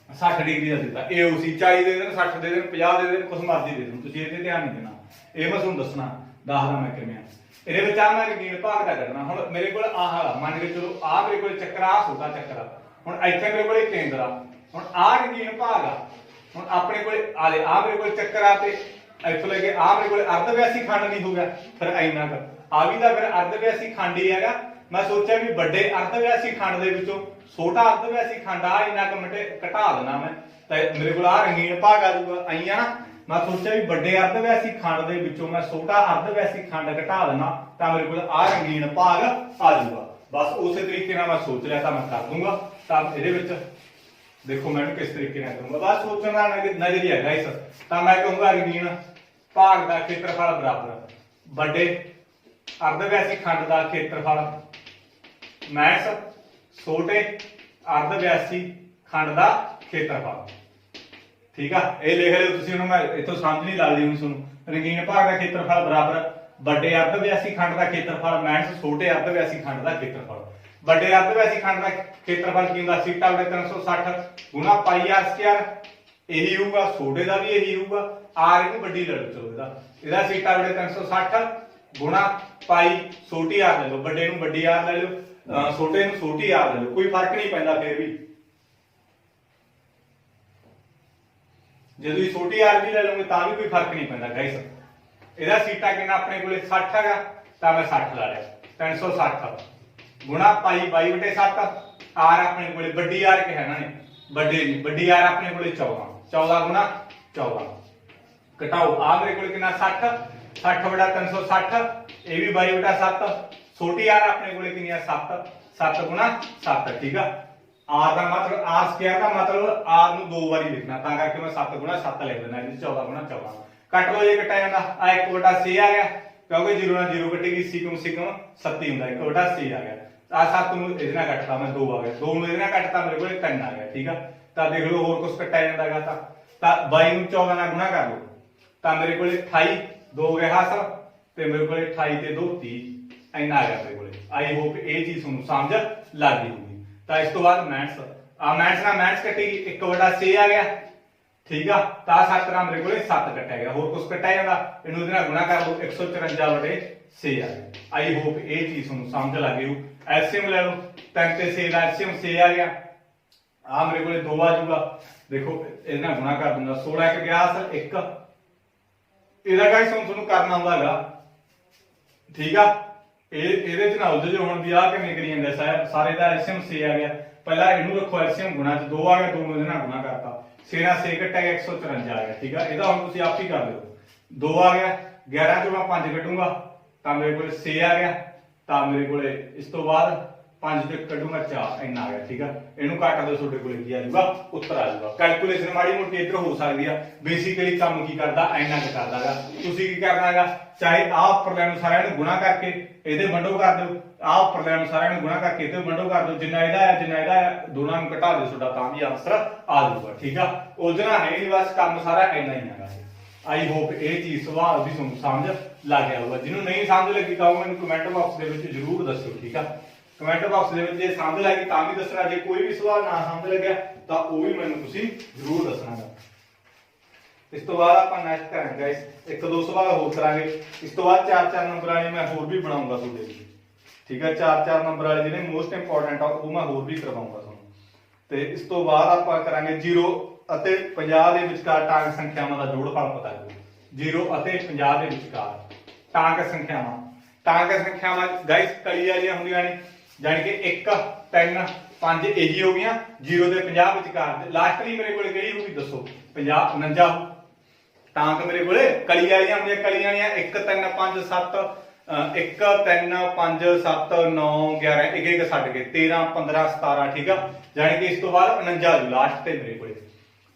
60 ਡਿਗਰੀ ਦਾ ਦਿੱਤਾ AOC 40 ਦੇ ਦੇਣ 60 ਦੇ ਦੇਣ 50 ਦੇ ਦੇਣ ਕੁਛ ਮਰਜ਼ੀ ਦੇ ਦੇਣ ਤੁਸੀਂ ਇਹਦੇ ਧਿਆਨ ਨਹੀਂ ਦੇਣਾ ਇਹ ਮੈਂ ਤੁਹਾਨੂੰ ਦੱਸਣਾ ਦੱਸਦਾ ਮੈਂ ਕਿਵੇਂ ਇਹਦੇ ਵਿੱਚ ਆ ਮੈਂ ਰੰਗੀਨ ਭਾਗ ਦਾ ਕੱਢਣਾ ਹੁਣ ਮੇਰੇ ਕੋਲ ਆਹ ਮੰਨ ਕੇ ਚਲੋ ਆ ਮੇਰੇ ਕੋਲ ਚੱਕਰ ਆ ਛੋਟਾ ਚੱਕਰ ਆ ਹੁਣ ਇੱਥੇ ਮੇਰੇ ਕੋਲ ਕੇਂਦਰ ਆ ਹੁਣ ਆ ਰੰਗੀਨ ਭਾਗ ਆ ਹੁਣ ਆਪਣੇ ਕੋਲ ਆ ਲੈ ਆ ਮੇਰੇ ਕੋਲ ਚੱਕਰ ਆ ਤੇ ਇੱਥੋਂ ਲੈ ਕੇ ਆ ਮੇਰੇ ਕੋਲ ਅਰਧ ਵਿਆਸੀ ਖੰਡ ਨਹੀਂ ਹੋਊਗਾ ਫਿਰ ਇੰਨਾ ਕੁ ਆ ਵੀ ਤਾਂ ਫਿਰ ਅਰਧ ਵਿਆਸੀ ਖੰਡ ਹੀ ਹੈਗਾ ਮੈਂ ਸੋਚਿਆ ਵੀ ਵੱਡੇ ਅਰਧ ਵਿਆਸੀ ਖੰਡ ਦੇ ਵਿੱਚੋਂ ਛੋਟਾ ਅਰਧ ਵਿਆਸੀ ਖੰਡ ਆ ਇੰਨਾ ਕੁ ਮਿੰਟ ਘਟਾ ਦੇਣਾ ਮੈਂ ਤਾਂ ਮੇਰੇ ਕੋਲ ਆ ਰੰਗੀਨ ਭਾਗ ਆ ਜਾਊਗਾ ਆਈ ਆ ਨਾ ਮੈਂ ਸੋਚਿਆ ਵੀ ਵੱਡੇ ਅਰਧ ਵਿਆਸੀ ਖੰਡ ਦੇ ਵਿੱਚੋਂ ਮੈਂ ਛੋਟਾ ਅਰਧ ਵਿਆਸੀ ਖੰਡ ਘਟਾ ਦੇਣਾ ਤਾਂ ਮੇਰੇ ਕੋਲ ਆ ਰੰਗੀਨ ਭਾਗ ਆ ਜਾਊਗਾ ਬਸ ਉਸੇ ਤਰੀਕੇ ਨਾਲ ਮੈਂ ਸੋਚ ਲਿਆ ਤਾਂ ਮੈਂ ਕਰ ਦੂੰਗਾ ਤਾਂ ਇਹਦੇ ਵਿੱਚ ਦੇਖੋ मैं किस तरीके ਨਾਲ ਕਰੂੰਗਾ ਬਸ ਸੋਚਣ ਦਾ ਨਜ਼ਰੀਆ ਹੈ ਗਾਇਸ ਤਾਂ ਮੈਂ ਕਹੂੰਗਾ ਰੰਗੀਨ ਭਾਗ ਦਾ ਖੇਤਰਫਲ ਬਰਾਬਰ ਵੱਡੇ ਅਰਧ ਵਿਆਸੀ ਖੰਡ ਦਾ ਖੇਤਰਫਲ ਮੈਸ ਛੋਟੇ ਅਰਧ ਵਿਆਸੀ ਖੰਡ ਦਾ ਖੇਤਰਫਲ ਠੀਕ ਆ ਇਹ ਲਿਖ ਲਿਓ ਤੁਸੀਂ ਹੁਣ ਮੈਂ ਇਥੋਂ ਸਮਝ ਨਹੀਂ ਲੱਗਦੀ ਹੁਣ ਤੁਹਾਨੂੰ ਰੰਗੀਨ ਭਾਗ ਦਾ ਖੇਤਰਫਲ ਬਰਾਬਰ ਵੱਡੇ ਅਰਧ ਵਿਆਸੀ ਖੰਡ ਦਾ ਖੇਤਰਫਲ ਮੈਸ ਛੋਟੇ ਅਰਧ ਵਿਆਸੀ ਖੰਡ ਦਾ ਖੇਤਰਫਲ ਵੱਡੇ ਅਰਧ ਵਿਆਸੀ ਖੰਡ ਦਾ ਖੇਤਰਫਲ ਕੀ ਹੁੰਦਾ ਸੀਟਾ ਬਟੇ 360 ਗੁਣਾ ਪਾਈ ਆਰ ਸਕੁਅਰ ਇਹੀ ਹੋਊਗਾ ਛੋਟੇ ਦਾ ਵੀ ਇਹੀ ਹੋਊਗਾ ਆਰ ਇਹਨੂੰ ਵੱਡੀ ਲੈ ਲਓ ਚਲੋ ਇਹਦਾ ਸੀਟਾ ਬਟੇ 360 ਗੁਣਾ ਪਾਈ ਛੋਟੀ ਆਰ ਲੈ ਲਓ ਵੱਡੇ ਨੂੰ ਵੱਡੀ ਆਰ ਲੈ ਲਓ ਛੋਟੇ ਨੂੰ ਛੋਟੀ ਆਰ ਲੈ ਲਓ ਕੋਈ ਫਰਕ ਨਹੀਂ ਪੈਂਦਾ ਫਿਰ ਵੀ ਜੇ ਤੁਸੀਂ ਛੋਟੀ ਆਰ ਵੀ ਲੈ ਲਓਗੇ ਤਾਂ ਵੀ ਕੋਈ ਫਰਕ ਨਹੀਂ ਪੈਂਦਾ ਗਾਇਸ ਇਹਦਾ ਸੀਟਾ ਕਿੰਨਾ ਆਪਣੇ ਕੋਲੇ 60 ਹੈਗਾ ਤਾਂ ਮੈਂ 60 ਲਾ ਲਿਆ 360 गुणा पाई 22/7 आर अपने कोले बड़ी आर के है ना ने बड़े नहीं बड़ी आर अपने कोले 14 14 गुणा 14 घटाओ आ मेरे कोले कितना 60 60/360 ए भी 22/7 छोटी आर अपने कोले कितनी है 7 7 गुणा 7 ठीक है आर का मतलब आर स्क्वायर का मतलब आर नु दो बारी लिखना ता करके मैं 7 गुणा 7 लिख देना जी 14 गुणा 14 कट लो ये कटा जांदा आ 1/6 आ गया क्योंकि 0 ਨਾਲ 0 कटेगी सिकम 37 ਹੁੰਦਾ 1/6 ਆ ਗਿਆ ਆ 7 ਨੂੰ ਇਹਦੇ ਨਾਲ ਕੱਟਦਾ ਮੈਂ 2 ਆ ਗਿਆ 2 ਨੂੰ ਇਹਦੇ ਨਾਲ ਕੱਟਦਾ ਮੇਰੇ ਕੋਲ 3 ਆ ਗਿਆ ਠੀਕ ਆ ਤਾਂ ਦੇਖ ਲਓ ਹੋਰ ਕੁਝ ਕੱਟਿਆ ਜਾਂਦਾਗਾ ਤਾਂ 22 ਨੂੰ 14 ਨਾਲ ਗੁਣਾ ਕਰ ਲਓ ਤਾਂ ਮੇਰੇ ਕੋਲ 28 2 ਗਿਆ ਹਾਸਲ ਤੇ ਮੇਰੇ ਕੋਲ 28 ਤੇ 2 30 ਇੰਨਾ ਆ ਗਿਆ ਮੇਰੇ ਕੋਲ ਆਈ ਹੋਪ ਇਹ ਚੀਜ਼ ਤੁਹਾਨੂੰ ਸਮਝ ਲੱਗ ਗਈ ਹੋਊਗੀ ਤਾਂ ਇਸ ਤੋਂ ਬਾਅਦ ਮੈਥਸ ਨਾਲ ਮੈਥਸ ਕੱਟੇਗੀ 1/6 ਆ ਗਿਆ ਠੀਕ ਆ ਤਾਂ 7 ਨਾਲ ਮੇਰੇ ਕੋਲ 7 ਕੱਟਿਆ ਗਿਆ ਹੋਰ ਕੁਝ ਕੱਟਿਆ ਜਾਂਦਾ ਇਹਨੂੰ ਇਹਦੇ ਨਾਲ ਗੁਣਾ ਕਰ ਲਓ 154/6 ਆ ਗਿਆ ਆਈ ਹੋਪ ਇਹ ਚੀਜ਼ ਤੁਹਾਨੂੰ ਸਮਝ ਲੱਗ ਗਈ ਹੋ एलसीएम ले लो 3 ਤੇ 6 ਦਾ एलसीएम 6 ਆ ਗਿਆ ਆ ਮੇਰੇ ਕੋਲੇ 2 ਆ ਜਾਊਗਾ ਦੇਖੋ ਇਹਦੇ ਨਾਲ ਗੁਣਾ ਕਰ ਦੂੰਗਾ 16 ਇੱਕ ਗਿਆ ਸਰ 1 ਇਹਦਾ ਗਾਇਸ ਹੁਣ ਤੁਹਾਨੂੰ ਕਰਨਾ ਹੁੰਦਾਗਾ ਠੀਕ ਆ ਇਹਦੇ ਚ ਨਾ ਉਲਝ ਜੋ ਹੁਣ ਵੀ ਆ ਕਿਵੇਂ ਕਰੀ ਜਾਂਦਾ ਸਾਰੇ ਦਾ एलसीएम 6 ਆ ਗਿਆ ਪਹਿਲਾਂ ਇਹਨੂੰ ਰੱਖੋ एलसीएम ਗੁਣਾ ਚ 2 ਆ ਗਿਆ 2 ਨੂੰ ਇਹਦੇ ਨਾਲ ਗੁਣਾ ਕਰਤਾ 6 ਨਾਲ 6 ਕੱਟਿਆ 154 ਆ ਗਿਆ ਠੀਕ ਆ ਇਹਦਾ ਹੁਣ ਤੁਸੀਂ ਆਪ ਹੀ ਕਰ ਲਿਓ 2 ਆ ਗਿਆ 11 ਚੋਂ ਮੈਂ 5 ਕੱਢੂੰਗਾ ਤਾਂ ਮੇਰੇ ਕੋਲ 6 ਆ ਗਿਆ ਤਾਂ ਮੇਰੇ ਕੋਲੇ ਇਸ ਤੋਂ ਬਾਅਦ 5 ਤੇ ਕੱਢੂੰਗਾ 4 ਇੰਨਾ ਆ ਗਿਆ ਠੀਕ ਆ ਇਹਨੂੰ ਕੱਟ ਦਿਓ ਤੁਹਾਡੇ ਕੋਲੇ ਕੀ ਆ ਜਾਊਗਾ ਉੱਤਰ ਆ ਜਾਊਗਾ ਕੈਲਕੂਲੇਸ਼ਨ ਮਾੜੀ ਮੋਟੀ ਇੱਧਰ ਹੋ ਸਕਦੀ ਆ ਬੇਸਿਕਲੀ ਕੰਮ ਕੀ ਕਰਦਾ ਇੰਨਾ ਕੁ ਕਰਦਾਗਾ ਤੁਸੀਂ ਕੀ ਕਰਨਾ ਹੈਗਾ ਚਾਹੇ ਆਹ ਉੱਪਰ ਲੈਣ ਨੂੰ ਸਾਰਿਆਂ ਨੂੰ ਗੁਣਾ ਕਰਕੇ ਇਹਦੇ ਵੰਡੋ ਕਰ ਦਿਓ ਆਹ ਉੱਪਰ ਲੈਣ ਨੂੰ ਸਾਰਿਆਂ ਨੂੰ ਗੁਣਾ ਕਰਕੇ ਇਹਦੇ ਵੰਡੋ ਕਰ ਦਿਓ ਜਿੰਨਾ ਇਹਦਾ ਆ ਦੋਨਾਂ ਨੂੰ ਘਟਾ ਦਿਓ ਤੁਹਾਡਾ ਤਾਂ ਵੀ ਆਨਸਰ ਆ ਜਾਊਗਾ ਠੀਕ ਆ ਉਹਦੇ ਨਾਲ ਹੈ ਨਹੀਂ ਬਸ ਕੰਮ ਸਾਰਾ ਇੰਨਾ ਹੀ ਹੈਗਾ आई होप ये चीज सवाल भी समझ लग गया होगा जिन्होंने नहीं समझ लगी तो मैंने कमेंट बॉक्स के जरूर दसो ठीक है कमेंट बॉक्स के समझ लगी तो भी दसना जो कोई भी सवाल ना समझ लगे तो वह भी मैंने जरूर दसना इस तो बाद आप नैक्सट करेंगे एक दो सवाल होर करांगे इस तो बाद 4-4 नंबर वाले मैं होर भी बनाऊंगा थोड़े ठीक है 4-4 नंबर वाले जिन्हें मोस्ट इंपोर्टेंट आ वो मैं होर भी करवाऊंगा तुहानूं ते इस तो बाद आप करांगे 0 ਅਤੇ 50 ਦੇ ਵਿਚਕਾਰ ਟਾਂਕ ਸੰਖਿਆਵਾਂ ਦਾ ਜੋੜਫਲ ਪਤਾ ਕਰੋ 0 ਅਤੇ 50 ਦੇ ਵਿਚਕਾਰ ਟਾਂਕ ਸੰਖਿਆਵਾਂ ਗਾਇਸ ਕਲੀ ਵਾਲੀਆਂ ਹੁੰਦੀਆਂ ਨੇ ਯਾਨੀ ਕਿ 1 3 5 ਇਹੀ ਹੋ ਗਈਆਂ 0 ਤੇ 50 ਵਿਚਕਾਰ ਲਾਸਟਲੀ ਮੇਰੇ ਕੋਲੇ ਕਿਹੜੀ ਹੋਊਗੀ ਦੱਸੋ 50 49 ਟਾਂਕ ਮੇਰੇ ਕੋਲੇ ਕਲੀ ਵਾਲੀਆਂ ਹੁੰਦੀਆਂ ਕਲੀਆਂ ਵਾਲੀਆਂ 1 3 5 7 1 3 5 7 9 11 ਇੱਕ ਇੱਕ ਛੱਡ ਕੇ 13 15 17 ਠੀਕ ਆ ਯਾਨੀ ਕਿ ਇਸ ਤੋਂ ਬਾਅਦ 49 ਲਾਸਟ ਤੇ ਮੇਰੇ ਕੋਲੇ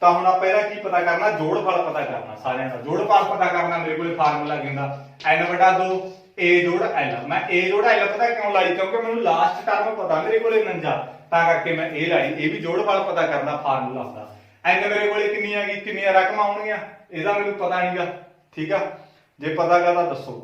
ਤਾਂ ਹੁਣ ਆਪਾਂ ਇਹਦਾ ਕੀ ਪਤਾ ਕਰਨਾ ਜੋੜਫਲ ਪਤਾ ਕਰਨਾ ਸਾਰਿਆਂ ਦਾ ਜੋੜਫਲ ਪਤਾ ਕਰਨਾ ਮੇਰੇ ਕੋਲੇ ਫਾਰਮੂਲਾ ਕੀ ਹੁੰਦਾ n/2 a ਜੋੜ l ਮੈਂ a ਜੋੜ l ਪਤਾ ਕਿਉਂ ਲਾਈ ਕਿਉਂਕਿ ਮੈਨੂੰ ਲਾਸਟ ਟਰਮ ਪਤਾ ਮੇਰੇ ਕੋਲੇ 49 ਤਾਂ ਕਰਕੇ ਮੈਂ ਇਹ ਲਾਈ ਇਹ ਵੀ ਜੋੜਫਲ ਪਤਾ ਕਰਨਾ ਫਾਰਮੂਲਾ ਹੁੰਦਾ n ਮੇਰੇ ਕੋਲੇ ਕਿੰਨੀ ਆ ਗਈ ਕਿੰਨੀਆਂ ਰਕਮਾਂ ਆਉਣਗੀਆਂ ਇਹਦਾ ਮੈਨੂੰ ਪਤਾ ਨਹੀਂਗਾ ਠੀਕ ਆ ਜੇ ਪਤਾਗਾ ਤਾਂ ਦੱਸੋ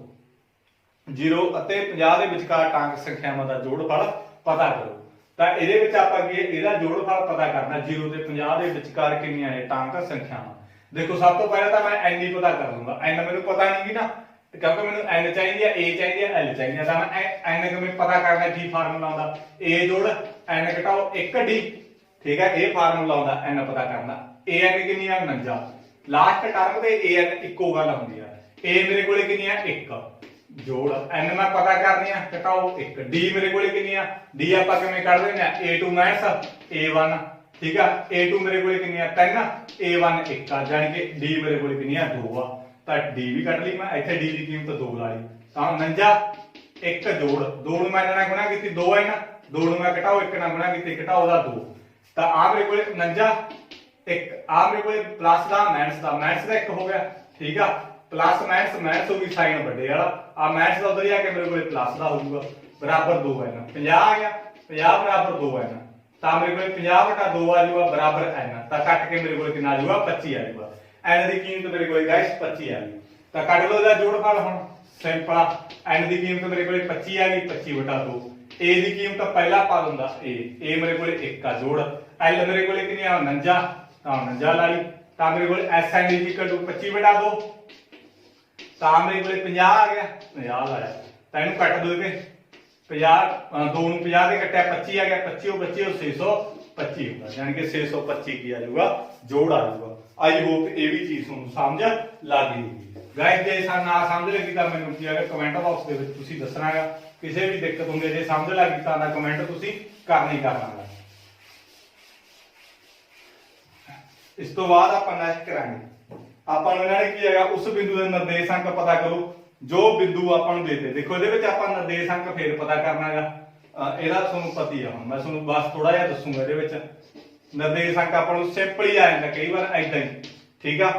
0 ਅਤੇ 50 ਦੇ ਵਿਚਕਾਰ ਟਾਂਕ ਸੰਖਿਆਵਾਂ ਦਾ ਜੋੜਫਲ ਪਤਾ ਕਰੋ ਤਾਂ ਇਹਦੇ ਵਿੱਚ ਆਪਾਂ ਕੀ ਇਹਦਾ ਜੋੜਫਲ ਪਤਾ ਕਰਨਾ 0 ਤੇ 50 ਦੇ ਵਿਚਕਾਰ ਕਿੰਨੀਆਂ ਨੇ ਟਾਂਕ ਸੰਖਿਆਵਾਂ। ਦੇਖੋ ਸਭ ਤੋਂ ਪਹਿਲਾਂ ਤਾਂ ਮੈਂ n ਹੀ ਪਤਾ ਕਰ ਲੂੰਗਾ। n ਮੈਨੂੰ ਪਤਾ ਨਹੀਂ ਨਾ ਕਿਉਂਕਿ ਮੈਨੂੰ n ਚਾਹੀਦੀ ਆ, a ਚਾਹੀਦੀ ਆ, l ਚਾਹੀਦੀ ਆ, ਤਾਂ ਮੈਂ n ਕਿਵੇਂ ਪਤਾ ਕਰਨਾ, ਕੀ ਫਾਰਮੂਲਾ ਆਉਂਦਾ a ਜੋੜ n ਘਟਾਓ 1d, ਠੀਕ ਹੈ। ਇਹ ਫਾਰਮੂਲਾ ਆਉਂਦਾ n ਪਤਾ ਕਰਨਾ। an ਕਿੰਨੀ ਆ 49, ਲਾਸਟ ਟਰਮ ਤੇ an ਇੱਕੋ ਗੱਲ ਹੁੰਦੀ ਆ। a ਮੇਰੇ ਕੋਲੇ ਕਿੰਨੀ ਆ 1 ਜੋੜ n ਮੈਂ ਪਤਾ ਕਰਨੀ ਆ ਘਟਾਓ 1, d ਮੇਰੇ ਕੋਲੇ ਕਿੰਨੀ ਆ, d ਆਪਾਂ ਕਿਵੇਂ ਕੱਢ ਦਿੰਦੇ ਆ a2 a1, ਠੀਕ ਆ। a2 ਮੇਰੇ ਕੋਲੇ ਕਿੰਨੀ ਆ 3, a1 1 ਆ, ਜਾਨੀ ਕਿ d ਮੇਰੇ ਕੋਲੇ ਕਿੰਨੀ ਆ 2 ਆ, ਤਾਂ d ਵੀ ਕੱਢ ਲਈ ਮੈਂ। ਇੱਥੇ d ਦੀ ਕੀਮਤ 2 ਲਾ ਲਈ, ਤਾਂ 49 1 ਜੋੜ 2 ਨੂੰ ਮੈਂ ਇਹਨਾਂ ਨਾਲ ਗੁਣਾ ਕੀਤੀ 2 ਹੈ ਨਾ, 2 ਨੂੰ ਮੈਂ ਘਟਾਓ 1 ਨਾਲ ਗੁਣਾ ਕੀਤੀ ਘਟਾਓ ਦਾ 2, ਤਾਂ ਆ ਮੇਰੇ ਕੋਲੇ 49 1 ਆ ਮੇਰੇ ਕੋਲੇ ਪਲੱਸ ਦਾ ਮਾਈਨਸ ਦਾ 1 ਹੋ ਗਿਆ, ਠੀਕ ਆ। ਪਲੱਸ ਮਾਈਨਸ ਹੋ ਗਈ ਸਾਈਨ ਵੱਡੇ ਵਾਲਾ, ਆ ਮਾਈਨਸ ਦਾ ਉਧਰ ਹੀ ਆ ਕੇ ਮੇਰੇ ਕੋਲੇ ਪਲੱਸ ਦਾ ਹੋਊਗਾ ਬਰਾਬਰ 2 ਹੈ ਨਾ। 50 ਆ ਗਿਆ, 50 ਬਰਾਬਰ 2 ਹੈ ਨਾ, ਤਾਂ ਮੇਰੇ ਕੋਲੇ 50/2 ਆ ਜਾਊਗਾ ਬਰਾਬਰ n, ਤਾਂ ਕੱਟ ਕੇ ਮੇਰੇ ਕੋਲੇ ਕਿੰਨਾ ਆ ਜਾਊਗਾ 25 ਆ ਜਾਊਗਾ। n ਦੀ ਕੀਮਤ ਮੇਰੇ ਕੋਲੇ ਗਾਇਸ 25 ਆ ਗਈ, ਤਾਂ ਕੱਢ ਲਓ ਇਹਦਾ ਜੋੜਫਲ। ਹੁਣ ਸਿੰਪਲ ਆ, n ਦੀ ਕੀਮਤ ਮੇਰੇ ਕੋਲੇ 25 ਆ ਗਈ 25/2, a ਦੀ ਕੀਮਤ ਪਹਿਲਾ ਪਾ ਦਿੰਦਾ a ਮੇਰੇ ਕੋਲੇ 1 ਆ ਜੋੜ l ਮੇਰੇ ਕੋਲੇ ਕਿੰਨੀ ਆ 49, ਤਾਂ 49 ਲਾ ਲਈ, ਤਾਂ ਮੇਰੇ ਕੋਲੇ sn = 25/2, ਤਾਂ ਮੇਰੇ ਕੋਲੇ 50 ਆ ਗਿਆ 50 ਲਾਇਆ, ਤਾਂ ਇਹਨੂੰ ਕੱਟ ਦੋ ਕੇ 50 2 ਨੂੰ 50 ਦੇ ਕੱਟਿਆ 25 ਆ ਗਿਆ, 25 ਉਹ 625 ਹੁੰਦਾ, ਯਾਨੀ ਕਿ 625 ਕੀ ਆ ਜਾਊਗਾ ਜੋੜ ਆ ਜਾਊਗਾ। ਆਈ ਹੋਪ ਇਹ ਵੀ ਚੀਜ਼ ਤੁਹਾਨੂੰ ਸਮਝ ਲੱਗ ਗਈ ਹੋਊਗੀ। ਗਾਇਸ ਜੇ ਨਾ ਸਮਝ ਲੱਗੀ ਤਾਂ ਮੈਨੂੰ ਕੀ ਹੈਗਾ ਕਮੈਂਟ ਬਾਕਸ ਦੇ ਵਿੱਚ ਤੁਸੀਂ ਦੱਸਣਾ ਹੈਗਾ। ਕਿਸੇ ਵੀ ਦਿੱਕਤ ਹੁੰਦੀ ਜੇ ਸਮਝ ਲੱਗੀ ਤਾਂ ਦਾ ਕਮੈਂਟ ਤੁਸੀਂ ਕਰਨਾ ਹੀ ਕਰਨਾ ਹੈ। ਇਸ ਤੋਂ ਬਾਅਦ ਆਪਾਂ ਨੈਕਸਟ ਕਰਾਂਗੇ, ਆਪਾਂ ਨੂੰ ਇਹਨਾਂ ਨੇ ਕੀ ਹੈਗਾ ਉਸ ਬਿੰਦੂ ਦੇ ਨਿਰਦੇਸ਼ਾਂਕ ਪਤਾ ਕਰੋ ਜੋ ਬਿੰਦੂ ਆਪਾਂ ਨੂੰ ਦੇਤੇ। ਦੇਖੋ ਇਹਦੇ ਵਿੱਚ ਆਪਾਂ ਨਿਰਦੇਸ਼ਾਂਕ ਫੇਰ ਪਤਾ ਕਰਨਾ ਹੈਗਾ, ਇਹਦਾ ਤੁਹਾਨੂੰ ਪਤਾ ਹੀ ਆ। ਹੁਣ ਮੈਂ ਤੁਹਾਨੂੰ ਬਸ ਥੋੜਾ ਜਿਹਾ ਦੱਸੂਗਾ। ਇਹਦੇ ਵਿੱਚ ਨਿਰਦੇਸ਼ਾਂਕ ਆਪਾਂ ਨੂੰ ਸਿੰਪਲ ਹੀ ਆ ਜਾਂਦਾ ਕਈ ਵਾਰ ਐਦਾਂ ਹੀ, ਠੀਕ ਆ।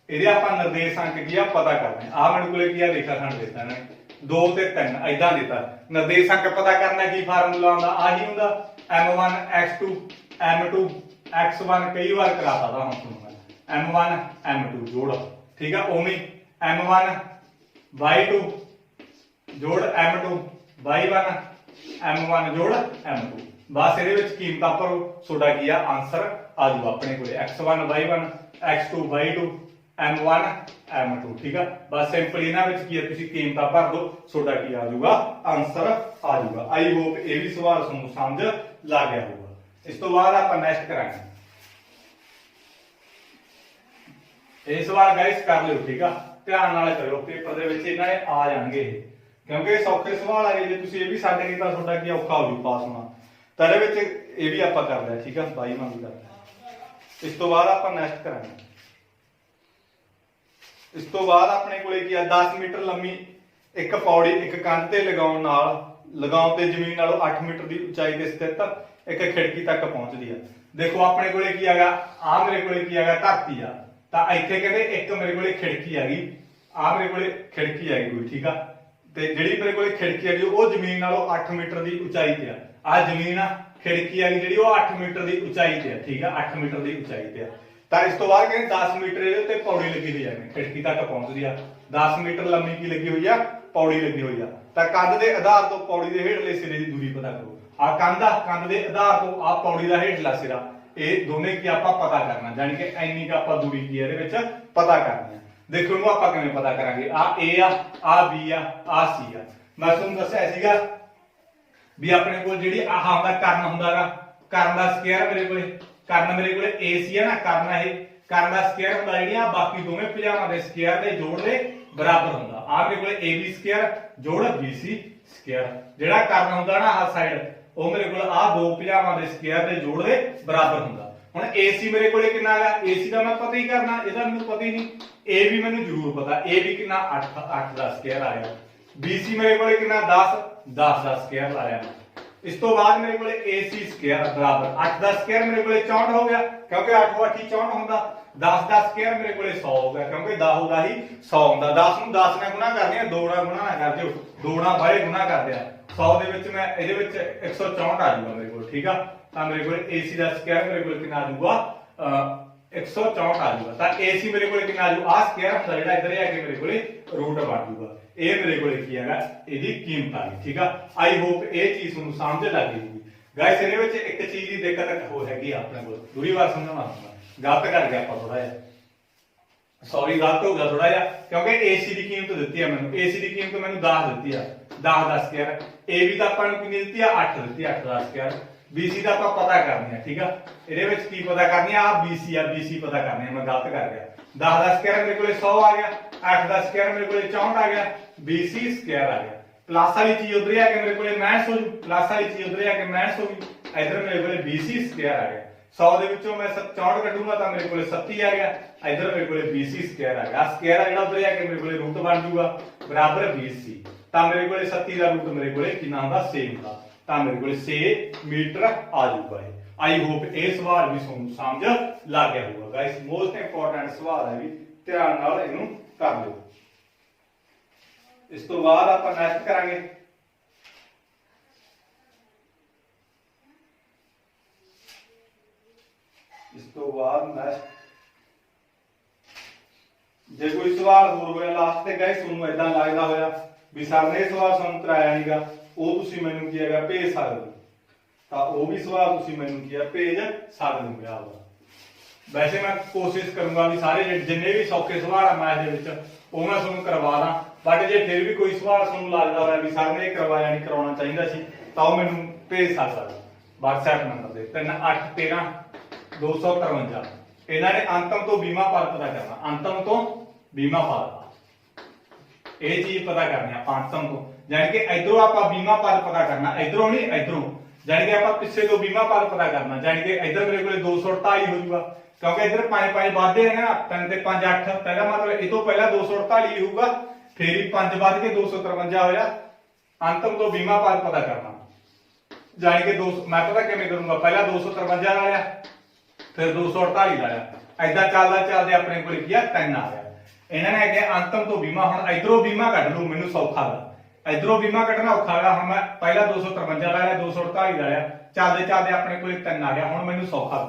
ਇਹਦੇ ਆਪਾਂ ਨਿਰਦੇਸ਼ਾਂਕ ਕੀ ਆ ਪਤਾ ਕਰਨੇ। ਆ ਮੇਰੇ ਕੋਲੇ ਕੀ ਆ ਰੇਖਾ ਖੰਡ ਦਿੱਤਾ ਨੇ 2 ਤੇ 3 ਐਦਾਂ ਦਿੱਤਾ। ਨਿਰਦੇਸ਼ਾਂਕ ਪਤਾ ਕਰਨਾ ਕੀ ਫਾਰਮੂਲਾ ਹੁੰਦਾ, ਆਹੀ ਹੁੰਦਾ m1 x2 m2 x1, ਕਈ ਵਾਰ ਕਰਾਤਾ ਦਾ ਹੁਣ ਤੁਹਾਨੂੰ m1 m2 ਜੋੜ, ਠੀਕ ਆ। ਉਵੇਂ m1 y2 ਜੋੜ m2 y1 m1 ਜੋੜ m2, ਬਸ ਇਹਦੇ ਵਿੱਚ ਕੀਮਤਾਂ ਭਰੋ, ਤੁਹਾਡਾ ਕੀ ਆ ਆਨਸਰ ਆ ਜਾਊਗਾ ਆਪਣੇ ਕੋਲੇ x1 y1 x2 y2 m1 m2, ਠੀਕ ਆ। ਬਸ ਸਿੰਪਲ ਇਹਨਾਂ ਵਿੱਚ ਕੀ ਆ ਤੁਸੀਂ ਕੀਮਤਾਂ ਭਰ ਦਿਓ, ਤੁਹਾਡਾ ਕੀ ਆ ਜਾਊਗਾ ਆਨਸਰ ਆ ਜਾਊਗਾ। ਆਈ ਹੋਪ ਇਹ ਵੀ ਸਵਾਲ ਤੁਹਾਨੂੰ ਸਮਝ ਲੱਗ ਗਿਆ ਹੋਊਗਾ। ਇਸ ਤੋਂ ਬਾਅਦ ਆਪਾਂ ਨੈਕਸਟ ਕਰਾਂਗੇ। ਇਹ ਸਵਾਲ ਗਾਇਸ ਕਰ ਲਿਓ, ਠੀਕ ਆ, ਧਿਆਨ ਨਾਲ ਕਰਿਓ, ਪੇਪਰ ਦੇ ਵਿੱਚ ਇਹਨਾਂ ਨੇ ਆ ਜਾਣਗੇ ਇਹ, ਕਿਉਂਕਿ ਇਹ ਸੌਖੇ ਸਵਾਲ ਆ। ਜੇ ਤੁਸੀਂ ਇਹ ਵੀ ਸਾਡੇ ਨਹੀਂ ਤਾਂ ਤੁਹਾਡਾ ਕੀ ਔਖਾ ਹੋ ਜੂ ਪਾਸ ਹੋਣਾ। ਤਾਂ ਇਹਦੇ ਵਿੱਚ ਇਹ ਵੀ ਆਪਾਂ ਕਰ ਲਿਆ, ਠੀਕ ਆ, 22 ਵੀ ਕਰ ਲਿਆ। ਇਸ ਤੋਂ ਬਾਅਦ ਆਪਾਂ ਨੈਕਸਟ ਕਰਾਂਗੇ। ਇਸ ਤੋਂ ਬਾਅਦ ਆਪਣੇ ਕੋਲੇ ਕੀ ਆ 10 ਮੀਟਰ ਲੰਮੀ ਇੱਕ ਪੌੜੀ ਇੱਕ ਕੰਧ ਤੇ ਲਗਾਉਣ ਤੇ ਜ਼ਮੀਨ ਨਾਲੋਂ 8 ਮੀਟਰ ਦੀ ਉਚਾਈ ਤੇ ਸਥਿਤ ਇੱਕ ਖਿੜਕੀ ਤੱਕ ਪਹੁੰਚਦੀ ਆ। ਦੇਖੋ ਆਪਣੇ ਕੋਲੇ ਕੀ ਹੈਗਾ, ਆ ਮੇਰੇ ਕੋਲੇ ਕੀ ਹੈਗਾ ਧਰਤੀ ਆ, ਤਾਂ ਇੱਥੇ ਕਹਿੰਦੇ ਇੱਕ ਮੇਰੇ ਕੋਲੇ ਖਿੜਕੀ ਆ ਗਈ, ਆ ਮੇਰੇ ਕੋਲੇ ਖਿੜਕੀ ਆ ਗਈ, ਠੀਕ ਆ। ਤੇ ਜਿਹੜੀ ਮੇਰੇ ਕੋਲੇ ਖਿੜਕੀ ਆ ਗਈ ਉਹ ਜ਼ਮੀਨ ਨਾਲੋਂ 8 ਮੀਟਰ ਦੀ ਉਚਾਈ ਤੇ ਆ ਜ਼ਮੀਨ ਆ, ਖਿੜਕੀ ਆ ਗਈ ਜਿਹੜੀ ਉਹ 8 ਮੀਟਰ ਦੀ ਉਚਾਈ ਤੇ ਆ, ਠੀਕ ਆ, 8 ਮੀਟਰ ਦੀ ਉਚਾਈ ਤੇ ਆ। ਤਾਂ ਇਸ ਤੋਂ ਬਾਅਦ ਕਹਿੰਦੇ 10 ਮੀਟਰ ਇਹਦੇ ਉੱਤੇ ਪੌੜੀ ਲੱਗੀ ਹੋਈ ਆ, ਖਿੜਕੀ ਤੱਕ ਪਹੁੰਚਦੀ ਆ। 10 ਮੀਟਰ ਲੰਮੀ ਕੀ ਲੱਗੀ ਹੋਈ ਆ, ਪੌੜੀ ਲੱਗੀ ਹੋਈ ਆ। ਤਾਂ ਕੰਧ ਦੇ ਆਧਾਰ ਤੋਂ ਪੌੜੀ ਦੇ ਹੇਠਲੇ ਸਿਰੇ ਦੀ ਦੂਰੀ ਪਤਾ ਕਰੋ। ਆ ਕੰਧ ਦੇ ਆਧਾਰ ਤੋਂ ਆ ਪੌੜੀ ਦਾ ਹੇਠਲਾ ਸਿਰਾ, ਇਹ ਦੋਨੇ ਕੀ ਆਪਾਂ ਪਤਾ ਕਰਨਾ, ਜਾਨੀ ਕਿ ਇੰਨੀ ਕ ਆਪਾਂ ਦੂਰੀ ਕੀ ਇਹਦੇ ਵਿੱਚ ਪਤਾ ਕਰਨੀ ਆ। ਦੇਖੋ ਇਹਨੂੰ ਆਪਾਂ ਕਿਵੇਂ ਪਤਾ ਕਰਾਂਗੇ, ਆ A ਆ B ਆ C ਆ। ਮੈਂ ਤੁਹਾਨੂੰ ਦੱਸਿਆ ਸੀਗਾ ਵੀ ਆਪਣੇ ਕੋਲ ਜਿਹੜੀ ਆਹ ਹੁੰਦਾ ਕਰਨ ਹੁੰਦਾਗਾ, ਕਰਨ ਦਾ ਸਕੁਅਰ ਮੇਰੇ ਕੋਲੇ AC ਆ ਨਾ, ਕਰਨ ਦਾ ਸਕੁਅਰ ਹੁੰਦਾ ਜਿਹੜੀਆਂ ਬਾਕੀ ਦੋਵੇਂ ਭੁਜਾਵਾਂ ਦੇ ਸਕੁਅਰ ਦੇ ਜੋੜ ਦੇ ਬਰਾਬਰ ਹੁੰਦਾ। ਆ ਮੇਰੇ ਕੋਲੇ AB ਸਕੁਅਰ ਜੋੜ BC ਸਕੁਅਰ, ਜਿਹੜਾ ਕਰਨ ਹੁੰਦਾ ਨਾ ਆਹ ਸਾਈਡ, ਉਹ ਮੇਰੇ ਕੋਲ ਆ ਦੋ ਭੁਜਾਵਾਂ ਦੇ ਸਕੁਅਰ ਦੇ ਜੋੜ ਦੇ ਬਰਾਬਰ ਹੁੰਦਾ। ਹੁਣ AC ਮੇਰੇ ਕੋਲੇ ਕਿੰਨਾ ਹੈਗਾ, AC ਦਾ ਮੈਂ ਪਤਾ ਹੀ ਕਰਨਾ, ਇਹਦਾ ਮੈਨੂੰ ਪਤਾ ਹੀ ਨਹੀਂ। A ਵੀ ਮੈਨੂੰ ਜ਼ਰੂਰ ਪਤਾ, A ਵੀ ਕਿੰਨਾ 8 ਦਾ ਸਕੁਅਰ ਆਇਆ। BC ਮੇਰੇ ਕੋਲੇ ਕਿੰਨਾ 10 ਦਾ ਸਕੁਅਰ ਆਇਆ। ਇਸ ਤੋਂ ਬਾਅਦ ਮੇਰੇ ਕੋਲੇ AC ਸਕੁਅਰ ਬਰਾਬਰ 8 ਦਾ ਸਕੁਅਰ ਮੇਰੇ ਕੋਲੇ 64 ਹੋ ਗਿਆ, ਕਿਉਂਕਿ 8 8 64 ਹੁੰਦਾ। 10 ਦਾ ਸਕੁਅਰ ਮੇਰੇ ਕੋਲੇ 100 ਹੋ ਗਿਆ, ਕਿਉਂਕਿ 10 ਦਾ ਹੀ 100 ਹੁੰਦਾ। 10 ਨੂੰ 10 ਨਾਲ ਗੁਣਾ ਕਰਨੀ ਆ, 2 ਨਾਲ ਗੁਣਾ ਨਾ ਕਰ ਦਿਓ, 2 ਨਾਲ ਬਾਹਰ ਗੁਣਾ ਕਰਦੇ ਆ। 100 ਦੇ ਵਿੱਚ ਮੈਂ ਇਹਦੇ ਵਿੱਚ 164 ਆ ਜਾਊਗਾ ਮੇਰੇ ਕੋਲ, ਠੀਕ ਆ। ਤਾਂ ਮੇਰੇ ਕੋਲ AC ਦਾ ਸਕੁਅਰ ਮੇਰੇ ਕੋਲ ਕਿੰਨਾ ਆ ਜਾਊਗਾ 164 ਆ ਜਾਊਗਾ। ਤਾਂ AC ਮੇਰੇ ਕੋਲ ਕਿੰਨਾ ਆ ਜਾਊ, ਆ ਸਕੁਅਰ ਹੁੰਦਾ ਜਿਹੜਾ ਇੱਧਰ ਆ ਕੇ ਮੇਰੇ ਕੋਲੇ ਰੂਟ ਬਣ ਜਾਊਗਾ। ਇਹ ਮੇਰੇ ਕੋਲੇ ਕੀ ਹੈਗਾ, ਇਹਦੀ ਕੀਮਤ ਆ ਗਈ, ਠੀਕ ਆ। ਆਈ ਹੋਪ ਇਹ ਚੀਜ਼ ਤੁਹਾਨੂੰ ਸਮਝ ਲੱਗ ਗਈ ਹੋਊਗੀ। ਗਾਇਸ ਇਹਦੇ ਵਿੱਚ ਇੱਕ ਚੀਜ਼ ਦੀ ਦਿੱਕਤ ਹੋ ਹੈਗੀ ਆ ਆਪਣੇ ਕੋਲ, ਦੂਰੀ ਵਾਰ ਸਮਝਾਉਣਾ ਗਲਤ ਕਰ ਗਿਆ ਆਪਾਂ ਥੋੜਾ ਜਿਹਾ, ਸੌਰੀ ਗਲਤ ਹੋ ਗਿਆ ਥੋੜਾ ਜਿਹਾ, ਕਿਉਂਕਿ ਏਸੀ ਦੀ ਕੀਮਤ ਦਿੱਤੀ ਆ ਮੈਨੂੰ, ਏਸੀ ਦੀ ਕੀਮਤ ਮੈਨੂੰ 10 ਦਿੱਤੀ ਆ, 10 ਸਕੁਅਰ, ਏ ਵੀ ਤਾਂ ਆਪਾਂ ਨੂੰ ਕਿੰਨੀ ਦਿੱਤੀ ਆ 8 ਦਿੱਤੀ, 8 10 ਸਕੁਅਰ, BC ਦਾ ਆਪਾਂ ਪਤਾ ਕਰਨੀ ਆ, ਠੀਕ ਆ। ਇਹਦੇ ਵਿੱਚ ਕੀ ਪਤਾ ਕਰਨੀ ਆ, BC ਆ, BC ਪਤਾ ਕਰਨੀ ਆ, ਮੈਂ ਗਲਤ ਕਰ ਗਿਆ। 10 ਸਕੁਅਰ ਮੇਰੇ ਕੋਲੇ 100 ਆ ਗਿਆ, 8 ਸਕੁਅਰ ਮੇਰੇ ਕੋਲੇ 64 ਆ ਗਿਆ, BC ਸਕੁਅਰ ਆ ਗਿਆ। प्लस वाली चीज उधर आके मेरे को माइनस हो जू, प्लस वाली चीज उधर आके माइनस होगी, इधर मेरे को BC स्क्वायर आ गया। 100 ਦੇ ਵਿੱਚੋਂ ਮੈਂ 64 ਕੱਢੂੰਗਾ ਤਾਂ ਮੇਰੇ ਕੋਲੇ 37 ਆ ਗਿਆ, ਇਧਰ ਮੇਰੇ ਕੋਲੇ BC ਸਕੁਅਰ ਆ ਗਿਆ। ਸਕੁਅਰ ਜਿਹੜਾ ਉਧਰ ਆ ਕੇ ਮੇਰੇ ਕੋਲੇ ਰੂਟ ਬਣ ਜੂਗਾ ਬਰਾਬਰ BC, ਤਾਂ ਮੇਰੇ ਕੋਲੇ 37 ਦਾ ਰੂਟ ਮੇਰੇ ਕੋਲੇ ਕਿੰਨਾ ਹੁੰਦਾ 6 ਹੁੰਦਾ, ਤਾਂ ਮੇਰੇ ਕੋਲੇ 6 ਮੀਟਰ ਆ ਜੂਗਾ। ਇਹ ਆਈ ਹੋਪ ਇਹ ਸਵਾਲ ਵੀ ਤੁਹਾਨੂੰ ਸਮਝ ਲੱਗ ਗਿਆ ਹੋਊਗਾ ਗਾਇਸ, ਮੋਸਟ ਇੰਪੋਰਟੈਂਟ ਸਵਾਲ ਹੈ ਵੀ ਧਿਆਨ ਨਾਲ ਇਹਨੂੰ ਕਰ ਲਿਓ। ਇਸ ਤੋਂ ਬਾਅਦ ਆਪਾਂ ਨੈਕਸਟ ਕਰਾਂਗੇ ਜੇ ਕੋਈ ਸਵਾਲ ਹੋਰ ਹੋਇਆ ਲਾਸਟ ਤੇ ਗਾਇਸ ਤੁਹਾਨੂੰ ਇਦਾਂ ਲੱਗਦਾ ਹੋਇਆ ਵੀ ਸਰ ਨੇ ਇਹ ਸਵਾਲ ਸਾਨੂੰ ਕਰਾਇਆ ਨਹੀਂਗਾ, ਉਹ ਤੁਸੀਂ ਮੈਨੂੰ ਕੀ ਹੈਗਾ ਭੇਜ ਸਕਦੇ ਹੋ, ਤਾਂ ਉਹ ਵੀ ਸਵਾਲ ਤੁਸੀਂ ਮੈਨੂੰ ਕੀ ਹੈ ਭੇਜ ਸਕਦੇ ਹੋ। ਆਪਦਾ ਵੈਸੇ ਮੈਂ ਕੋਸ਼ਿਸ਼ ਕਰੂੰਗਾ ਵੀ ਸਾਰੇ ਜਿੰਨੇ ਵੀ ਸੌਖੇ ਸਵਾਲ ਆ ਮੈਥ ਦੇ ਵਿੱਚ ਉਹ ਮੈਂ ਤੁਹਾਨੂੰ ਕਰਵਾ ਦਾਂ, ਬਟ ਜੇ ਫਿਰ ਵੀ ਕੋਈ ਸਵਾਲ ਤੁਹਾਨੂੰ ਲੱਗਦਾ ਹੋਇਆ ਵੀ ਸਰ ਨੇ ਇਹ ਕਰਵਾਇਆ ਨਹੀਂ, ਕਰਾਉਣਾ ਚਾਹੀਦਾ ਸੀ, ਤਾਂ ਉਹ ਮੈਨੂੰ ਭੇਜ ਸਕਦਾ WhatsApp ਨੰਬਰ ਤੇ 3813 253। ਇਹਨਾਂ ਨੇ ਅੰਤਮ ਤੋਂ ਬੀਮਾ ਫਲ ਪਤਾ ਕਰਨਾ, ਅੰਤਮ ਤੋਂ ਬੀਮਾ ਫਲ ਇਹ ਚੀਜ਼ ਪਤਾ ਕਰਨੀ ਆਪਾਂ ਅੰਤਮ ਤੋਂ, ਯਾਨੀ ਕਿ ਇਧਰੋਂ ਆਪਾਂ ਬੀਮਾ ਫਲ ਪਤਾ ਕਰਨਾ, ਇਧਰੋਂ ਨਹੀਂ ਇਧਰੋਂ, ਯਾਨੀ ਕਿ ਆਪਾਂ ਪਿੱਛੇ ਤੋਂ ਬੀਮਾ ਫਲ ਪਤਾ ਕਰਨਾ, ਯਾਨੀ ਕਿ ਇਧਰ ਮੇਰੇ ਕੋਲੇ 248 ਹੋ ਜਾਊਗਾ, ਕਿਉਂਕਿ ਇਧਰ 5 ਵਾਧੇ ਹੈ ਨਾ, 3 ਤੇ 5 8, ਪਹਿਲਾ ਮਤਲਬ ਇਹ ਤੋਂ ਪਹਿਲਾਂ 248 ਹੋਊਗਾ, ਫਿਰ ਹੀ 5 ਵੱਧ ਕੇ 253 ਹੋਇਆ। ਅੰਤਮ ਤੋਂ ਬੀਮਾ ਫਲ ਪਤਾ ਕਰਨਾ, ਯਾਨੀ ਕਿ ਮੈਂ ਪਤਾ ਕਿਵੇਂ ਕਰੂੰਗਾ, ਪਹਿਲਾਂ 253 ਲਾ ਲਿਆ, ਫਿਰ 248 ਲਾ ਲਿਆ, ਏਦਾਂ ਚੱਲਦਾ ਚੱਲਦੇ ਆਪਣੇ ਕੋਲ ਕੀ ਆ 3 ਆ ਗਿਆ। ਇਹਨਾਂ ਨੇ ਕਿਹਾ ਅੰਤਮ ਤੋਂ ਬੀਮਾ, ਹੁਣ ਇਧਰੋਂ ਬੀਮਾ ਕੱਢ ਲੂ, ਮੈਨੂੰ ਸੌਖਾ ਗਾ, ਇਧਰੋਂ ਬੀਮਾ ਕੱਢਣਾ ਔਖਾ ਗਾ, ਹੁਣ ਮੈਂ ਪਹਿਲਾਂ 253 ਲਾ ਲਿਆ, 248 ਲਾ ਲਿਆ, ਚੱਲਦੇ ਚੱਲਦੇ ਆਪਣੇ ਕੋਲ 3 ਆ ਗਿਆ, ਹੁਣ ਮੈਨੂੰ ਸੌਖਾ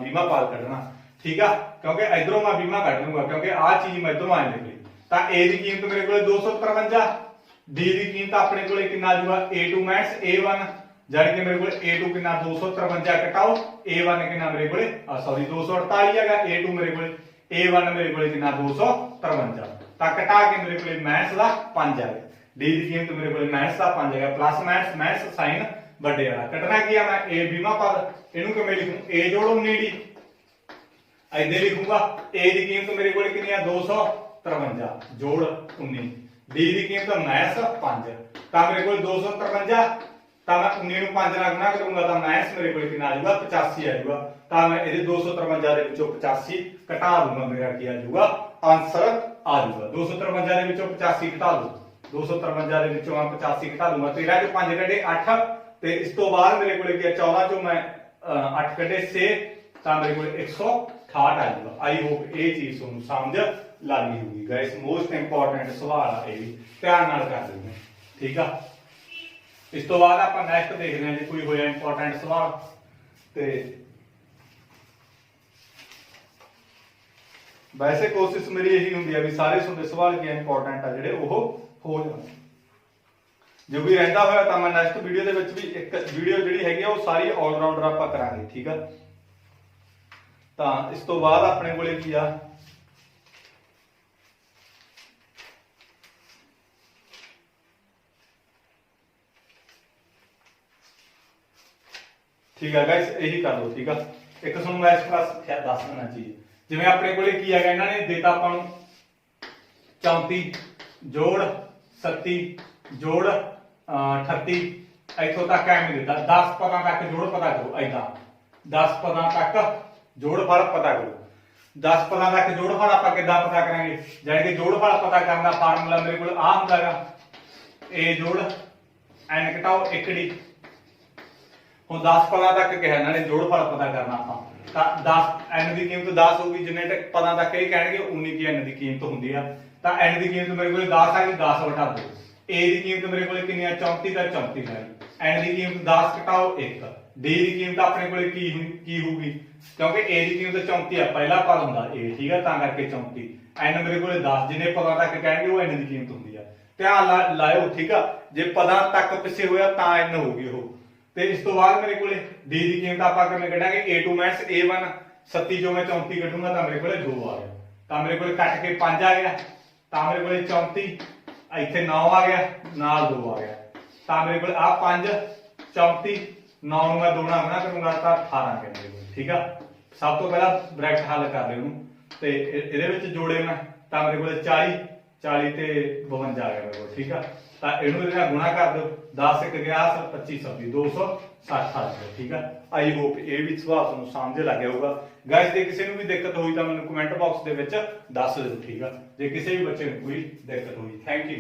ਬੀਮਾ ਪਾਲ ਕੱਢਣਾ, ਠੀਕ ਆ, ਕਿਉਂਕਿ ਇਧਰੋਂ ਮੈਂ ਬੀਮਾ ਕੱਢ ਲੂੰਗਾ, ਕਿਉਂਕਿ ਆਹ ਚੀਜ਼ ਮੈਂ ਇਧਰੋਂ ਆਏ ਨਿਕਲੀ, ਤਾਂ A ਦੀ ਕੀਮਤ ਮੇਰੇ ਕੋਲੇ 253, D ਦੀ ਕੀਮਤ ਆਪਣੇ ਕੋਲੇ ਕਿੰਨਾ ਆ ਜਾਊਗਾ A2 ਮਾਈਨਸ A1, ਜਾਨੀ ਕਿ ਮੇਰੇ ਕੋਲੇ A2 ਕਿੰਨਾ 253 ਘਟਾਓ A1 ਕਿੰਨਾ ਮੇਰੇ ਕੋਲੇ ਸੌਰੀ 248 ਹੈਗਾ, A2 ਮੇਰੇ ਕੋਲੇ, A1 ਮੇਰੇ ਕੋਲੇ ਕਿੰਨਾ 253, ਤਾਂ ਘਟਾ ਕੇ ਮੇਰੇ ਕੋਲੇ ਮਾਈਨਸ ਦਾ 5 ਆ ਗਿਆ, D ਦੀ ਕੀਮਤ ਮੇਰੇ ਕੋਲੇ ਮਾਈਨਸ ਦਾ 5 ਹੈਗਾ, ਪਲੱਸ ਮਾਈਨਸ ਮਾਈਨਸ ਸਾਈਨ ਵੱਡੇ ਵਾਲਾ ਕੱਢਣਾ ਕੀ ਆ, ਮੈਂ A ਬੀਮਾ ਪਦ ਇਹਨੂੰ ਕਿਵੇਂ ਲਿਖੂੰ, A ਜੋੜੋ 19D ਇੱਥੇ ਲਿਖੂੰਗਾ, A ਦੀ ਕੀਮਤ ਮੇਰੇ ਕੋਲੇ ਕਿੰਨੀ ਆ 253 ਜੋੜ 19, D ਦੀ ਕੀਮਤ ਮਾਈਨਸ 5, ਤਾਂ ਮੇਰੇ ਕੋਲ 253, ਤਾਂ ਮੈਂ 19 ਨੂੰ 5 ਨਾਲ ਗੁਣਾ ਕਰੂੰਗਾ ਤਾਂ ਮਾਈਨਸ ਮੇਰੇ ਕੋਲ ਕਿੰਨਾ ਆ ਜਾਊਗਾ 85 ਆ ਜਾਊਗਾ, ਤਾਂ ਮੈਂ ਇਹਦੇ 253 ਦੇ ਵਿੱਚੋਂ 85 ਘਟਾ ਦੂੰਗਾ, ਮੇਰਾ ਕੀ ਆ ਜਾਊਗਾ ਆਨਸਰ ਆ ਜਾਊਗਾ, 253 ਦੇ ਵਿੱਚੋਂ 85 ਘਟਾ ਦੂੰ, 253 ਦੇ ਵਿੱਚੋਂ 85 ਘਟਾ ਦੂੰਗਾ, 13 ਚੋਂ 5 ਕੱਢੇ 8, ਤੇ ਇਸ ਤੋਂ ਬਾਅਦ ਮੇਰੇ ਕੋਲ ਕੀ ਆ 14 ਚੋਂ ਮੈਂ 8 ਕੱਢੇ 6, ਤਾਂ ਮੇਰੇ ਕੋਲ 168 ਆ ਜਾਊਗਾ। ਆਈ ਹੋਪ ਇਹ ਚੀਜ਼ ਤੁਹਾਨੂੰ ਸਮਝ ਲੱਗ ਗਈ ਹੋਊਗੀ ਗਾਇਸ, ਮੋਸਟ ਇੰਪੋਰਟੈਂਟ ਸਵਾਲ ਆ, ਇਹ ਵੀ ਧਿਆਨ ਨਾਲ ਕਰ ਲੈਣਾ, ਠੀਕ ਆ। ਇਸ ਤੋਂ ਬਾਅਦ ਆਪਾਂ ਨੈਕਸਟ ਦੇਖਦੇ ਹਾਂ ਜੇ ਕੋਈ ਹੋਇਆ ਇੰਪੋਰਟੈਂਟ ਸਵਾਲ, ਤੇ ਵੈਸੇ ਕੋਸ਼ਿਸ਼ ਮੇਰੀ ਇਹੀ ਹੁੰਦੀ ਹੈ ਵੀ ਸਾਰੇ ਤੁਹਾਡੇ ਸਵਾਲ ਕੀ ਇੰਪੋਰਟੈਂਟ ਆ ਜਿਹੜੇ ਉਹ ਹੋ ਜਾਣ, ਜੇ ਕੋਈ ਰਹਿੰਦਾ ਹੋਇਆ ਤਾਂ ਮੈਂ ਨੈਕਸਟ ਵੀਡੀਓ ਦੇ ਵਿੱਚ ਵੀ ਇੱਕ ਵੀਡੀਓ ਜਿਹੜੀ ਹੈਗੀ ਆ ਉਹ ਸਾਰੀ ਆਲਰਾਊਂਡਰ ਆਪਾਂ ਕਰਾਂਗੇ, ਠੀਕ ਆ। ਤਾਂ ਇਸ ਤੋਂ ਬਾਅਦ ਆਪਣੇ ਕੋਲੇ ਕੀ ਆ ਠੀਕ ਹੈ ਗਾਇਸ, ਇਹੀ ਕਰ ਲਓ, ਠੀਕ ਆ। ਇੱਕ ਤੁਹਾਨੂੰ ਮੈਂ ਇਸ ਕਲਾਸ ਦੱਸ ਦੇਣਾ ਚੀਜ਼, ਜਿਵੇਂ ਆਪਣੇ ਕੋਲੇ ਕੀ ਹੈਗਾ, ਇਹਨਾਂ ਨੇ ਦਿੱਤਾ ਆਪਾਂ ਨੂੰ 34 ਜੋੜ 37 ਜੋੜ 38, ਇੱਥੋਂ ਤੱਕ ਐਵੇਂ ਦਿੱਤਾ, 10 ਪਦਾਂ ਤੱਕ ਜੋੜ ਪਤਾ ਕਰੋ, ਏਦਾਂ 10 ਪਦਾਂ ਤੱਕ ਜੋੜ ਫਲ ਪਤਾ ਕਰੋ। 10 ਪਦਾਂ ਤੱਕ ਜੋੜ ਫਲ ਆਪਾਂ ਕਿੱਦਾਂ ਪਤਾ ਕਰਾਂਗੇ, ਜਾਨੀ ਕਿ ਜੋੜ ਫਲ ਪਤਾ ਕਰਨ ਦਾ ਫਾਰਮੂਲਾ ਮੇਰੇ ਕੋਲ ਆ ਹੁੰਦਾ ਹੈਗਾ, A ਜੋੜ n ਘਟਾਓ 1D। ਹੁਣ 10 ਪਦਾਂ ਤੱਕ ਕਿਹਾ ਇਹਨਾਂ ਨੇ ਜੋੜ ਫਲ ਪਤਾ ਕਰਨਾ ਆਪਾਂ, ਤਾਂ 10 n ਦੀ ਕੀਮਤ 10 ਹੋਊਗੀ, ਜਿੰਨੇ ਤੱਕ ਪਦਾਂ ਤੱਕ ਇਹ ਕਹਿਣਗੇ ਉਨੀ ਕੀ n ਦੀ ਕੀਮਤ ਹੁੰਦੀ ਆ, ਤਾਂ n ਦੀ ਕੀਮਤ ਮੇਰੇ ਕੋਲ 10 ਆ ਗਈ, 10 ਵਟਾ 2, A ਦੀ ਕੀਮਤ ਮੇਰੇ ਕੋਲ ਕਿੰਨੀ ਆ 34 ਦਾ 34 ਆ ਗਈ, n ਦੀ ਕੀਮਤ 10 ਘਟਾਓ 1, D ਦੀ ਕੀਮਤ ਆਪਣੇ ਕੋਲ ਕੀ ਹੋਊਗੀ, ਕਿਉਂਕਿ A ਦੀ ਕੀਮਤ 34 ਆ, ਪਹਿਲਾ ਪਦ ਹੁੰਦਾ A, ਠੀਕ ਆ, ਤਾਂ ਕਰਕੇ 34, n ਮੇਰੇ ਕੋਲ 10, ਜਿੰਨੇ ਪਦਾਂ ਤੱਕ ਕਹਿਣਗੇ ਉਹ n ਦੀ ਕੀਮਤ ਹੁੰਦੀ ਆ, ਧਿਆਨ ਲਾਇਓ, ਠੀਕ ਆ। ਜੇ ਪਦਾਂ ਤੱਕ ਪਿੱਛੇ ਹੋਇਆ ਤਾਂ n ਹੋਊਗੀ ਉਹ, ਤੇ ਇਸ ਤੋਂ ਬਾਅਦ ਮੇਰੇ ਕੋਲੇ d ਦੀ ਕੀਮਤ ਆਪਾਂ ਕਿਵੇਂ ਕੱਢਾਂਗੇ a2 a1 37 ਚੋਂ ਮੈਂ 34 ਕੱਢੂੰਗਾ ਤਾਂ ਮੇਰੇ ਕੋਲੇ 2 ਆ ਗਿਆ, ਤਾਂ ਮੇਰੇ ਕੋਲੇ ਕੱਟ ਕੇ 5 ਆ ਗਿਆ, ਤਾਂ ਮੇਰੇ ਕੋਲੇ 34 ਇੱਥੇ 9 ਆ ਗਿਆ, ਨਾਲ 2 ਆ ਗਿਆ, ਤਾਂ ਮੇਰੇ ਕੋਲ ਆ 5 34 9 ਨੂੰ ਮੈਂ 2 ਨਾਲ ਗੁਣਾ ਕਰੂੰਗਾ ਤਾਂ 18 ਕਹਿੰਦੇ। ਠੀਕ ਆ, ਸਭ ਤੋਂ ਪਹਿਲਾਂ ਬ੍ਰੈਕਟ ਹੱਲ ਕਰ ਲਿਓ ਉਹਨੂੰ ਤੇ ਇਹਦੇ ਵਿੱਚ ਜੋੜੇ ਮੈਂ ਤਾਂ ਮੇਰੇ ਕੋਲ 40 40 ਤੇ 52 ਆ ਗਿਆ ਮੇਰੇ ਕੋਲ। ਠੀਕ ਆ, ਤਾਂ ਇਹਨੂੰ ਇਹਦੇ ਨਾਲ ਗੁਣਾ ਕਰ ਦਿਓ, 10 1 ਗਿਆ 25 26 260 ਆ ਗਿਆ। ਠੀਕ ਆ, ਆਈ ਹੋਪ ਇਹ ਵੀ ਸਵਾਲ ਤੁਹਾਨੂੰ ਸਮਝ ਲੱਗ ਗਿਆ ਹੋਊਗਾ। ਗਾਇਸ ਜੇ ਕਿਸੇ ਨੂੰ ਵੀ ਦਿੱਕਤ ਹੋਈ ਤਾਂ ਮੈਨੂੰ ਕਮੈਂਟ ਬਾਕਸ ਦੇ ਵਿੱਚ ਦੱਸ ਦਿਓ। ਠੀਕ ਆ, ਜੇ ਕਿਸੇ ਵੀ ਬੱਚੇ ਨੂੰ ਕੋਈ ਦਿੱਕਤ ਹੋਈ। Thank you.